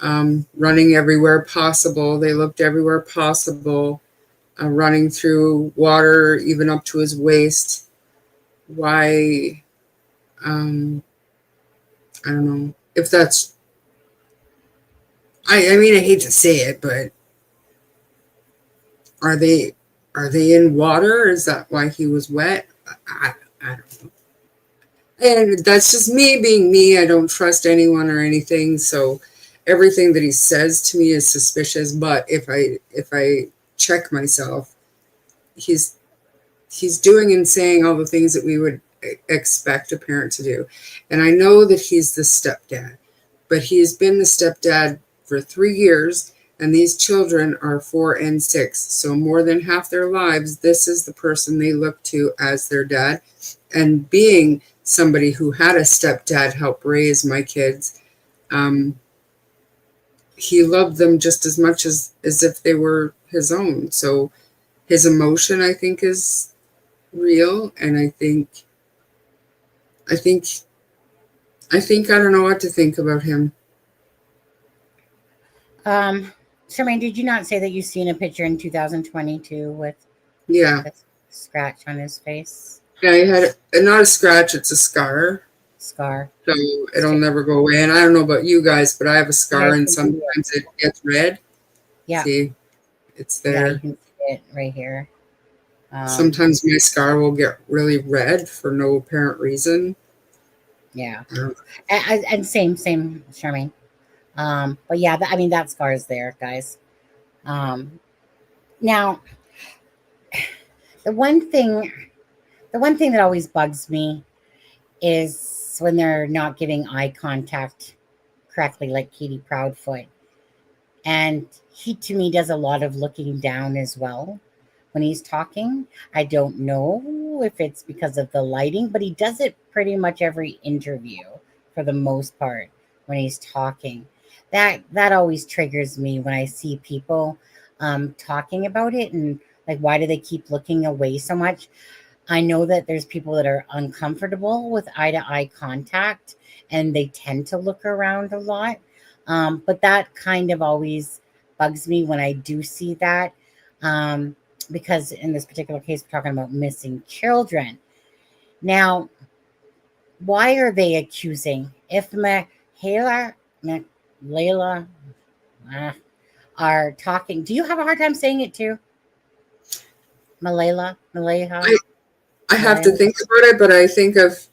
running everywhere possible. They looked everywhere possible, running through water, even up to his waist. Why? I don't know if that's, I mean, I hate to say it, but are they in water? Is that why he was wet? I don't know. And that's just me being me. I don't trust anyone or anything. So everything that he says to me is suspicious. But if I check myself, he's doing and saying all the things that we would expect a parent to do. And I know that he's the stepdad, but he has been the stepdad for 3 years, and these children are 4 and 6. So more than half their lives, this is the person they look to as their dad. And being somebody who had a stepdad help raise my kids, he loved them just as much as if they were his own. So his emotion, I think, is real. And I think I don't know what to think about him. Charmaine, did you not say that you seen a picture in 2022 with Yeah. a scratch on his face? Yeah, he had not a scratch, it's a scar. Scar. So it'll never go away. And I don't know about you guys, but I have a scar and sometimes it gets red. Yeah. See, it's Yeah, there. you can see it right here. Sometimes my scar will get really red for no apparent reason. Yeah. I don't- And same, Charmaine. But yeah, that scar is there, guys. Now, the one thing that always bugs me is when they're not giving eye contact correctly, like Katie Proudfoot. And he, to me, does a lot of looking down as well when he's talking. I don't know if it's because of the lighting, but he does it pretty much every interview for the most part when he's talking. That always triggers me when I see people talking about it, and like, why do they keep looking away so much? I know that there's people that are uncomfortable with eye to eye contact and they tend to look around a lot. But that kind of always bugs me when I do see that. Because in this particular case, we're talking about missing children. Now, why are they accusing? If Layla are talking, do you have a hard time saying it too? Maleha? I have to think about it, but I think of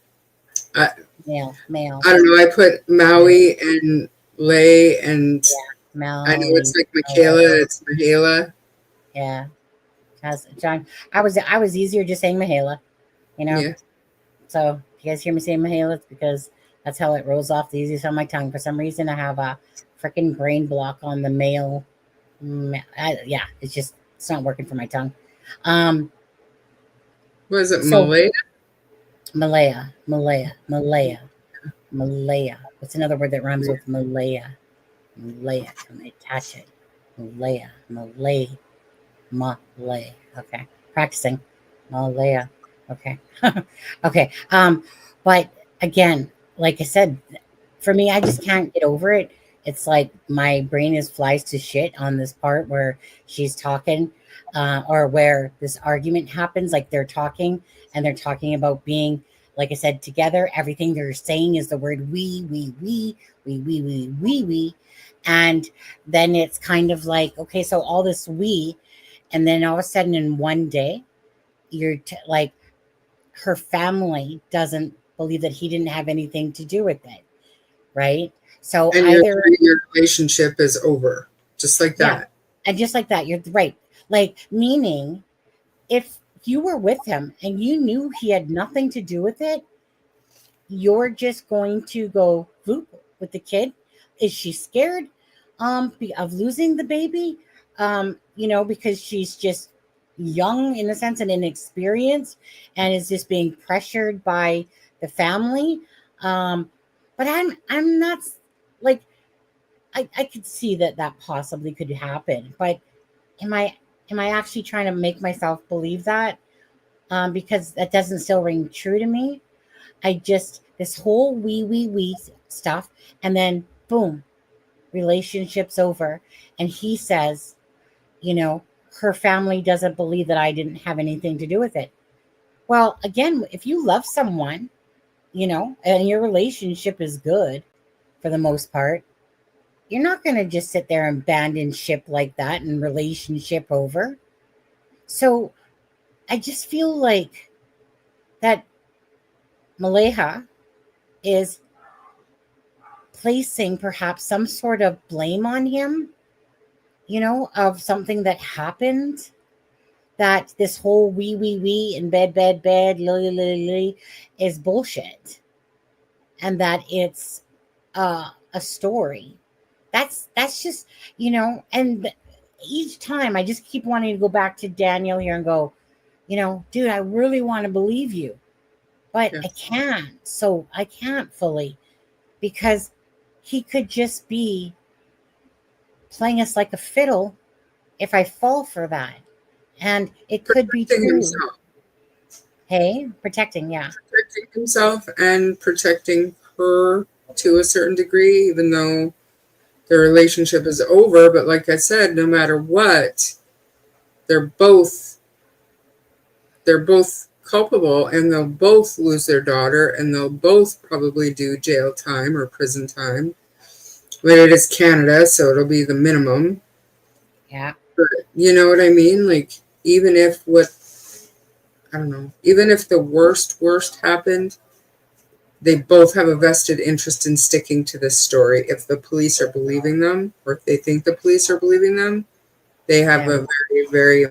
Male. I don't know. I put Maui and Lay, and Mel. I know it's like Michaela. It's Mahala. Yeah. John, I was easier just saying Mahala, you know. Yeah. So if you guys hear me saying Mahala, it's because that's how it rolls off the easiest on my tongue. For some reason, I have a freaking brain block on the male. Yeah, it's not working for my tongue. Was it So- Malaya? Malaya. What's another word that rhymes with Malaya? Malaya. Can I attach it? Malaya. Okay. Practicing. Malaya. Okay. Okay. But again, like I said, for me, I just can't get over it. It's like my brain flies to shit on this part where she's talking, or where this argument happens. Like they're talking and they're talking about being, like I said, together. Everything they're saying is the word we. And then it's kind of like, okay, so all this we, and then all of a sudden in one day, you're like, her family doesn't believe that he didn't have anything to do with it, right? So And either your relationship is over, just like that. and just like that, you're right. Like, meaning, if you were with him and you knew he had nothing to do with it, you're just going to go whoop with the kid. Is she scared of losing the baby? Because she's just young in a sense and inexperienced and is just being pressured by the family. But I'm not like, I could see that possibly could happen, but am I actually trying to make myself believe that? Because that doesn't still ring true to me. This whole we stuff, and then boom, relationship's over. And he says, her family doesn't believe that I didn't have anything to do with it. Well, again, if you love someone, and your relationship is good for the most part, you're not going to just sit there and abandon ship like that and relationship over. So I just feel like that Maleha is placing perhaps some sort of blame on him, of something that happened, that this whole we and bad, Lily is bullshit. And that it's a story. That's just, and each time I just keep wanting to go back to Daniel here and go, dude, I really want to believe you, but I can't. So I can't fully, because he could just be playing us like a fiddle if I fall for that. And it could be true. Himself. Hey, protecting himself and protecting her to a certain degree, even though the relationship is over. But like I said, no matter what, they're both culpable, and they'll both lose their daughter, and they'll both probably do jail time or prison time. But it is Canada, so it'll be the minimum. Yeah. But you know what I mean? Like, even if the worst happened, they both have a vested interest in sticking to this story. If the police are believing them, or if they think the police are believing them, they have a very, very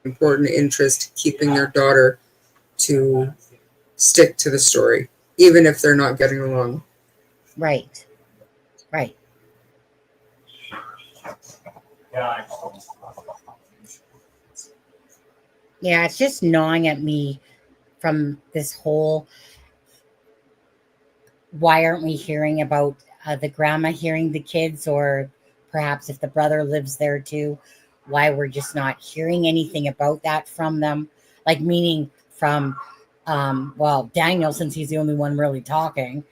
important interest keeping their daughter to stick to the story, even if they're not getting along. Right. Right. Yeah, it's just gnawing at me from this whole, why aren't we hearing about the grandma hearing the kids, or perhaps if the brother lives there too, why we're just not hearing anything about that from them, like meaning from well, Daniel, since he's the only one really talking.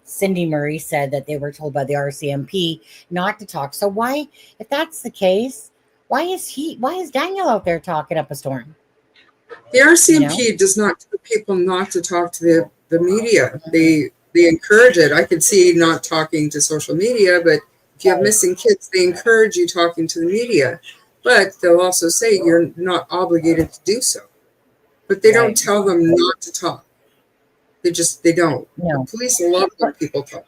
Cindy Murray said that they were told by the RCMP not to talk. So why, if that's the case, why is Daniel out there talking up a storm? The RCMP does not tell people not to talk to the media. They encourage it. I could see not talking to social media, but if you have missing kids, they encourage you talking to the media. But they'll also say you're not obligated to do so. But they don't tell them not to talk. They don't. No. The police love when people talk.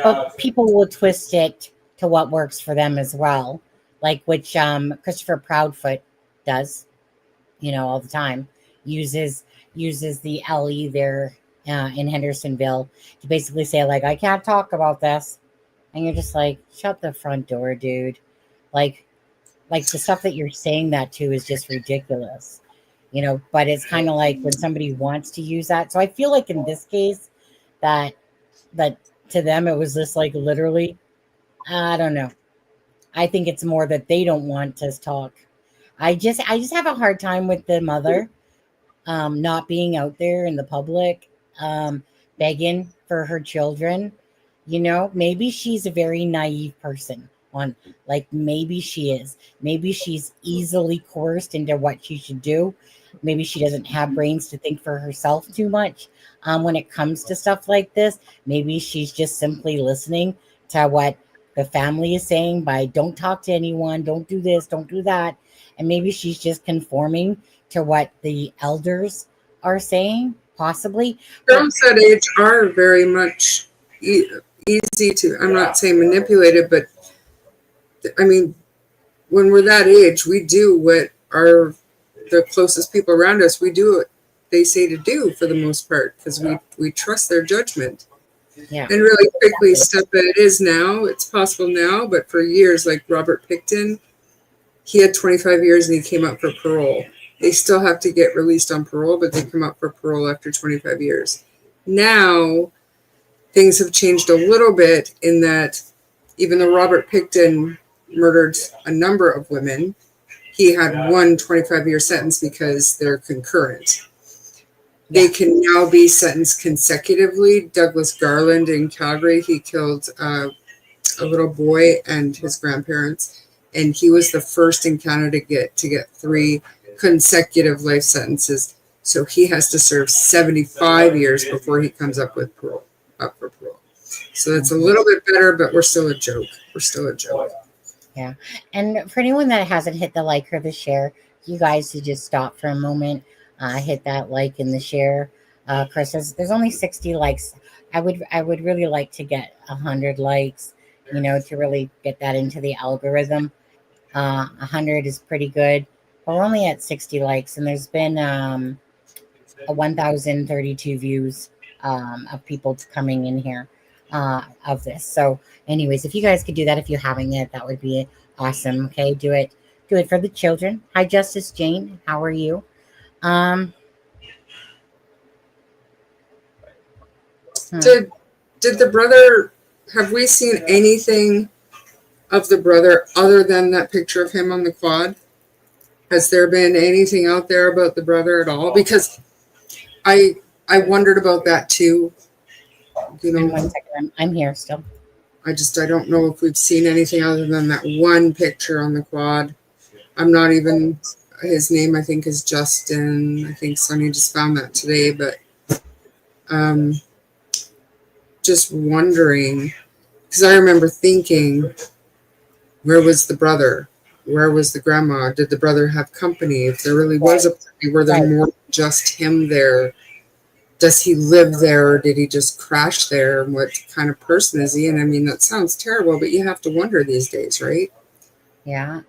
But people will twist it to what works for them as well, like which Christopher Proudfoot does, all the time. Uses the LE there in Hendersonville to basically say, like, I can't talk about this, and you're just like, shut the front door, dude. Like the stuff that you're saying that to is just ridiculous, But it's kind of like when somebody wants to use that. So I feel like in this case that to them it was just like literally, I don't know. I think it's more that they don't want to talk. I just have a hard time with the mother not being out there in the public begging for her children. Maybe she's a very naive person, maybe she is. Maybe she's easily coerced into what she should do. Maybe she doesn't have brains to think for herself too much when it comes to stuff like this. Maybe she's just simply listening to what the family is saying by don't talk to anyone, don't do this, don't do that. And maybe she's just conforming to what the elders are saying, possibly. Girls that age are very much easy to, I'm not saying manipulated, but I mean, when we're that age, we do what the closest people around us, we do what they say to do for the most part, because we trust their judgment. Yeah. And really quickly, stuff that it is now, it's possible now, but for years, like Robert Pictou, he had 25 years and he came up for parole. They still have to get released on parole, but they come up for parole after 25 years. Now, things have changed a little bit in that even though Robert Pictou murdered a number of women, he had one 25-year sentence because they're concurrent. They can now be sentenced consecutively. Douglas Garland in Calgary, he killed a little boy and his grandparents, and he was the first in Canada to get 3 consecutive life sentences. So he has to serve 75 years before he comes up for parole. So it's a little bit better, but we're still a joke. Yeah. And for anyone that hasn't hit the like or the share, you guys should just stop for a moment, hit that like and the share. Chris says there's only 60 likes. I would really like to get 100 likes, to really get that into the algorithm. 100 is pretty good. But we're only at 60 likes, and there's been 1,032 views of people coming in here of this. So anyways, if you guys could do that, if you're having it, that would be awesome. Okay, do it for the children. Hi, Justice Jane, how are you? Did the brother, have we seen anything of the brother other than that picture of him on the quad? Has there been anything out there about the brother at all? Because I wondered about that too. One second, I'm here still. I don't know if we've seen anything other than that one picture on the quad. I'm not even, his name I think is Justin. I think Sonny just found that today, but just wondering, because I remember thinking, where was the brother? Where was the grandma? Did the brother have company? If there really was a party, were there more than just him there? Does he live there, or did he just crash there? And what kind of person is he? And I mean, that sounds terrible, but you have to wonder these days, right? Yeah.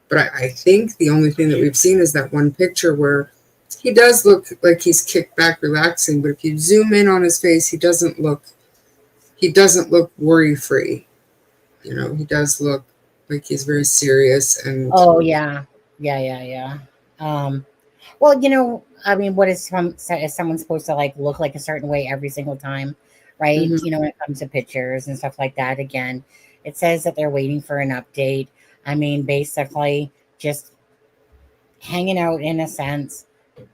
But I think the only thing that we've seen is that one picture where he does look like he's kicked back, relaxing. But if you zoom in on his face, he doesn't look worry free. You know, he does look like he's very serious. And Oh yeah, yeah. Well, you know, I mean, what is someone supposed to like look like a certain way every single time, right? Mhm. You know, when it comes to pictures and stuff like that. Again, it says that they're waiting for an update. I mean, basically, just hanging out in a sense,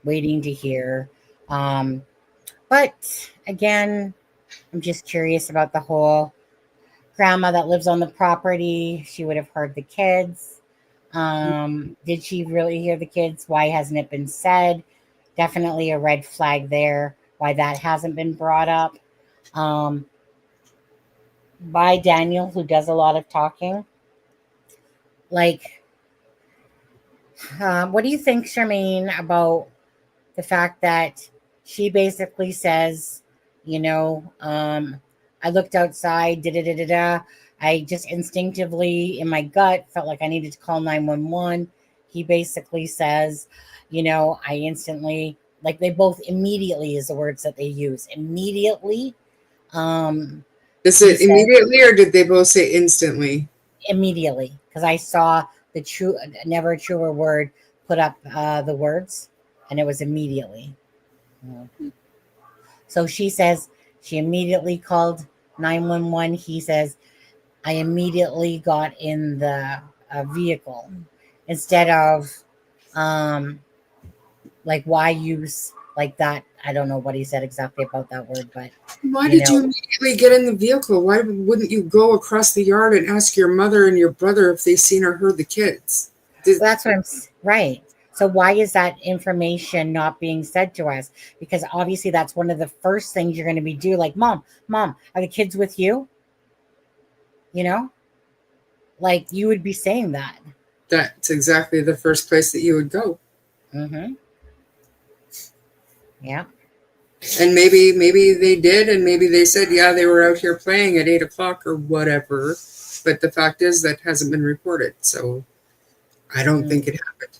waiting to hear. Um, but again, I'm just curious about the whole grandma that lives on the property. She would have heard the kids. Did she really hear the kids? Why hasn't it been said? Definitely a red flag there. Why that hasn't been brought up. Um, by Daniel, who does a lot of talking. Like, what do you think, Charmaine, about the fact that she basically says, you know, I looked outside, da da da da da. I just instinctively, in my gut, felt like I needed to call 911. He basically says, you know, I instantly, like they both immediately is the words that they use. Immediately. Is He it said immediately or did they both say instantly? immediately because I saw the true, never a truer word put up the words, and it was immediately. So she says she immediately called 911. He says, I immediately got in the vehicle instead of um, like, why use like that? I don't know what he said exactly about that word, but Why you did you know, immediately get in the vehicle? Why wouldn't you go across the yard and ask your mother and your brother if they seen or heard the kids? that's what right. So why is that information not being said to us? Because obviously that's one of the first things you're going to be do. Like, mom, are the kids with you? You know, like you would be saying that. That's exactly the first place that you would go. Mm-hmm. Yeah. And maybe they did, and maybe they said, yeah, they were out here playing at 8 o'clock or whatever. But the fact is that hasn't been reported, so I don't Mm. think it happened.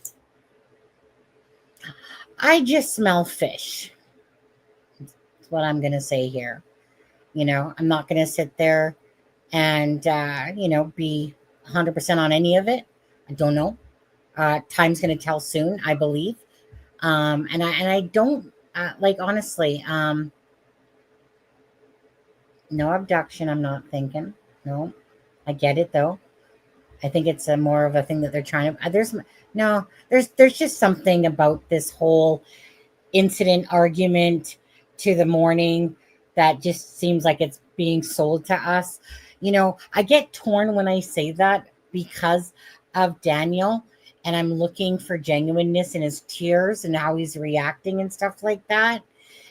I just smell fish. That's what I'm going to say here. You know, I'm not going to sit there and, you know, be 100% on any of it. I don't know. Time's going to tell soon, I believe. And I don't like, honestly, no abduction. I'm not thinking. No, I get it though. I think it's a more of a thing that they're trying to, there's no, there's just something about this whole incident argument to the morning that just seems like it's being sold to us. You know, I get torn when I say that because of Daniel, and I'm looking for genuineness in his tears and how he's reacting and stuff like that.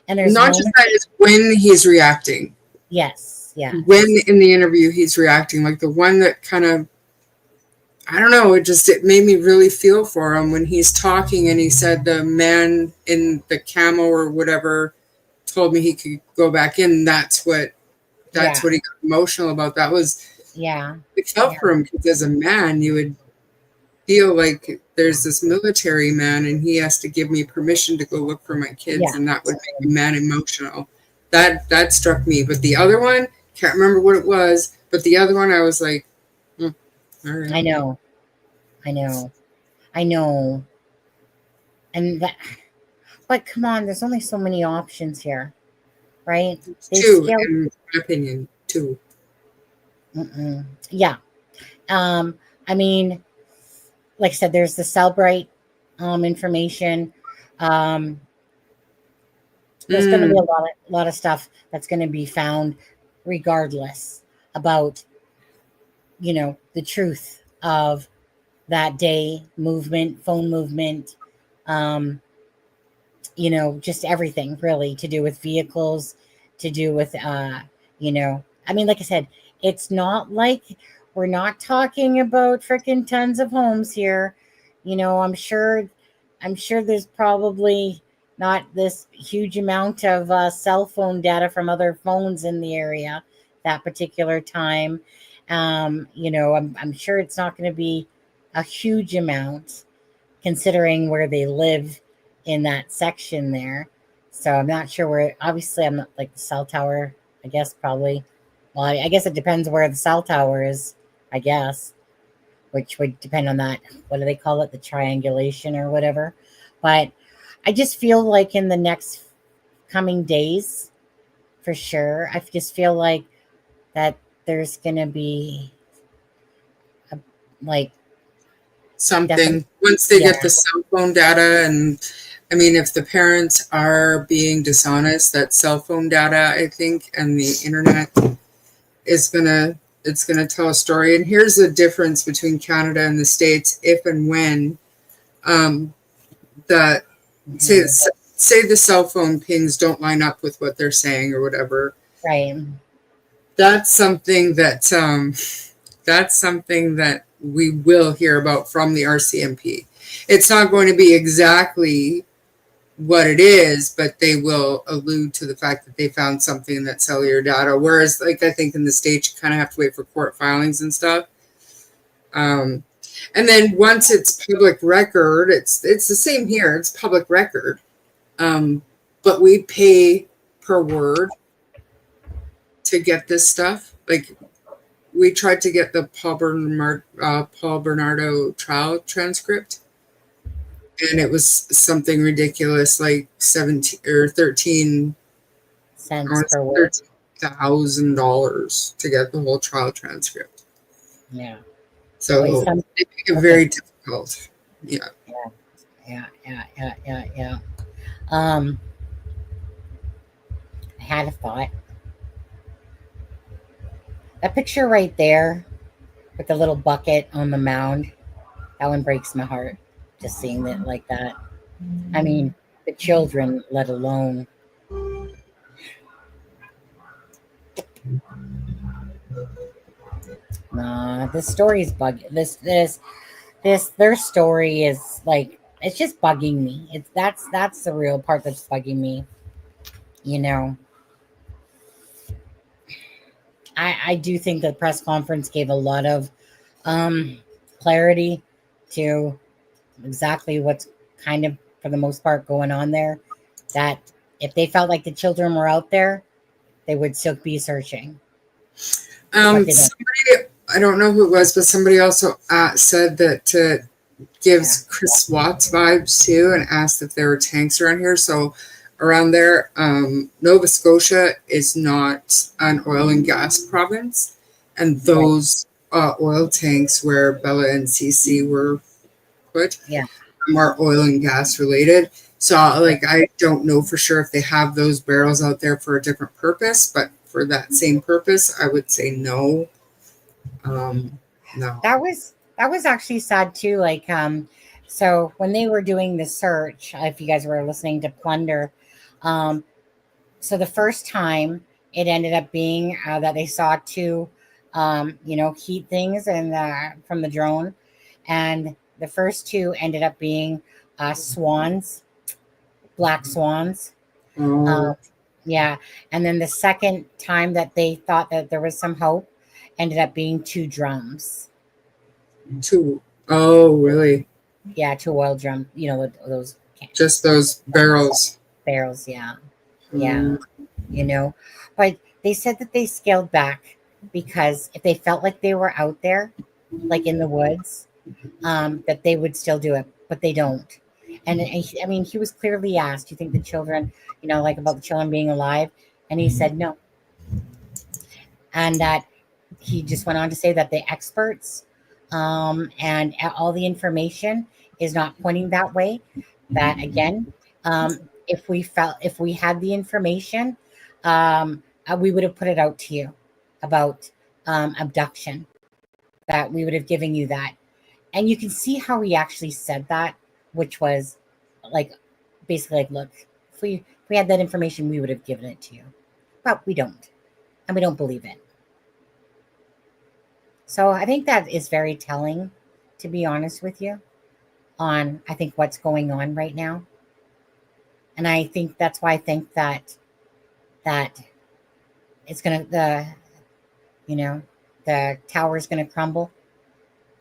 And there's Not just moments, that, it's when he's reacting. yes, yeah, When in the interview he's reacting, like the one that kind of, I don't know, it made me really feel for him when he's talking and he said the man in the camo or whatever told me he could go back in. That's what yeah, he got emotional about. That was, yeah, it felt yeah, for him because as a man you would feel like there's this military man and he has to give me permission to go look for my kids, yeah. and that would make a man emotional. That struck me. But the other one, can't remember what it was, but the other one I was like, all right. I know, I know, I know. And that, but come on, there's only so many options here, right? They Two, scale. in my opinion, two. Yeah. I mean, like I said, there's the Cellbrite information. Um, there's going to be Mm. a lot of stuff that's going to be found, regardless about, you know, the truth of that day movement, phone movement, um, you know, just everything really to do with vehicles, to do with, you know, I mean, like I said, it's not like we're not talking about freaking tons of homes here. You know, I'm sure there's probably not this huge amount of cell phone data from other phones in the area that particular time. You know, I'm sure it's not going to be a huge amount considering where they live in that section there. So I'm not sure where, obviously, I'm not like the cell tower, I guess, probably. Well, I guess it depends where the cell tower is, I guess, which would depend on that. What do they call it? The triangulation or whatever. But I just feel like in the next coming days, for sure, I just feel like that there's going to be a, like, Something once they get yeah, the cell phone data, and I mean, if the parents are being dishonest, that cell phone data, I think, and the internet is gonna it's gonna tell a story. And here's the difference between Canada and the States: if and when that say the cell phone pings don't line up with what they're saying or whatever, right. that's something that we will hear about from the RCMP. It's not going to be exactly what it is, but they will allude to the fact that they found something in that cellular data. Whereas, like, I think in the States, you kind of have to wait for court filings and stuff. And then once it's public record, it's the same here. It's public record. But we pay per word to get this stuff. Like, we tried to get the Paul Bernardo trial transcript, and it was something ridiculous, like 17 or 13 cents per word. $13,000 to get the whole trial transcript. Yeah. So Wait, they make it very difficult. Yeah. Yeah. I had a thought. That picture right there with the little bucket on the mound, that one breaks my heart. Just seeing it like that. I mean, the children, let alone. Nah, this story is their story is like, it's just bugging me. That's the real part that's bugging me. You know, I do think the press conference gave a lot of clarity to exactly what's kind of, for the most part, going on there. That if they felt like the children were out there, they would still be searching. Somebody, I don't know who it was, but somebody also said that gives Chris Watts vibes too, and asked if there were tanks around here. So around there, Nova Scotia is not an oil and gas province, and those oil tanks where Bella and Cece were put are oil and gas related. So, like, I don't know for sure if they have those barrels out there for a different purpose, but for that same purpose, I would say no. No. That was actually sad too. Like, so when they were doing the search, if you guys were listening to Plunder, so the first time it ended up being that they saw two, heat things and from the drone, and the first two ended up being swans, black swans. Yeah, and then the second time that they thought that there was some hope ended up being two drums. Oh, really? Yeah, two oil drum. You know, those. Just those barrels. Barrels, yeah. You know, but they said that they scaled back because if they felt like they were out there, like in the woods, that they would still do it, but they don't. And I mean, he was clearly asked, "Do you think the children, like about the children being alive?" And he said no. And that he just went on to say that the experts and all the information is not pointing that way. That again, if we had the information, we would have put it out to you about abduction. That we would have given you that, and you can see how he actually said that, which was like basically like, look, if we had that information, we would have given it to you, but we don't, and we don't believe it. So I think that is very telling, to be honest with you, on I think what's going on right now. And I think that's why I think that it's gonna the tower is gonna crumble,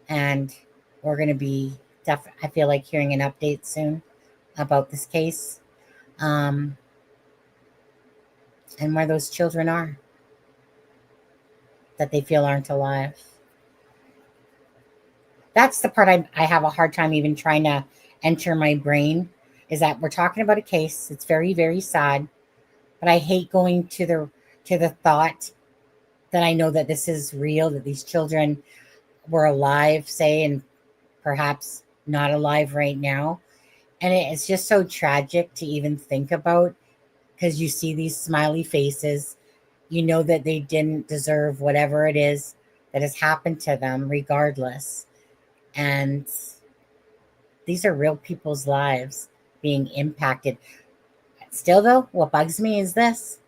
and we're going to be I feel like hearing an update soon about this case, and where those children are that they feel aren't alive. That's the part I have a hard time even trying to enter my brain, is that we're talking about a case. It's very, very sad, but I hate going to the thought that I know that this is real, that these children were alive, say, and perhaps not alive right now. And it's just so tragic to even think about, because you see these smiley faces, you know that they didn't deserve whatever it is that has happened to them regardless. And these are real people's lives being impacted. Still though, what bugs me is this.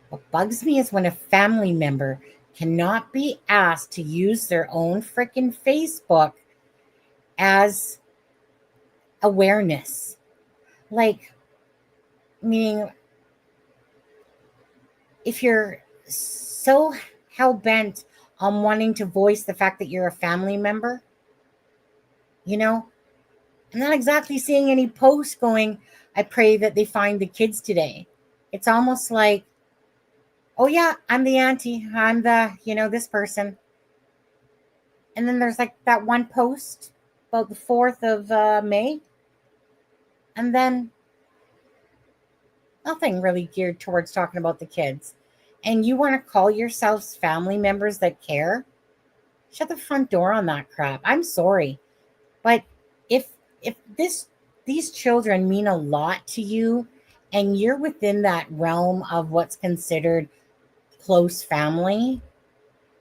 What bugs me is when a family member cannot be asked to use their own freaking Facebook as awareness. Like, meaning, if you're so hell-bent on wanting to voice the fact that you're a family member, you know, I'm not exactly seeing any posts going, I pray that they find the kids today. It's almost like, oh yeah, I'm the auntie, I'm the, this person. And then there's like that one post about the 4th of May. And then nothing really geared towards talking about the kids. And you want to call yourselves family members that care? Shut the front door on that crap. I'm sorry. But if these children mean a lot to you, and you're within that realm of what's considered close family,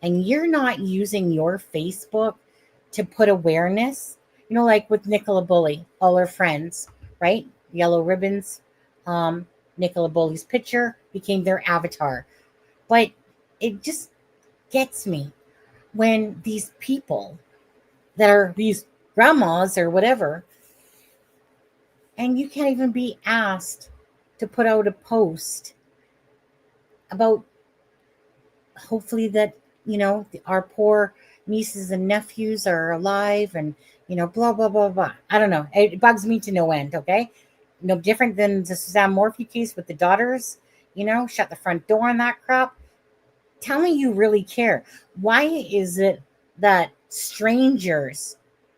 and you're not using your Facebook to put awareness, like with Nicola Bully, all her friends, right? Yellow ribbons. Nicola Bully's picture became their avatar. But it just gets me when these people that are these grandmas or whatever, and you can't even be asked to put out a post about hopefully that, our poor nieces and nephews are alive, and, blah, blah, blah, blah. I don't know. It bugs me to no end, okay? No different than the Suzanne Morphy case with the daughters, shut the front door on that crap. Tell me you really care. Why is it that strangers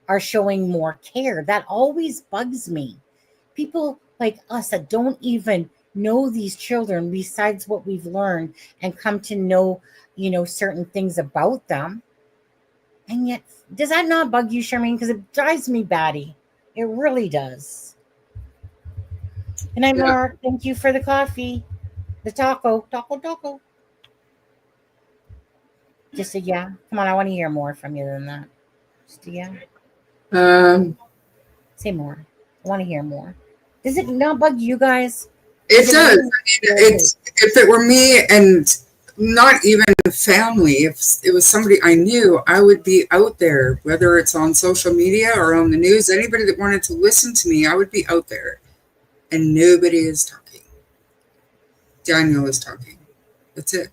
are showing more care? That always bugs me. People like us that don't even know these children besides what we've learned and come to know, certain things about them. And yet, does that not bug you, Charmaine? Because it drives me batty. It really does. Good night, Mark. Thank you for the coffee. The taco. Just a yeah. Come on, I want to hear more from you than that. Just a yeah. Say more. I want to hear more. Does it not bug you guys? It does. I mean, it's, if it were me and not even family, if it was somebody I knew, I would be out there, whether it's on social media or on the news. Anybody that wanted to listen to me, I would be out there. And nobody is talking. Daniel is talking. That's it.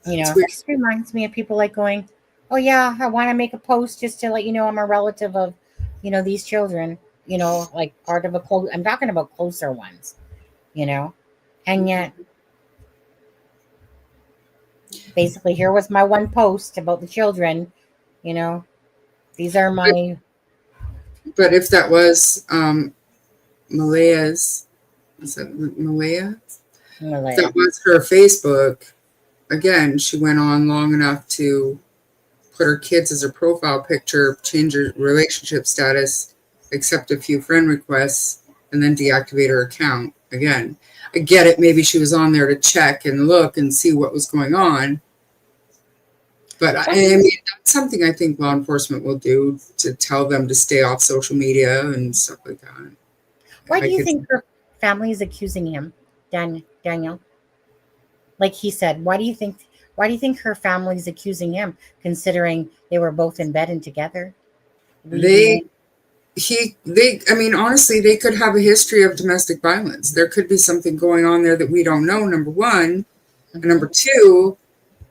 It just reminds me of people like going, oh yeah, I want to make a post just to let you know I'm a relative of, these children, like part of I'm talking about closer ones, and yet basically here was my one post about the children, these are my. But if that was Malaya's, is that Malaya? If that was her Facebook. Again, she went on long enough to put her kids as her profile picture, change her relationship status, accept a few friend requests, and then deactivate her account. Again, I get it. Maybe she was on there to check and look and see what was going on. But I mean, that's something I think law enforcement will do, to tell them to stay off social media and stuff like that. Why do you think her family is accusing him, Daniel? Like he said, why do you think her family is accusing him, considering they were both in bed and together? I mean, honestly, they could have a history of domestic violence. There could be something going on there that we don't know, number one. And number two,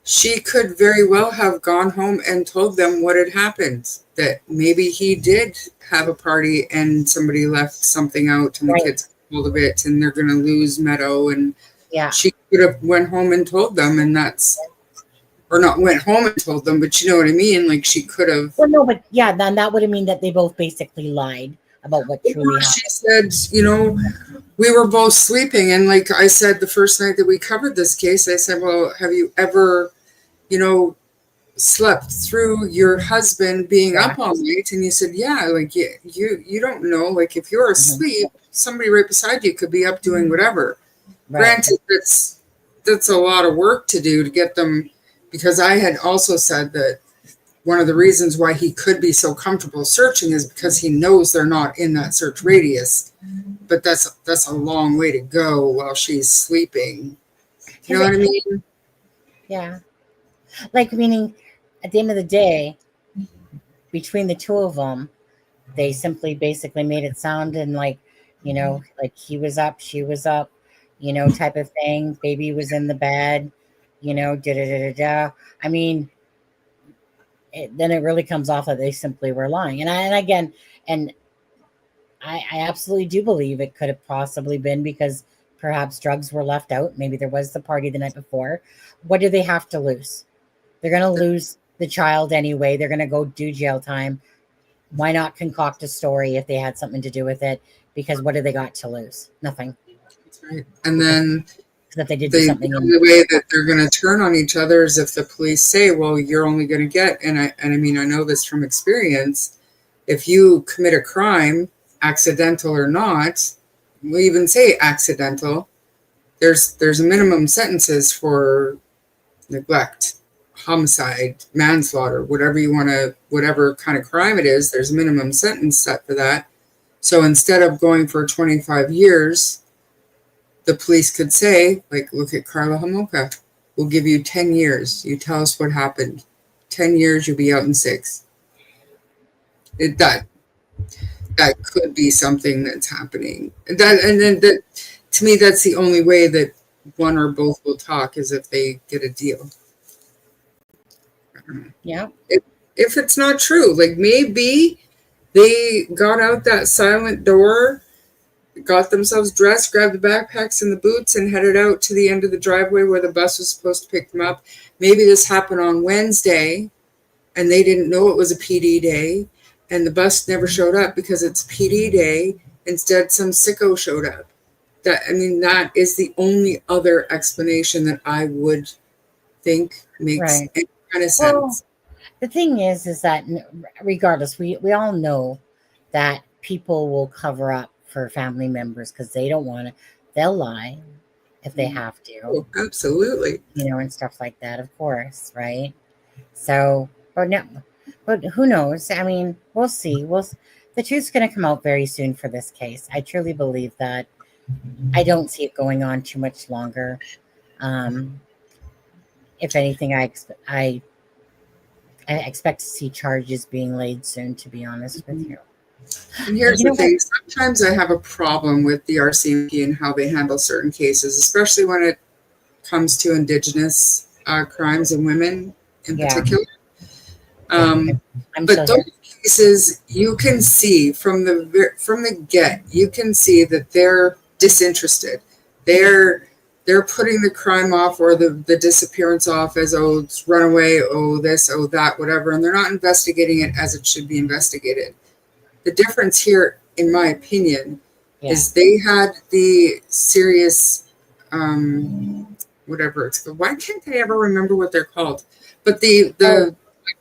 she could very well have gone home and told them what had happened, that maybe he did have a party and somebody left something out and the Right. kids got hold of it and they're going to lose Meadow. And Yeah. she could have went home and told them, and that's, or not went home and told them, but you know what I mean? Like she could have. Well, no, but yeah, then that would have mean that they both basically lied about what truly happened. She said, you know, we were both sleeping. And like I said, the first night that we covered this case, I said, well, have you ever, you know, slept through your husband being up all night? And you said, yeah, like you don't know, like if you're asleep, somebody right beside you could be up doing whatever. Right. Granted, that's a lot of work to do to get them, because I had also said that one of the reasons why he could be so comfortable searching is because he knows they're not in that search radius. But that's a long way to go while she's sleeping. You know what I mean? Yeah. Like, meaning, at the end of the day, between the two of them, they simply basically made it sound and like, you know, like he was up, she was up, you know, type of thing. Baby was in the bed, you know, da-da-da-da-da. I mean, then it really comes off that they simply were lying. And again, I absolutely do believe it could have possibly been because perhaps drugs were left out. Maybe there was the party the night before. What do they have to lose? They're going to lose the child anyway. They're going to go do jail time. Why not concoct a story if they had something to do with it? Because what do they got to lose? Nothing. That's right. And then If they did do something. the only way that they're going to turn on each other is if the police say, well, you're only going to get, and I mean, I know this from experience, if you commit a crime, accidental or not, we even say accidental, there's a minimum sentences for neglect, homicide, manslaughter, whatever kind of crime it is, there's a minimum sentence set for that. So instead of going for 25 years, the police could say, like, look at Carla Homolka. We'll give you 10 years. You tell us what happened. 10 years, you'll be out in 6. That could be something that's happening. To me, that's the only way that one or both will talk, is if they get a deal. Yeah. If it's not true, like maybe they got out that silent door, got themselves dressed, grabbed the backpacks and the boots, and headed out to the end of the driveway where the bus was supposed to pick them up. Maybe this happened on Wednesday, and they didn't know it was a PD day, and the bus never showed up because it's PD day. Instead, some sicko showed up. That is the only other explanation that I would think makes any kind of sense. Well, the thing is that regardless, we all know that people will cover up for family members because they don't want to. They'll lie if they have to. Oh, absolutely. You know, and stuff like that, of course, right? So, but who knows? I mean, we'll see. The truth's going to come out very soon for this case. I truly believe that. I don't see it going on too much longer. If anything, I expect to see charges being laid soon, to be honest with you. And here's the thing. Sometimes I have a problem with the RCMP and how they handle certain cases, especially when it comes to Indigenous crimes and women in particular. But those cases, you can see from the get, you can see that they're disinterested. They're putting the crime off or the disappearance off as, oh, it's runaway, oh, this, oh, that, whatever. And they're not investigating it as it should be investigated. The difference here, in my opinion, is they had the serious, whatever it's called. Why can't I ever remember what they're called? But the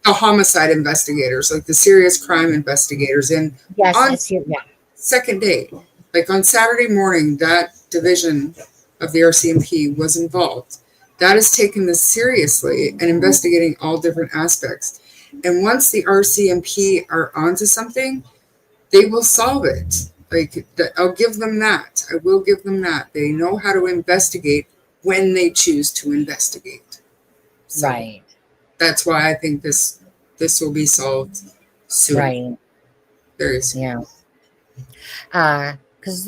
homicide investigators, like the serious crime investigators. And second day, like on Saturday morning, that division of the RCMP was involved. That is taking this seriously and investigating all different aspects. And once the RCMP are onto something, they will solve it. Like, I'll give them that. I will give them that. They know how to investigate when they choose to investigate. So right. That's why I think this will be solved soon. Right. Very soon. Yeah. Because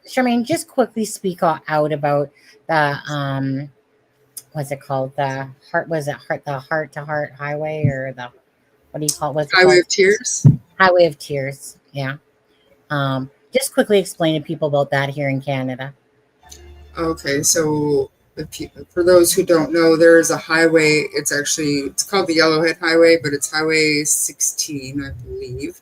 Charmaine, just quickly speak out about the what's it called? The heart was it heart the heart to heart highway or the what do you call it? What's it Highway called? of Tears. Highway of Tears. Yeah. Just quickly explain to people about that here in Canada. Okay, so for those who don't know, there is a highway. It's called the Yellowhead Highway, but it's Highway 16, I believe.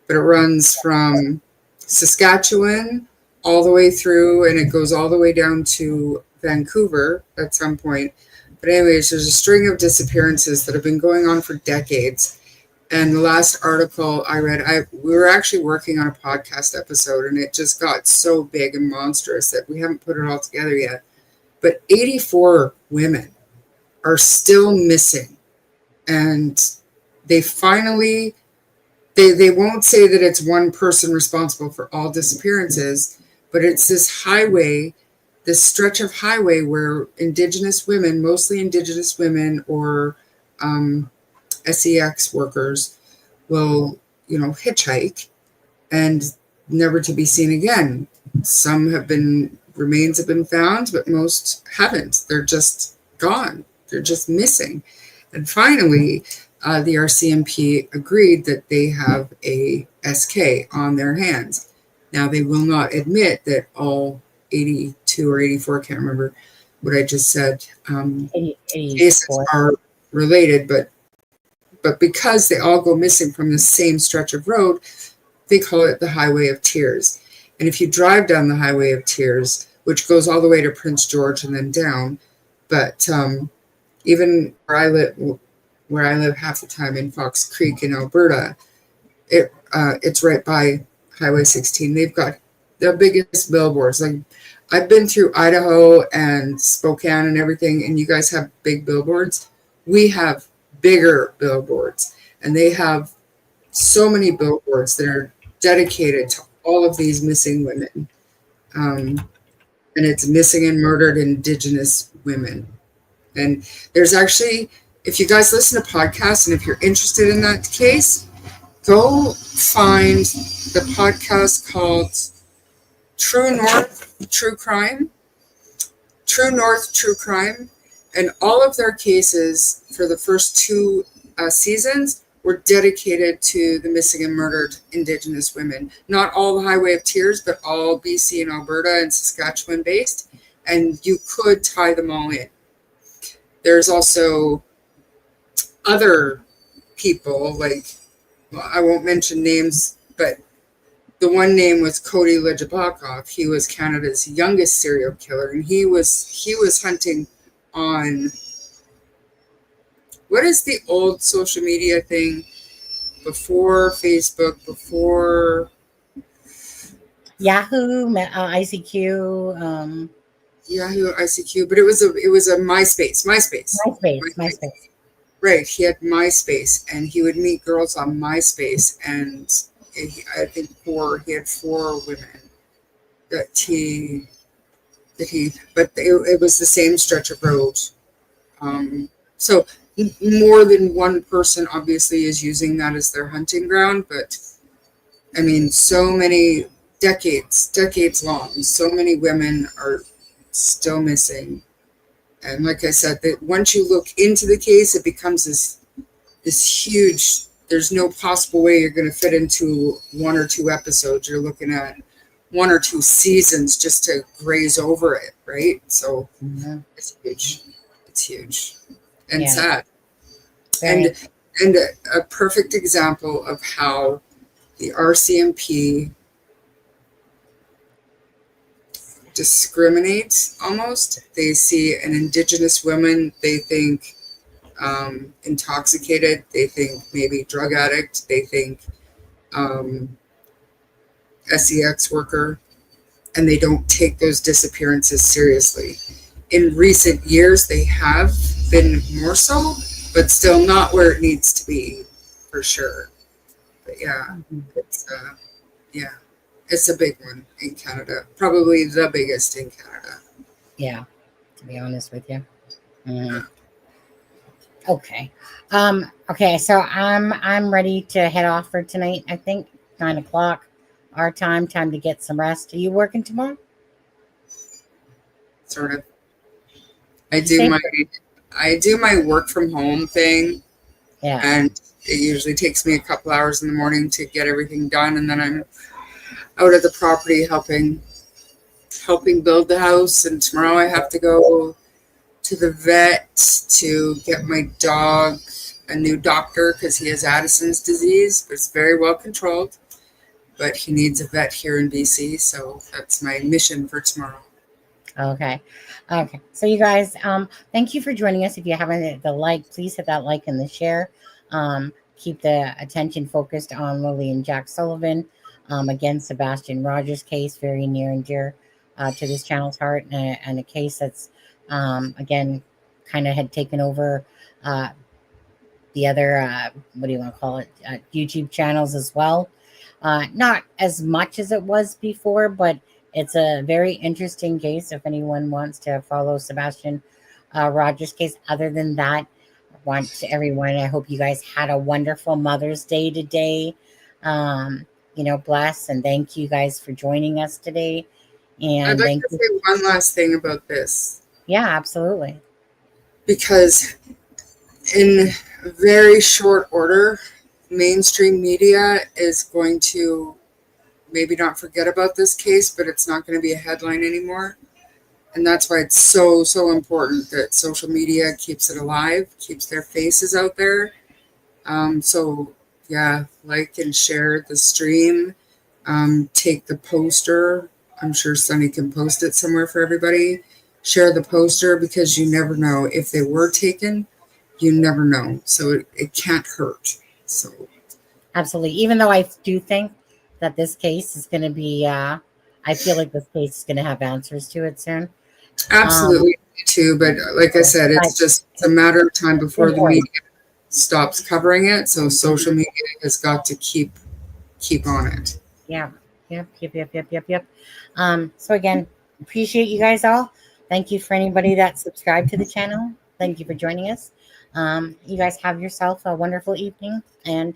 But it runs from Saskatchewan all the way through, and it goes all the way down to Vancouver at some point. But anyways, there's a string of disappearances that have been going on for decades. And the last article I read, we were actually working on a podcast episode, and it just got so big and monstrous that we haven't put it all together yet. But 84 women are still missing. And they finally, they won't say that it's one person responsible for all disappearances, but it's this highway, this stretch of highway where Indigenous women, mostly Indigenous women or SEX workers will, hitchhike and never to be seen again. Some remains have been found, but most haven't. They're just gone. They're just missing. And finally, the RCMP agreed that they have a SK on their hands. Now, they will not admit that all 82 or 84, I can't remember what I just said, cases are related, but because they all go missing from the same stretch of road, they call it the Highway of Tears. And if you drive down the Highway of Tears, which goes all the way to Prince George and then down, but even where I live half the time in Fox Creek in Alberta, it's right by Highway 16. They've got the biggest billboards. Like, I've been through Idaho and Spokane and everything, and you guys have big billboards. We have bigger billboards, and they have so many billboards that are dedicated to all of these missing women, and it's missing and murdered Indigenous women. And there's actually, if you guys listen to podcasts and if you're interested in that case, go find the podcast called True North True Crime, and all of their cases for the first two seasons were dedicated to the missing and murdered Indigenous women. Not all the Highway of Tears, but all BC and Alberta and Saskatchewan based, and you could tie them all in. There's also other people, like, well, I won't mention names, but the one name was Cody Lejabakov. He was Canada's youngest serial killer, and he was hunting on, what is the old social media thing before Facebook, before Yahoo, ICQ, Yahoo, ICQ, but it was a MySpace. MySpace. Right, he had MySpace, and he would meet girls on MySpace, and I think he had 4 women but it was the same stretch of road. So more than one person obviously is using that as their hunting ground, but I mean, so many decades long, so many women are still missing. And like I said, that once you look into the case, it becomes this huge, there's no possible way you're going to fit into 1 or 2 episodes. You're looking at 1 or 2 seasons just to graze over it, right? So it's huge and sad. And a perfect example of how the RCMP discriminates almost. They see an Indigenous woman, they think intoxicated, they think maybe drug addict, they think SEX worker, and they don't take those disappearances seriously. In recent years, they have been more so, but still not where it needs to be, for sure. But it's a big one in Canada, probably the biggest in Canada. Yeah, to be honest with you. Okay. Okay, so I'm ready to head off for tonight. I think 9 o'clock our time to get some rest. Are you working tomorrow? Sort of. I do Same. my work from home thing, Yeah. and it usually takes me a couple hours in the morning to get everything done, and then I'm out at the property helping build the house. And tomorrow I have to go to the vet to get my dog a new doctor because he has Addison's disease, but it's very well controlled. But he needs a vet here in BC, so that's my mission for tomorrow. Okay. Okay. So you guys, thank you for joining us. If you haven't hit the like, please hit that like and the share. Keep the attention focused on Lily and Jack Sullivan. Again, Sebastian Rogers' case, very near and dear to this channel's heart, and a case that's, again, kind of had taken over the other, what do you want to call it, YouTube channels as well. Not as much as it was before, but it's a very interesting case if anyone wants to follow Sebastian Rogers' case. Other than that, I want everyone, I hope you guys had a wonderful Mother's Day today. Bless and thank you guys for joining us today. I'd And like thank to you. say one last thing about this, Yeah, absolutely. because in very short order, mainstream media is going to maybe not forget about this case, but it's not going to be a headline anymore. And that's why it's so important that social media keeps it alive, keeps their faces out there. So yeah, like and share the stream. Take the poster. I'm sure Sunny can post it somewhere for everybody. Share the poster, because you never know if they were taken. You never know. So it can't hurt. So Absolutely. Even though I do think that this case is going to be, I feel like this case is going to have answers to it soon. absolutely me too. But like I said, But it's a matter of time before the important. media stops covering it. So social media has got to keep on it. Yeah. Yep. So again, appreciate you guys all. Thank you for anybody that subscribed to the channel. Thank you for joining us. You guys have yourself a wonderful evening, and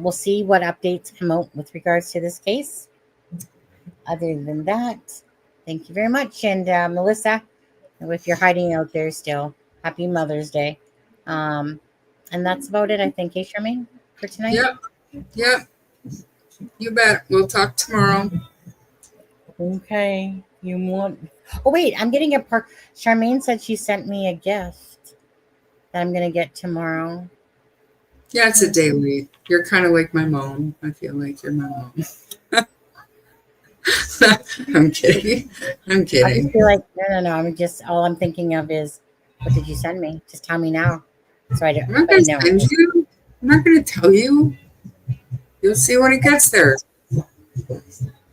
we'll see what updates come out with regards to this case. Other than that, thank you very much. And Melissa, if you're hiding out there still, happy Mother's Day. And that's about it, I think, Charmaine, for tonight. Yep. You bet. We'll talk tomorrow. Okay. You want? Oh wait, I'm getting a part. Charmaine said she sent me a gift that I'm gonna get tomorrow. Yeah, it's a day late. You're kind of like my mom. I feel like you're my mom. I'm kidding. I just feel like no. I'm just all I'm thinking of is, what did you send me? Just tell me now, so I don't. I'm not going to know. send you. I'm not going to tell you. You'll see when it gets there.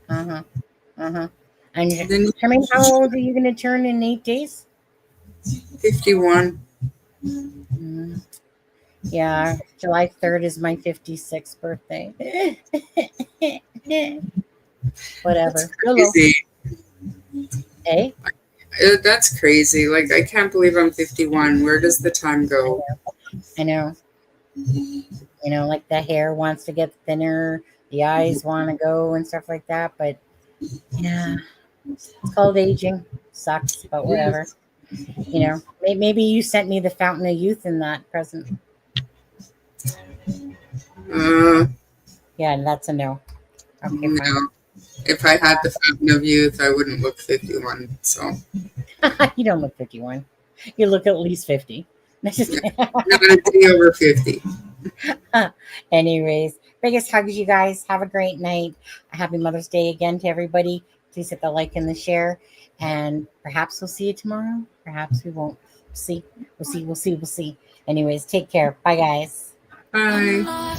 And Then Charmaine, how old are you gonna turn in 8 days? 51. Yeah, July 3rd is my 56th birthday. Whatever. That's crazy. Hey? That's crazy. Like, I can't believe I'm 51. Where does the time go? I know. Like the hair wants to get thinner, the eyes want to go and stuff like that. But yeah, it's called aging. Sucks, but whatever. Maybe you sent me the Fountain of Youth in that present. Yeah, that's a no. Okay, No. fine. If I had the Fountain of Youth, I wouldn't look 51. So You don't look 51. You look at least 50. not a day over 50. Anyways, biggest hugs, you guys. Have a great night. A happy Mother's Day again to everybody. Please hit the like and the share. And perhaps we'll see you tomorrow. Perhaps we won't. We'll see. Anyways, take care. Bye, guys. Bye.